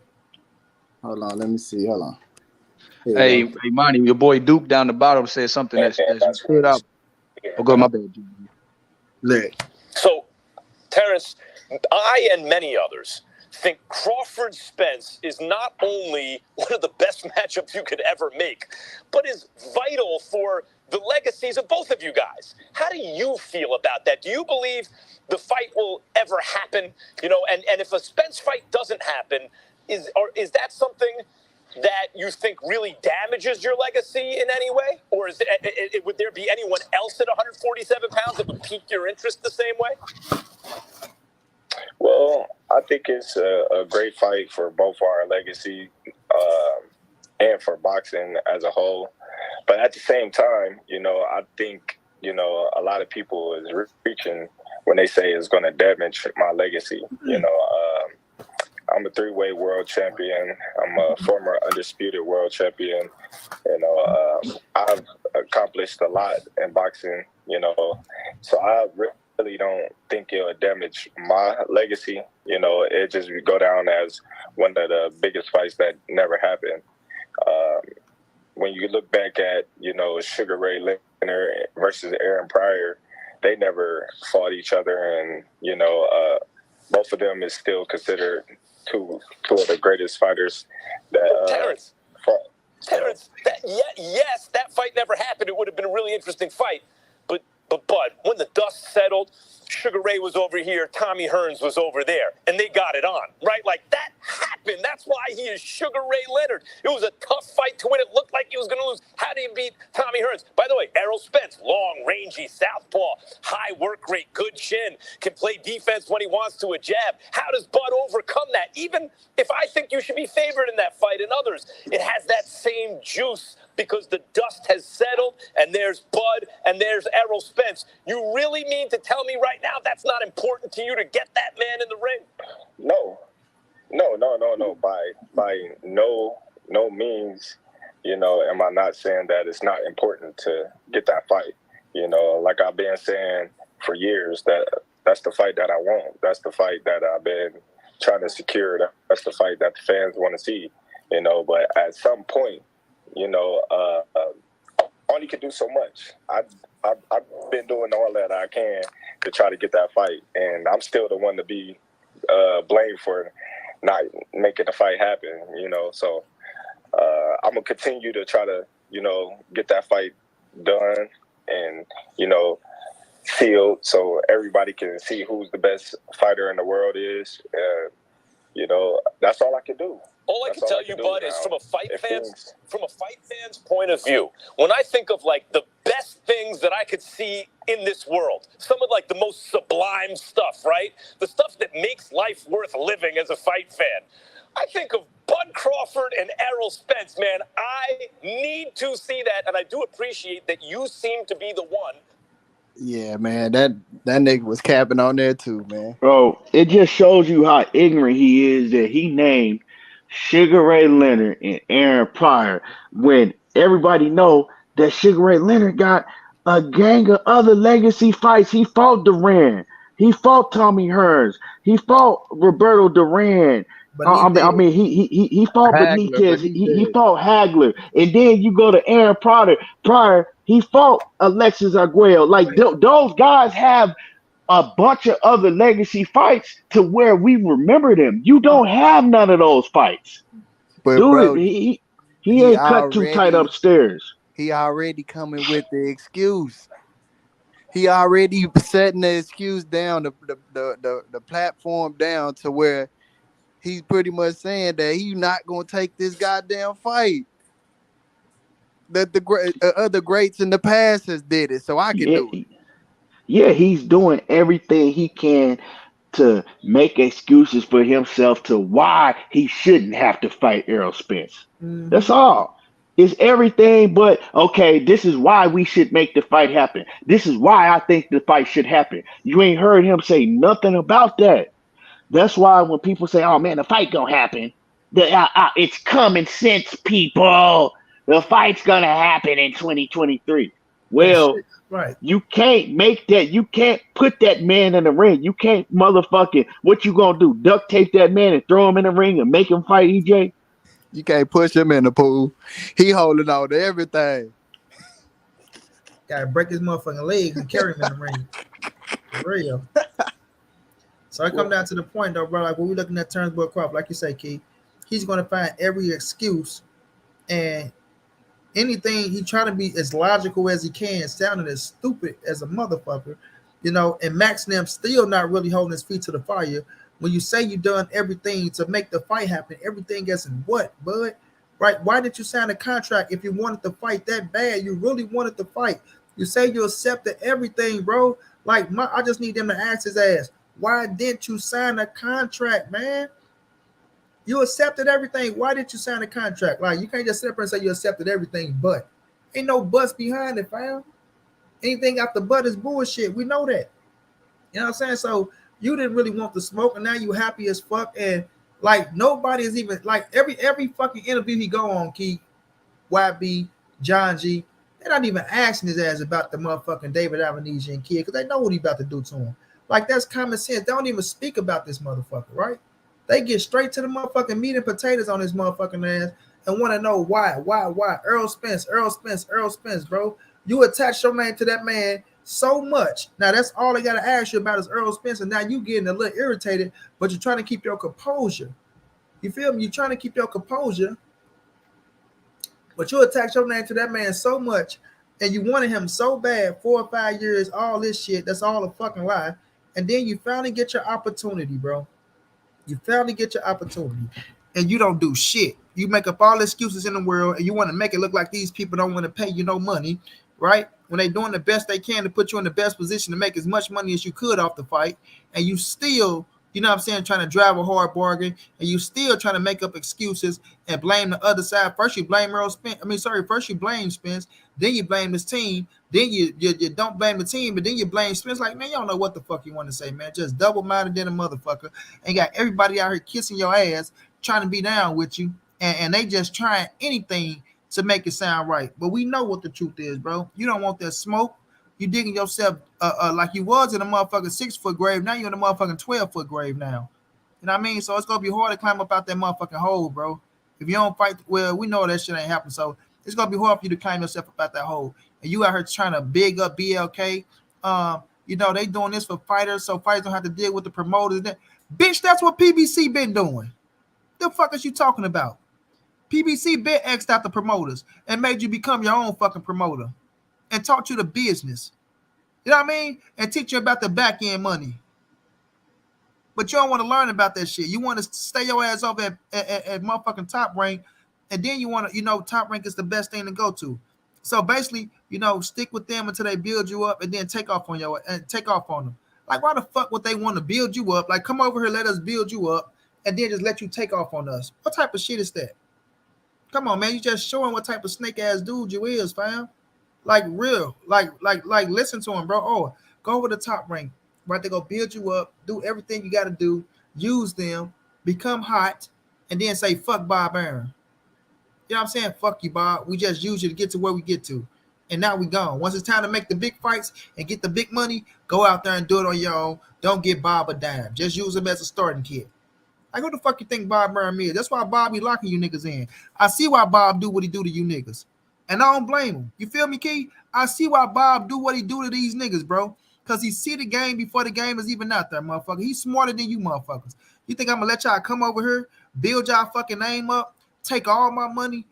Hold on, let me see. Hold on. Hey, Monty, your boy Duke down the bottom said something that's stood out. Oh, go, my bad. So, Terence, I and many others think Crawford Spence is not only one of the best matchups you could ever make, but is vital for the legacies of both of you guys. How do you feel about that? Do you believe the fight will ever happen? You know, and if a Spence fight doesn't happen, is that something that you think really damages your legacy in any way? Or would there be anyone else at 147 pounds that would pique your interest the same way? Well, I think it's a great fight for both our legacy and for boxing as a whole. But at the same time, you know, I think, you know, a lot of people is reaching when they say it's going to damage my legacy. You know, I'm a three-way world champion. I'm a former undisputed world champion. You know, I've accomplished a lot in boxing, you know, so I really don't think it'll damage my legacy. You know, it just would go down as one of the biggest fights that never happened. When you look back at, you know, Sugar Ray Leonard versus Aaron Pryor, they never fought each other. And, you know, both of them is still considered two of the greatest fighters that Terence, fought. Terence, yes, that fight never happened. It would have been a really interesting fight. But Bud, when the dust settled, Sugar Ray was over here, Tommy Hearns was over there, and they got it on, right? Like, that happened. That's why he is Sugar Ray Leonard. It was a tough fight to win. It looked like he was going to lose. How do you beat Tommy Hearns? By the way, Errol Spence, long, rangy, southpaw, high work rate, good chin, can play defense when he wants to, a jab. How does Bud overcome that? Even if I think you should be favored in that fight and others, it has that same juice because the dust has settled, and there's Bud, and there's Errol Spence. You really mean to tell me right now that's not important to you to get that man in the ring? No. By no no means, am I not saying that it's not important to get that fight. Like I've been saying for years, that's the fight that I want. That's the fight that I've been trying to secure. That's the fight that the fans want to see. But at some point, only can do so much. I've been doing all that I can to try to get that fight, and I'm still the one to be blamed for not making the fight happen. So I'm gonna continue to try to get that fight done and sealed so everybody can see who's the best fighter in the world is. That's all I can do. All I can tell you, Bud, is from a fight fan's point of view, when I think of like the best things that I could see in this world, some of like the most sublime stuff, right? The stuff that makes life worth living as a fight fan. I think of Bud Crawford and Errol Spence, man. I need to see that, and I do appreciate that you seem to be the one. Yeah, man, that nigga was capping on there too, man. Bro, it just shows you how ignorant he is that he named Sugar Ray Leonard and Aaron Pryor when everybody know that Sugar Ray Leonard got a gang of other legacy fights. He fought Duran. He fought Tommy Hearns. He fought Roberto Duran. He fought Benitez. He fought Hagler. And then you go to Aaron Pryor. He fought Alexis Arguello. Like those guys have a bunch of other legacy fights to where we remember them. You don't have none of those fights. But dude, bro, he ain't cut too tight upstairs. He already coming with the excuse. He already setting the excuse down, the platform down to where he's pretty much saying that he's not gonna take this goddamn fight. That the other greats in the past has did it, so I can do it. Yeah, he's doing everything he can to make excuses for himself to why he shouldn't have to fight Errol Spence. Mm-hmm. That's all. It's everything but, okay, this is why we should make the fight happen. This is why I think the fight should happen. You ain't heard him say nothing about that. That's why when people say, oh, man, the fight gonna happen, it's common sense, people. The fight's gonna happen in 2023. Well, right. You can't make that. You can't put that man in the ring. You can't motherfucking. What you gonna do? Duct tape that man and throw him in the ring and make him fight EJ? You can't push him in the pool. He holding on to everything. Gotta break his motherfucking legs and carry him in the ring. For real. So I come down to the point though, bro. Like when we looking at Terence Crawford, like you say, Key, he's gonna find every excuse and anything. He trying to be as logical as he can, sounding as stupid as a motherfucker, and Max them still not really holding his feet to the fire. When you say you done everything to make the fight happen, everything else in what, bud? Right? Why did you sign a contract if you wanted to fight that bad? You really wanted to fight. You say you accepted everything, bro. Like I just need them to ask his ass, why didn't you sign a contract, man? You accepted everything. Why didn't you sign a contract? Like, you can't just sit up and say you accepted everything, but ain't no buts behind it, fam. Anything after but is bullshit. We know that. You know what I'm saying? So you didn't really want the smoke, and now you happy as fuck. And like nobody is even like every fucking interview he go on, Key, YB, John G, they're not even asking his ass about the motherfucking David Avenesian kid because they know what he about to do to him. Like that's common sense. They don't even speak about this motherfucker, right? They get straight to the motherfucking meat and potatoes on this motherfucking ass and want to know why. Errol Spence, bro. You attach your name to that man so much. Now, that's all they got to ask you about is Errol Spence, and now you getting a little irritated, but you're trying to keep your composure. You feel me? You're trying to keep your composure, but you attach your name to that man so much, and you wanted him so bad, 4 or 5 years, all this shit, that's all a fucking lie, and then you finally get your opportunity, bro. You finally get your opportunity and you don't do shit. You make up all excuses in the world and you want to make it look like these people don't want to pay you no money, right? When they're doing the best they can to put you in the best position to make as much money as you could off the fight. And you still, you know what I'm saying, trying to drive a hard bargain and you still trying to make up excuses and blame the other side. First you blame first you blame Spence, then you blame his team. Then you don't blame the team, but then you blame Spence. Like, man, you don't know what the fuck you want to say, man. Just double-minded than a motherfucker. And got everybody out here kissing your ass, trying to be down with you. and they just trying anything to make it sound right. But we know what the truth is, bro. You don't want that smoke. You digging yourself like you was in a motherfucking 6-foot grave. Now you're in a motherfucking 12-foot grave now. You know what I mean? So it's gonna be hard to climb up out that motherfucking hole, bro. If you don't fight, well, we know that shit ain't happen. So it's gonna be hard for you to climb yourself up out that hole. And you out here trying to big up BLK. You know, they doing this for fighters, so fighters don't have to deal with the promoters. Bitch, that's what PBC been doing. The fuck is you talking about? PBC been X'd out the promoters and made you become your own fucking promoter and taught you the business. You know what I mean? And teach you about the back end money. But you don't want to learn about that shit. You want to stay your ass over at motherfucking Top Rank, and then you want to, you know, Top Rank is the best thing to go to. So basically, you know, stick with them until they build you up, and then take off on them. Like, why the fuck would they want to build you up? Like, come over here, let us build you up, and then just let you take off on us. What type of shit is that? Come on, man. You just showing what type of snake ass dude you is, fam. Like real, like listen to him, bro. Oh, go over the Top Rank. Right, they go build you up, do everything you got to do, use them, become hot, and then say, fuck Bob Aaron. You know what I'm saying? Fuck you, Bob. We just use you to get to where we get to. And now we gone. Once it's time to make the big fights and get the big money, go out there and do it on your own. Don't get Bob a dime. Just use him as a starting kit. Like, who the fuck you think Bob Aaron is? That's why Bob be locking you niggas in. I see why Bob do what he do to you niggas. And I don't blame him. You feel me, Key? I see why Bob do what he do to these niggas, bro. Because he see the game before the game is even out there, motherfucker. He's smarter than you motherfuckers. You think I'm going to let y'all come over here, build y'all fucking name up, take all my money,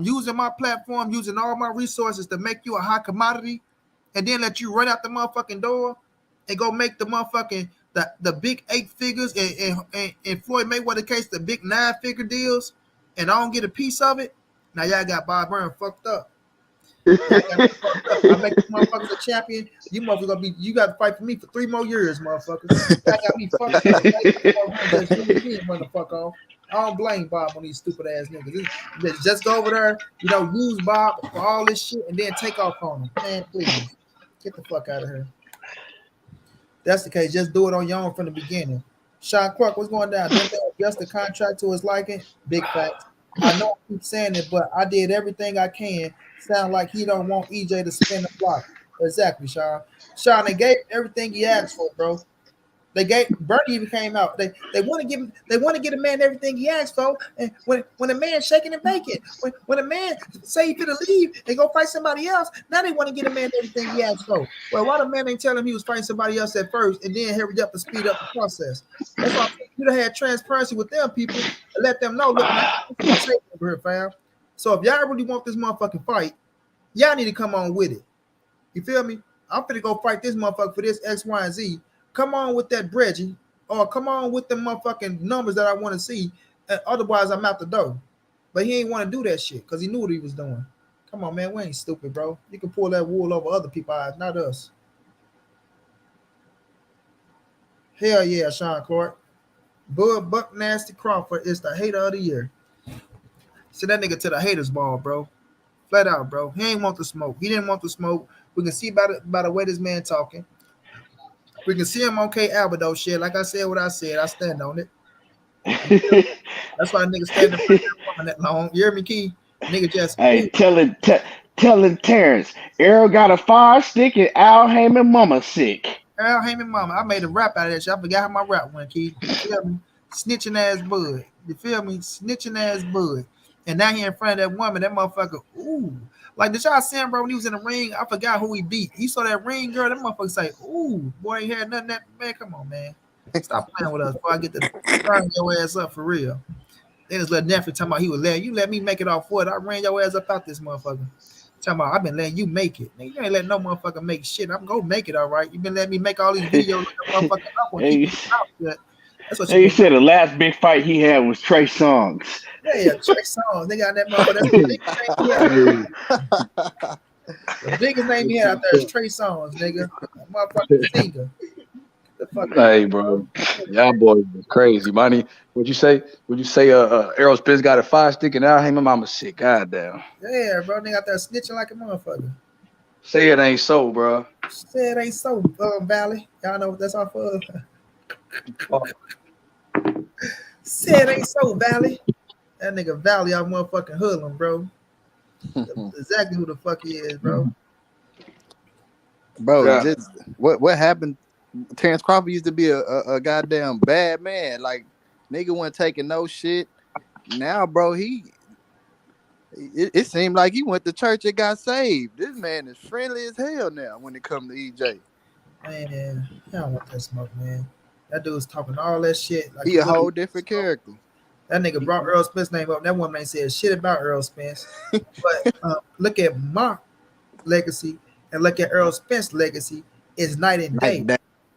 using my platform, using all my resources to make you a high commodity, and then let you run out the motherfucking door and go make the motherfucking, the big 8 figures and Floyd Mayweather case, the big 9-figure deals, and I don't get a piece of it? Now y'all got Bob Aaron fucked up. I make you motherfuckers a champion. You motherfuckers gonna be. You got to fight for me for 3 more years, motherfuckers. That got me fucked up. Motherfucker off. I don't blame Bob on these stupid ass niggas. Just go over there, you know, use Bob for all this shit, and then take off on him. Man, please get the fuck out of here. That's the case. Just do it on your own from the beginning. Sean Clark, what's going down? Didn't they adjust the contract to his liking? Big facts. I know I keep saying it, but I did everything I can. Sound like he don't want EJ to spin the block. Exactly, Sean. Sean, they gave everything he asked for, bro. They gave Bernie even came out. They want to give him, they want to get a man everything he asked for. And when a man shaking and baking, when a man say he finna leave and go fight somebody else, now they want to get a man everything he asked for. Well, why the man ain't tell him he was fighting somebody else at first and then hurry up and speed up the process? That's why you'd have had transparency with them people and let them know, look, man, over here, fam. So if y'all really want this motherfucking fight, y'all need to come on with it. You feel me? I'm finna go fight this motherfucker for this X, Y, and Z. Come on with that Breggie, or come on with the motherfucking numbers that I want to see. Otherwise, I'm out the door. But he ain't want to do that shit because he knew what he was doing. Come on, man. We ain't stupid, bro. You can pull that wool over other people's eyes, not us. Hell yeah, Sean Clark. Bud Buck Nasty Crawford is the hater of the year. Send that nigga to the haters ball, bro. Flat out, bro. He ain't want the smoke. He didn't want the smoke. We can see by the way this man talking. We can see him on K Albedo shit. Like I said what I said. I stand on it. That's why niggas standing for that long. You hear me, Key? Nigga just hey, telling Terence, Errol got a 5-stick and Al Heyman mama sick. Al Heyman mama. I made a rap out of that shit. I forgot how my rap went, Key. You feel me? Snitching ass bud. You feel me? Snitching ass bud. And now he in front of that woman, that motherfucker, ooh. Like, did y'all see him, bro, when he was in the ring? I forgot who he beat. He saw that ring girl, that motherfucker say, ooh, boy, ain't had nothing that, man, come on, man. Stop playing with us before I get to burn your ass up for real. Then his little nephew talking about he was letting you let me make it off for it. I ran your ass up out this motherfucker. Talking about I've been letting you make it. Nigga, you ain't letting no motherfucker make shit. I'm gonna make it, all right. You been letting me make all these videos like a motherfucker. I want to keep it out. That's what you said the last big fight he had was Trey Songz. Yeah, Trey Songz. They got that motherfucker. That's the biggest name he had out there is Trey Songz, nigga. That motherfucking singer. Hey, bro, y'all boys is crazy, money. Would you say? Errol Spence got a 5-stick and Al Heyman mama shit? Goddamn. Yeah, bro, they got that snitching like a motherfucker. Say it ain't so, bro. Say it ain't so, Valley. Y'all know what that's off of. Say it ain't so, Valley. That nigga Valley out motherfucking hoodlum, bro. Exactly who the fuck he is, bro. Bro, Yeah. just what happened? Terence Crawford used to be a goddamn bad man. Like nigga wasn't taking no shit. Now, bro, it seemed like he went to church and got saved. This man is friendly as hell now when it comes to EJ. Man, I don't want that smoke, man. That dude's talking all that shit. Like He a whole different character. That nigga brought Earl Spence name up. That woman ain't said shit about Earl Spence. But look at my legacy and look at Earl Spence's legacy. It's night and day.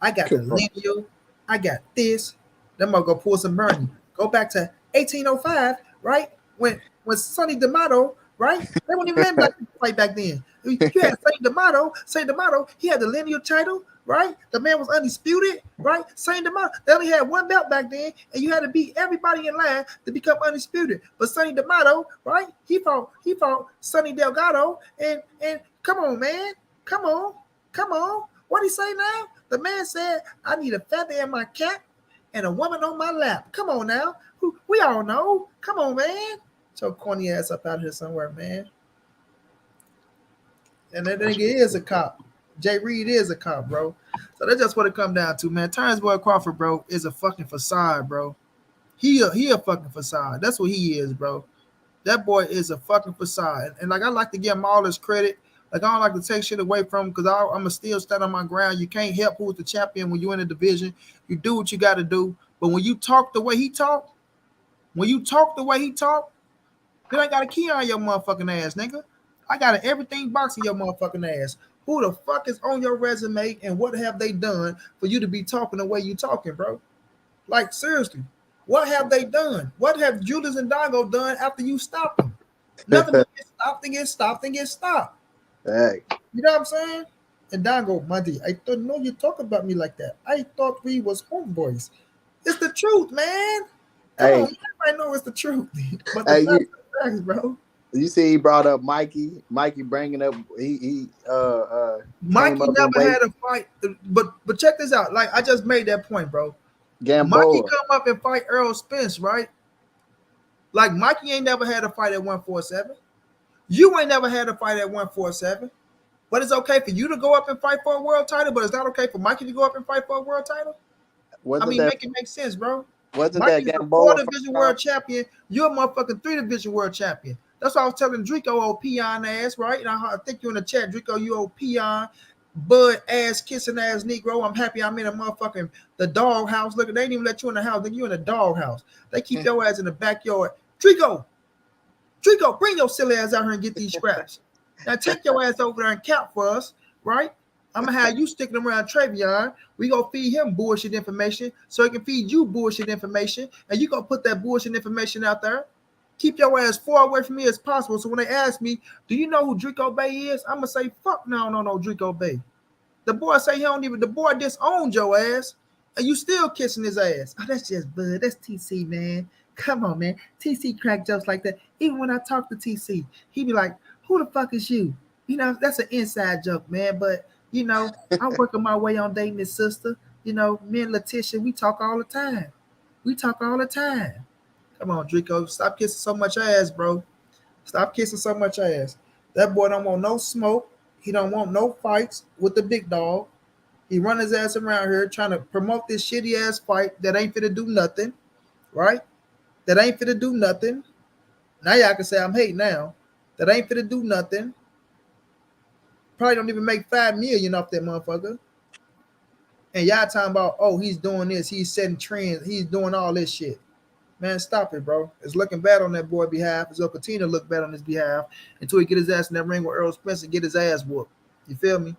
I got the lineal. I got this. Them gonna go pull some Bernie. Go back to 1805, right? When Sonny D'Amato, right? They wouldn't even let black people fight back then. You had Sonny D'Amato, he had the lineal title, right? The man was undisputed, right? Sonny D'Amato, they only had one belt back then, and you had to beat everybody in line to become undisputed. But Sonny D'Amato, right? He fought Sonny Delgado, and come on, man. Come on. What he say now? The man said, I need a feather in my cap and a woman on my lap. Come on now. We all know. Come on, man. So corny ass up out here somewhere, man. And that nigga is a cop. Jay Reed is a cop, bro. So that's just what it come down to, man. Terence Boy Crawford, bro, is a fucking facade, bro. He a fucking facade. That's what he is, bro. That boy is a fucking facade. And like I like to give him all his credit. Like I don't like to take shit away from him because I'm a still stand on my ground. You can't help who's the champion when you're in a division. You do what you got to do. But when you talk the way he talk, then I got a key on your motherfucking ass, nigga. I got an everything box in your motherfucking ass. Who the fuck is on your resume and what have they done for you to be talking the way you talking, bro? Like, seriously, what have they done? What have Julius and Dago done after you stopped them? Nothing but get stopped. Hey. You know what I'm saying? And Dago, Monty, I don't know you talk about me like that. I thought we was homeboys. It's the truth, man. Come on, I know it's the truth. But the facts, bro. You see, he brought up Mikey. Mikey bringing up Mikey never had a fight, but check this out. Like I just made that point, bro. Gamboa. Mikey come up and fight Errol Spence, right? Like Mikey ain't never had a fight at 147. You ain't never had a fight at 147. But it's okay for you to go up and fight for a world title, but it's not okay for Mikey to go up and fight for a world title. Make it make sense, bro. Mikey's a 4-division world champion. You're a motherfucking 3-division world champion. That's what I was telling Drico, old peon ass, right? And I think you in the chat, Drico, you old peon, bud ass, kissing ass Negro. I'm happy I'm in a motherfucking the dog house. Look, they ain't even let you in the house. Then you in the dog house. They keep your ass in the backyard. Drico, bring your silly ass out here and get these scraps. Now take your ass over there and count for us, right? I'm gonna have you sticking around Travion. We gonna feed him bullshit information so he can feed you bullshit information, and you gonna put that bullshit information out there. Keep your ass far away from me as possible. So when they ask me, do you know who Drico Bay is? I'm gonna say, fuck no, Drico Bay. The boy say he don't even. The boy disowned your ass, and you still kissing his ass. Oh, that's just bud. That's TC, man. Come on, man. TC crack jokes like that. Even when I talk to TC, he be like, who the fuck is you? You know, that's an inside joke, man. But you know, I'm working my way on dating his sister. You know, me and Letitia, we talk all the time. Come on, Drico. Stop kissing so much ass, bro. Stop kissing so much ass. That boy don't want no smoke. He don't want no fights with the big dog. He run his ass around here trying to promote this shitty ass fight that ain't finna do nothing, right? That ain't finna do nothing. Now y'all can say I'm hating now. That ain't finna do nothing. Probably don't even make $5 million off that motherfucker. And y'all talking about, oh, he's doing this, he's setting trends, he's doing all this shit. Man, stop it, bro. It's looking bad on that boy's behalf. It's going to continue to look bad on his behalf until he get his ass in that ring with Errol Spence and get his ass whooped. You feel me?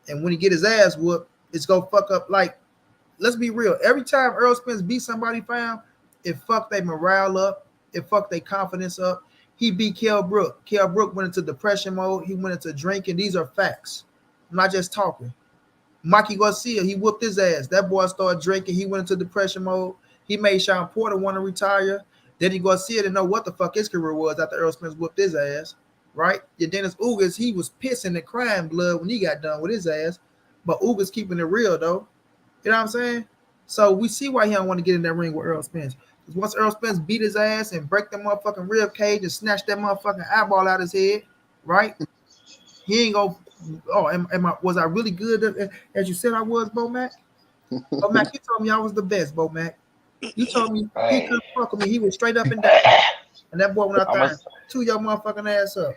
And when he get his ass whooped, it's going to fuck up. Like, let's be real. Every time Errol Spence beat somebody, fam, it fucked their morale up. It fucked their confidence up. He beat Kell Brook. Kell Brook went into depression mode. He went into drinking. These are facts. I'm not just talking. Mikey Garcia, he whooped his ass. That boy started drinking. He went into depression mode. He made Sean Porter want to retire. Then he Garcia didn't know what the fuck his career was after Errol Spence whooped his ass, right? Yeah, Dennis Ugas, he was pissing and crying blood when he got done with his ass. But Ugas keeping it real, though. You know what I'm saying? So we see why he don't want to get in that ring with Errol Spence. Once Errol Spence beat his ass and break that motherfucking rib cage and snatch that motherfucking eyeball out his head, right? He ain't gonna. Oh, was I really good as you said I was, Bo Mac? Bo Mac, you told me I was the best, Bo Mac. You told me he couldn't fuck with me. He was straight up and down. And that boy went out there and chew your motherfucking ass up.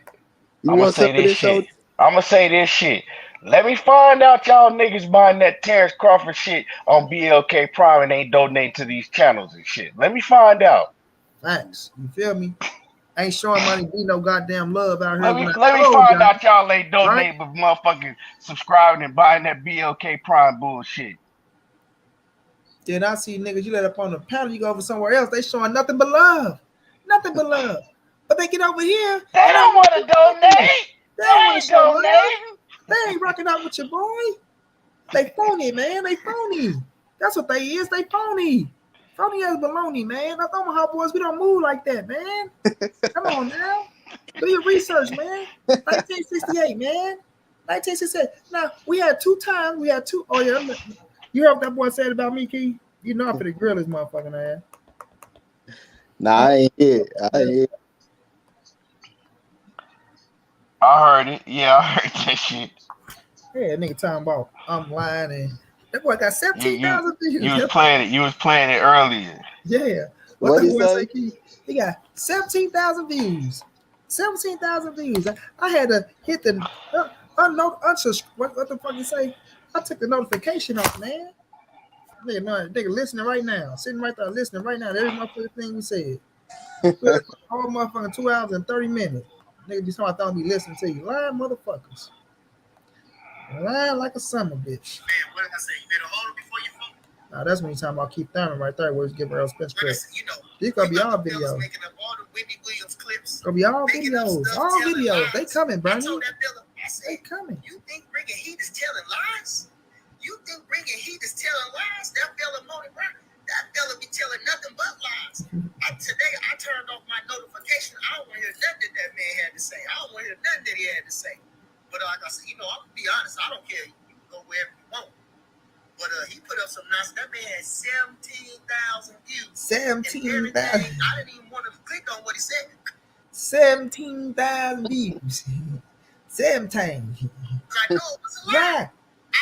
I'm gonna say this shit. I'm gonna say this shit. Let me find out y'all niggas buying that Terence Crawford shit on BLK Prime and ain't donating to these channels and shit. Let me find out. Facts. You feel me? Ain't showing money, be no goddamn love out here. Let me find out y'all ain't donating, but motherfucking subscribing and buying that BLK Prime bullshit. Then I see niggas, you let up on the panel, you go over somewhere else, they showing nothing but love. Nothing but love. But they get over here. They don't want to donate. They ain't donating. They ain't rocking out with your boy. They phony, man. They phony. That's what they is. They phony. Phony as baloney, man. I thought my hot boys, we don't move like that, man. Come on now. Do your research, man. 1968, man. 1968. Now, we had two times. Oh, yeah. You heard what that boy said about me, Key? You know I'm finna grill his motherfucking ass. Nah, I ain't hear it. I heard it. Yeah, I heard that shit. Yeah, nigga talking about I'm lying and that boy got 17,000 views. You was playing it earlier. Yeah. What the boy say, Key? He got 17,000 views. 17,000 views. I had to hit the unsubscribe. What the fuck you say? I took the notification off, man. Nigga listening right now. Sitting right there listening right now. Every motherfucking thing we said. All motherfucking 2 hours and 30 minutes. Nigga be talking about me listening to you. Lying motherfuckers. Lying like a summer bitch. Man, what did I say? You better hold it before you vote. Nah, that's when you talking about Keith Thurman right there, where he's giving Errol Spence credit. You know, these gonna be all videos. Making up all the Whitney Williams clips. Gonna be all videos. All videos. They coming, Bernie. They coming. You think bringing heat is telling lies? You think bringing heat is telling lies? That fella montray-brown, that fella be telling nothing but lies. Today I turned off my notification. I don't want to hear nothing that man had to say. I don't want to hear nothing that he had to say. But like I said, I'm gonna be honest. I don't care. You can go wherever you want. But he put up some nonsense. That man had 17,000 views. 17,000. I didn't even want to click on what he said. 17,000 views. 17. I know it was a lie. Yeah.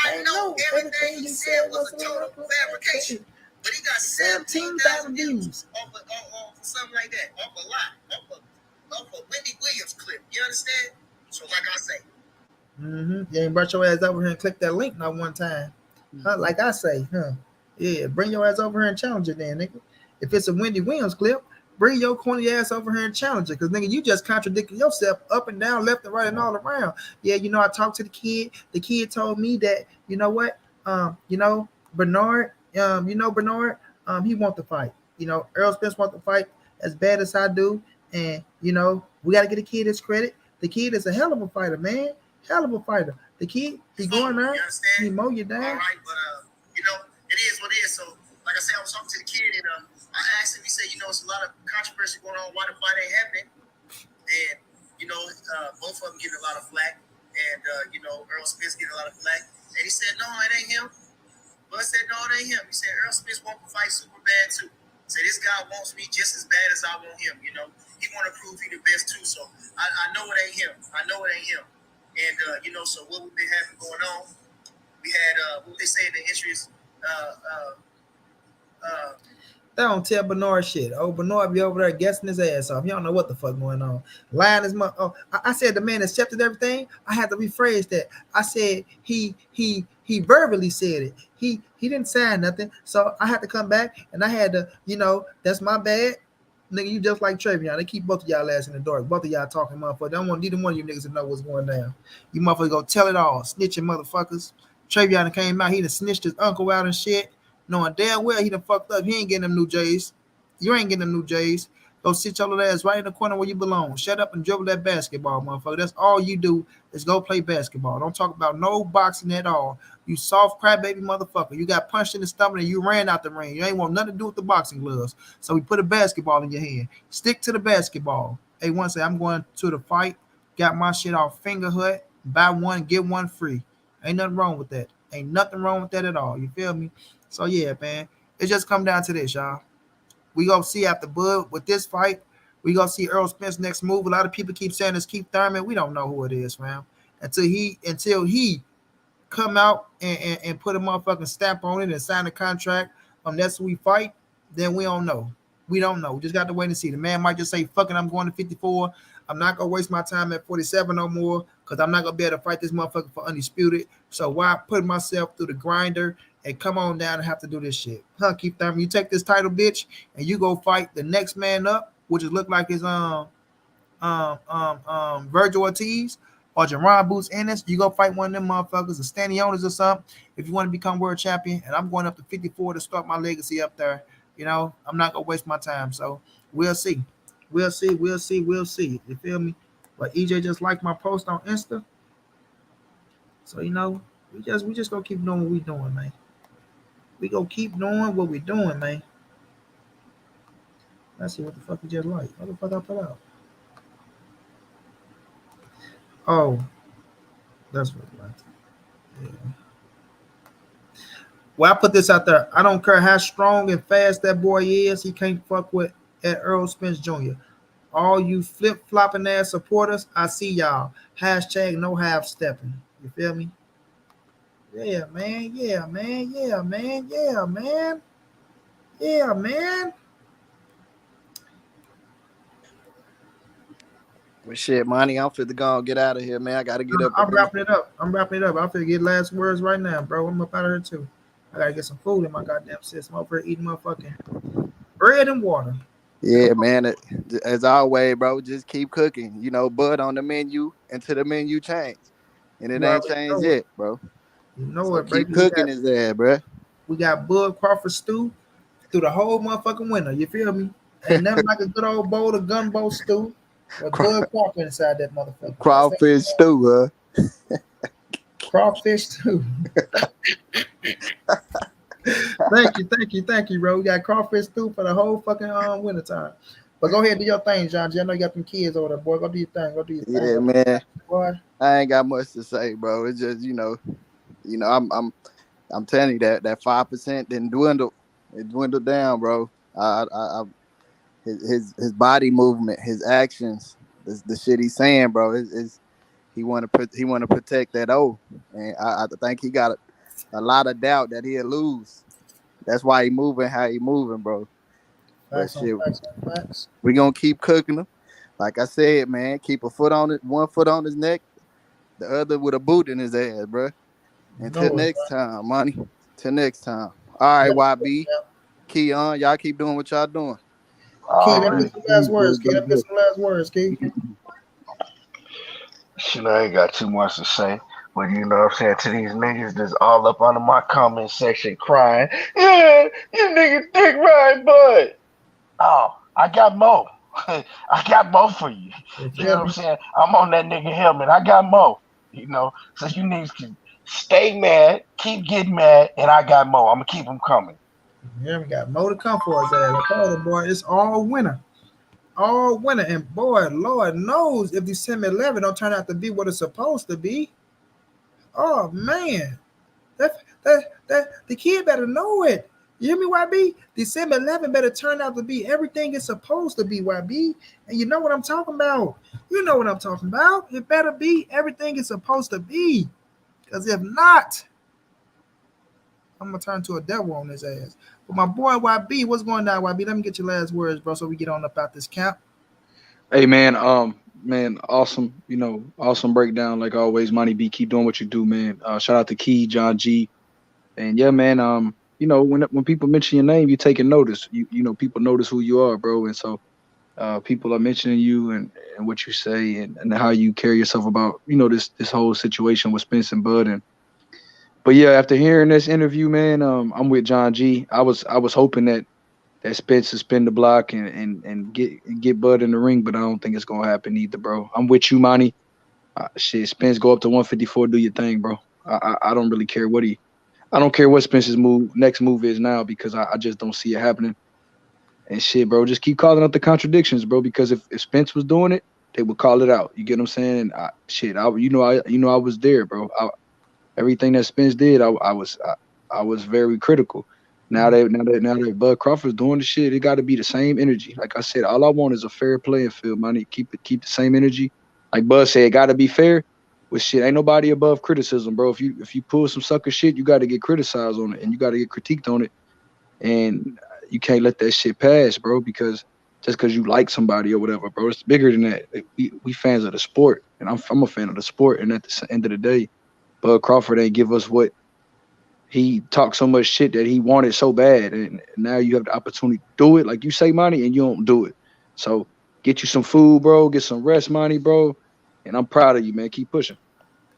I know everything he said was a total fabrication. But he got 17,000 views off of something like that. Off a lie. Off a Wendy Williams clip. You understand? So like I say. You ain't brought your ass over here and click that link not one time. Like I say, yeah, bring your ass over here and challenge it then, nigga. If it's a Wendy Williams clip, bring your corny ass over here and challenge it. Because, nigga, you just contradicting yourself up and down, left and right, and all around. Yeah, I talked to the kid. The kid told me that, you know what? Bernard, Bernard, he want to fight. Errol Spence want to fight as bad as I do. And, we got to get the kid his credit. The kid is a hell of a fighter, man. Hell of a fighter. The kid, he going there, he mow you down. All right, but, it is what it is. So, like I said, I was talking to the kid, and I asked him, he said, it's a lot of controversy going on, why the fight ain't happening. And, both of them getting a lot of flack. And, Errol Spence getting a lot of flack. And he said, no, it ain't him. But I said, no, it ain't him. He said, Errol Spence wants to fight super bad, too. He said, this guy wants me just as bad as I want him, He want to prove he the best, too. So, I know it ain't him. And, so what we've been having going on, we had, what they say in the entries, they don't tell Bernard shit. Oh, Bernard be over there guessing his ass off. He don't know what the fuck going on. Lying his mother. Oh, I said the man accepted everything. I had to rephrase that. I said he verbally said it. He didn't sign nothing. So I had to come back and I had to, that's my bad. Nigga, you just like Travion. They keep both of y'all ass in the dark. Both of y'all talking motherfucker. They don't want neither one of you niggas to know what's going down. You motherfuckers go tell it all. Snitching motherfuckers. Travion came out. He done snitched his uncle out and shit. Knowing damn well he done fucked up. He ain't getting them new J's. You ain't getting them new J's. Go sit your little ass right in the corner where you belong. Shut up and dribble that basketball, motherfucker. That's all you do is go play basketball. Don't talk about no boxing at all. You soft crybaby motherfucker. You got punched in the stomach and you ran out the ring. You ain't want nothing to do with the boxing gloves. So we put a basketball in your hand. Stick to the basketball. Hey, one say I'm going to the fight. Got my shit off Finger Hut. Buy one, get one free. Ain't nothing wrong with that. Ain't nothing wrong with that at all. You feel me? So yeah, man. It just come down to this, y'all. We gonna see after Bud with this fight. We gonna see Errol Spence next move. A lot of people keep saying it's Keith Thurman. We don't know who it is, man. Until he come out and put a motherfucking stamp on it and sign a contract. That's who we fight. Then we don't know. We don't know. We just got to wait and see. The man might just say, "Fuck it, I'm going to 54. I'm not gonna waste my time at 47 no more because I'm not gonna be able to fight this motherfucker for undisputed. So why put myself through the grinder and come on down and have to do this shit? Huh, Keith Thurman, you take this title, bitch, and you go fight the next man up, which is look like his Virgil Ortiz or Jerron Boots Ennis. You go fight one of them motherfuckers or Stanley Owners or something if you want to become world champion. And I'm going up to 54 to start my legacy up there. You know, I'm not gonna waste my time. So we'll see. We'll see. You feel me? But EJ just liked my post on Insta. So you know, we just gonna keep doing what we doing, man. We gonna keep doing what we doing, man. Let's see what the fuck you just like. What the fuck I put out? Oh, that's what I like. Yeah. Well, I put this out there. I don't care how strong and fast that boy is. He can't fuck with Errol Spence Jr. All you flip-flopping ass supporters, I see y'all. Hashtag no half stepping. You feel me? Yeah, man. Yeah, man. Yeah, man. Yeah, man. Yeah, man. Well, shit, money. I'm fit to go and get out of here, man. I gotta get up. I'm wrapping it up. I'm finna get last words right now, bro. I'm up out of here too. I gotta get some food in my goddamn system. I'm over here eating motherfucking bread and water. Yeah, man. As always, bro, just keep cooking. You know, Bud on the menu until the menu change. And it ain't changed yet, bro. You know so what, keep cooking his ass, bro. We got Bud Crawford stew through the whole motherfucking winter. You feel me? Ain't nothing like a good old bowl of gunbow stew with Bud Crawford inside that motherfucker. Crawfish stew, huh? Crawfish stew. Thank you, bro. We got crawfish stew for the whole fucking winter time. But go ahead and do your thing, John G. I know you got them kids over there, boy. Go do your thing. Yeah, man. Boy. I ain't got much to say, bro. It's just, you know, I'm telling you that 5% didn't dwindle. It dwindled down, bro. His body movement, his actions, the shit he's saying, bro, is he want to protect that O, and I think he got a lot of doubt that he'll lose. That's why he moving how he moving, bro. But shit, we gonna keep cooking him. Like I said, man, keep one foot on his neck, the other with a boot in his ass, bro. Until next time, money. Till next time. All right, YB, Keon, y'all keep doing what y'all doing. Key, let me get some last words. Key, let me get some last words. Key. Shit, I ain't got too much to say. But you know what I'm saying, to these niggas that's all up under my comment section crying, yeah, you niggas dick right, bud. Oh, I got more. I got more for you. You know what I'm saying? I'm on that nigga helmet. I got more. You know, so you niggas can stay mad, keep getting mad, and I got more. I'm going to keep them coming. Yeah, we got more to come for us, I told him, boy, it's all winter. All winter. And boy, Lord knows if December 11 don't turn out to be what it's supposed to be. Oh man, that the kid better know it. You hear me, YB? December 11 better turn out to be everything it's supposed to be, YB. And you know what I'm talking about. You know what I'm talking about. It better be everything it's supposed to be. Because if not, I'm gonna turn to a devil on his ass. But my boy YB, what's going on, YB? Let me get your last words, bro, so we get on up out this camp. Hey man, awesome, awesome breakdown like always. Money B, keep doing what you do, man. Shout out to Key, John G, and yeah, man. When people mention your name, you taking notice. You know, people notice who you are, bro, and so people are mentioning you and what you say and how you carry yourself about this whole situation with Spence and Bud. But yeah, after hearing this interview, man, I'm with John G. I was hoping that Spence to spin the block and get Bud in the ring, but I don't think it's gonna happen either, bro. I'm with you, Monty. Shit, Spence go up to 154, do your thing, bro. I don't really care I don't care what Spence's next move is now because I just don't see it happening. And shit, bro, just keep calling out the contradictions, bro. Because if Spence was doing it, they would call it out. You get what I'm saying? I was there, bro. Everything that Spence did, I was very critical. Now that Bud Crawford's doing the shit, it got to be the same energy. Like I said, all I want is a fair playing field, man. Keep the same energy. Like Bud said, it got to be fair. With shit, ain't nobody above criticism, bro. If you pull some sucker shit, you got to get criticized on it, and you got to get critiqued on it, and you can't let that shit pass, bro. Because just because you like somebody or whatever, bro, it's bigger than that. We fans of the sport, and I'm a fan of the sport. And at the end of the day, Bud Crawford ain't give us what he talked so much shit that he wanted so bad, and now you have the opportunity to do it, like you say, Monty, and you don't do it. So get you some food, bro. Get some rest, Monty, bro. And I'm proud of you, man. Keep pushing.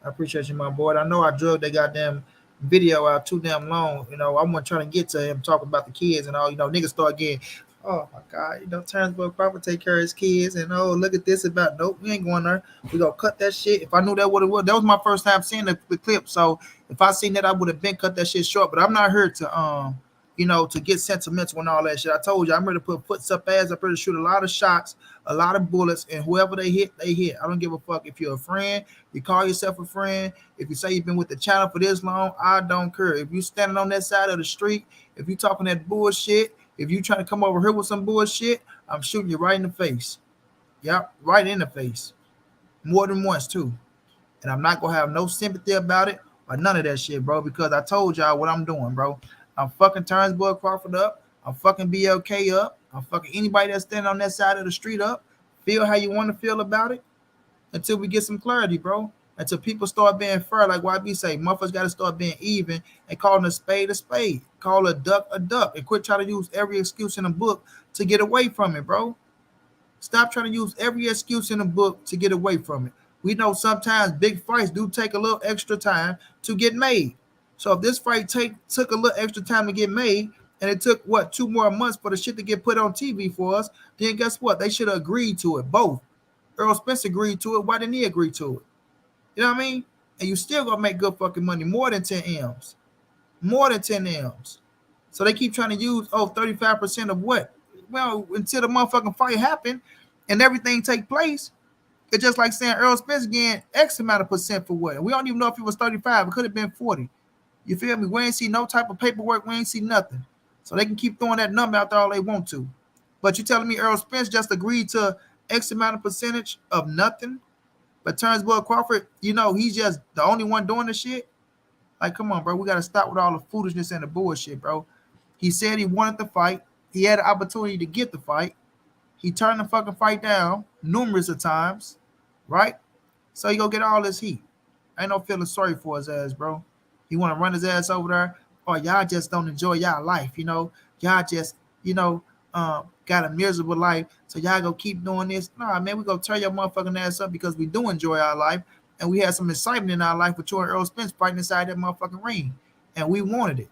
I appreciate you, my boy. I know I drug that goddamn video out too damn long. You know, I wasn't trying to get to him talking about the kids and all. You know, niggas start getting, oh my God, you know, Terence Crawford take care of his kids, and oh, look at this about, nope, we ain't going there. We gonna cut that shit. If I knew that what it was, that was my first time seeing the clip. So if I seen that, I would have been cut that shit short. But I'm not here to you know, to get sentimental and all that shit. I told you I'm ready to put foots up ass. I'm ready to shoot a lot of shots, a lot of bullets, and whoever they hit, they hit. I don't give a fuck if you're a friend, you call yourself a friend. If you say you've been with the channel for this long, I don't care. If you standing on that side of the street, if you talking that bullshit, if you trying to come over here with some bullshit, I'm shooting you right in the face. Yep, right in the face. More than once too. And I'm not gonna have no sympathy about it or none of that shit, bro, because I told y'all what I'm doing, bro. I'm fucking Terence Crawford up. I'm fucking BLK up. I'm fucking anybody that's standing on that side of the street up. Feel how you want to feel about it until we get some clarity, bro. Until people start being fair, like YB say, motherfuckers got to start being even and calling a spade, call a duck, and quit trying to use every excuse in the book to get away from it, bro. Stop trying to use every excuse in the book to get away from it. We know sometimes big fights do take a little extra time to get made. So if this fight took a little extra time to get made, and it took, 2 more months for the shit to get put on TV for us, then guess what? They should have agreed to it. Both. Errol Spence agreed to it. Why didn't he agree to it? You know what I mean? And you still gonna make good fucking money, more than 10 M's. More than 10 M's. So they keep trying to use, 35% of what? Well, until the motherfucking fight happened and everything take place, it's just like saying Errol Spence getting X amount of percent for what? We don't even know if it was 35. It could have been 40. You feel me? We ain't see no type of paperwork. We ain't see nothing. So they can keep throwing that number out there all they want to. But you telling me Errol Spence just agreed to X amount of percentage of nothing? But Terence Crawford, you know, he's just the only one doing the shit? Like, come on, bro. We got to stop with all the foolishness and the bullshit, bro. He said he wanted the fight. He had the opportunity to get the fight. He turned the fucking fight down numerous of times, right? So he go get all this heat. Ain't no feeling sorry for his ass, bro. He want to run his ass over there. Or y'all just don't enjoy y'all life, you know. Y'all just, got a miserable life, so y'all go keep doing this. Nah, man, we go tear your motherfucking ass up because we do enjoy our life, and we had some excitement in our life with you and Errol Spence fighting inside that motherfucking ring, and we wanted it.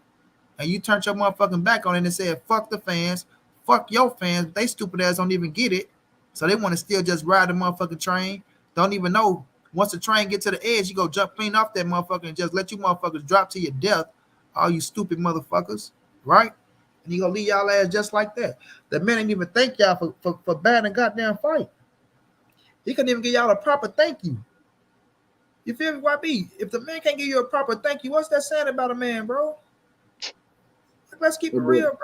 And you turned your motherfucking back on it and said, fuck the fans, fuck your fans. They stupid ass don't even get it, so they want to still just ride the motherfucking train. Don't even know. Once the train get to the edge, you go jump clean off that motherfucker and just let you motherfuckers drop to your death, all you stupid motherfuckers, right? And you gonna leave y'all ass just like that. The man didn't even thank y'all for banning goddamn fight. He couldn't even give y'all a proper thank you. You feel me, YB? If the man can't give you a proper thank you, what's that saying about a man, bro? Let's keep it real,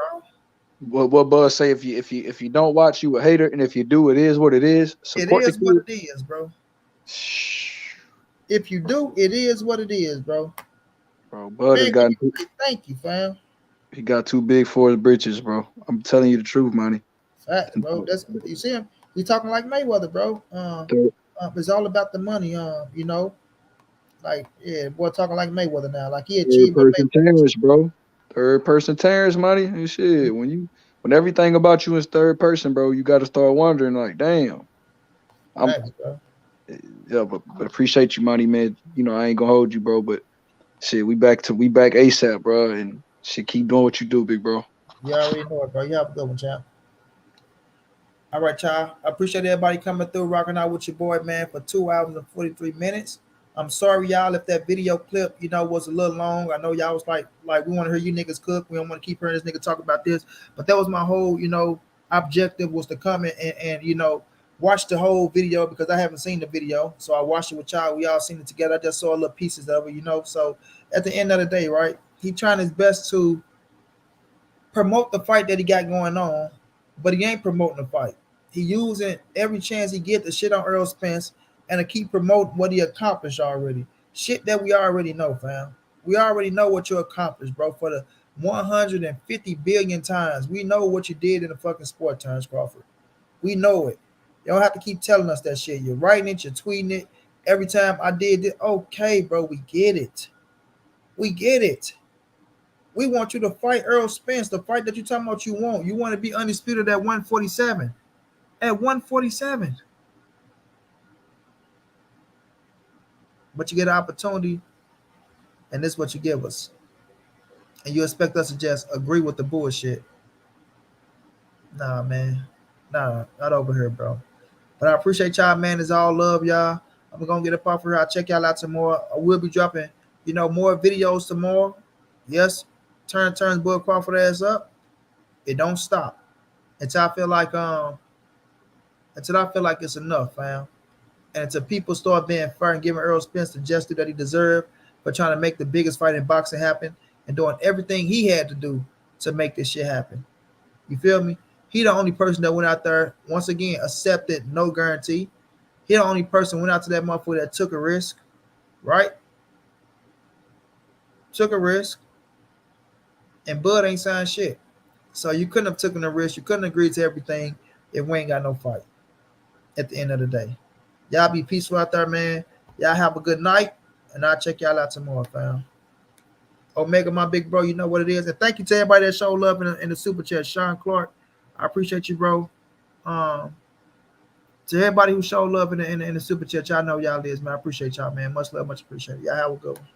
bro. What Buzz say? If you don't watch, you a hater, and if you do, it is what it is. Support it is what it is, bro. If you do, it is what it is, bro. Bro, Bud has got. Thank you, fam. He got too big for his britches, bro. I'm telling you the truth, money. Facts, bro. That's, you see him. He talking like Mayweather, bro. It's all about the money. You know, like boy talking like Mayweather now. Like he achieved. Third person Terence, bro. Third person Terence, money. And shit. When everything about you is third person, bro, you got to start wondering, like, damn. Facts, bro. Yeah, but appreciate you, money, man. You know, I ain't gonna hold you, bro, but shit, we back ASAP, bro, and shit, keep doing what you do, big bro. You already know it, bro. You have a good one, champ. All right, y'all. I appreciate everybody coming through, rocking out with your boy, man, for 2 hours and 43 minutes. I'm sorry, y'all, if that video clip, was a little long. I know y'all was like we want to hear you niggas cook. We don't want to keep hearing this nigga talk about this. But that was my whole, objective was to come and watch the whole video because I haven't seen the video. So I watched it with y'all. We all seen it together. I just saw little pieces of it, So at the end of the day, right, he trying his best to promote the fight that he got going on, but he ain't promoting the fight. He using every chance he get to shit on Errol Spence and to keep promoting what he accomplished already. Shit that we already know, fam. We already know what you accomplished, bro. For the 150 billion times, we know what you did in the fucking sport, Terence Crawford. We know it. You don't have to keep telling us that shit. You're writing it, you're tweeting it. Every time I did it, okay, bro, we get it. We get it. We want you to fight Errol Spence, the fight that you're talking about you want. You want to be undisputed at 147. At 147. But you get an opportunity, and this is what you give us. And you expect us to just agree with the bullshit. Nah, man. Nah, not over here, bro. But I appreciate y'all, man. It's all love, y'all. I'm going to get up off here. I'll check y'all out tomorrow. I will be dropping, more videos tomorrow. Yes, turns Bud Crawford ass up. It don't stop until I feel like it's enough, fam. And until people start being fair and giving Errol Spence the justice that he deserved for trying to make the biggest fight in boxing happen and doing everything he had to do to make this shit happen. You feel me? He the only person that went out there, once again, accepted no guarantee. He the only person went out to that motherfucker that took a risk, right? Took a risk. And Bud ain't signed shit. So you couldn't have taken a risk. You couldn't agree to everything if we ain't got no fight at the end of the day. Y'all be peaceful out there, man. Y'all have a good night. And I'll check y'all out tomorrow, fam. Omega, my big bro, you know what it is. And thank you to everybody that showed love in the super chat. Sean Clark, I appreciate you, bro. To everybody who showed love in the super chat, y'all know y'all is, man. I appreciate y'all, man. Much love, much appreciated. Y'all have a good one.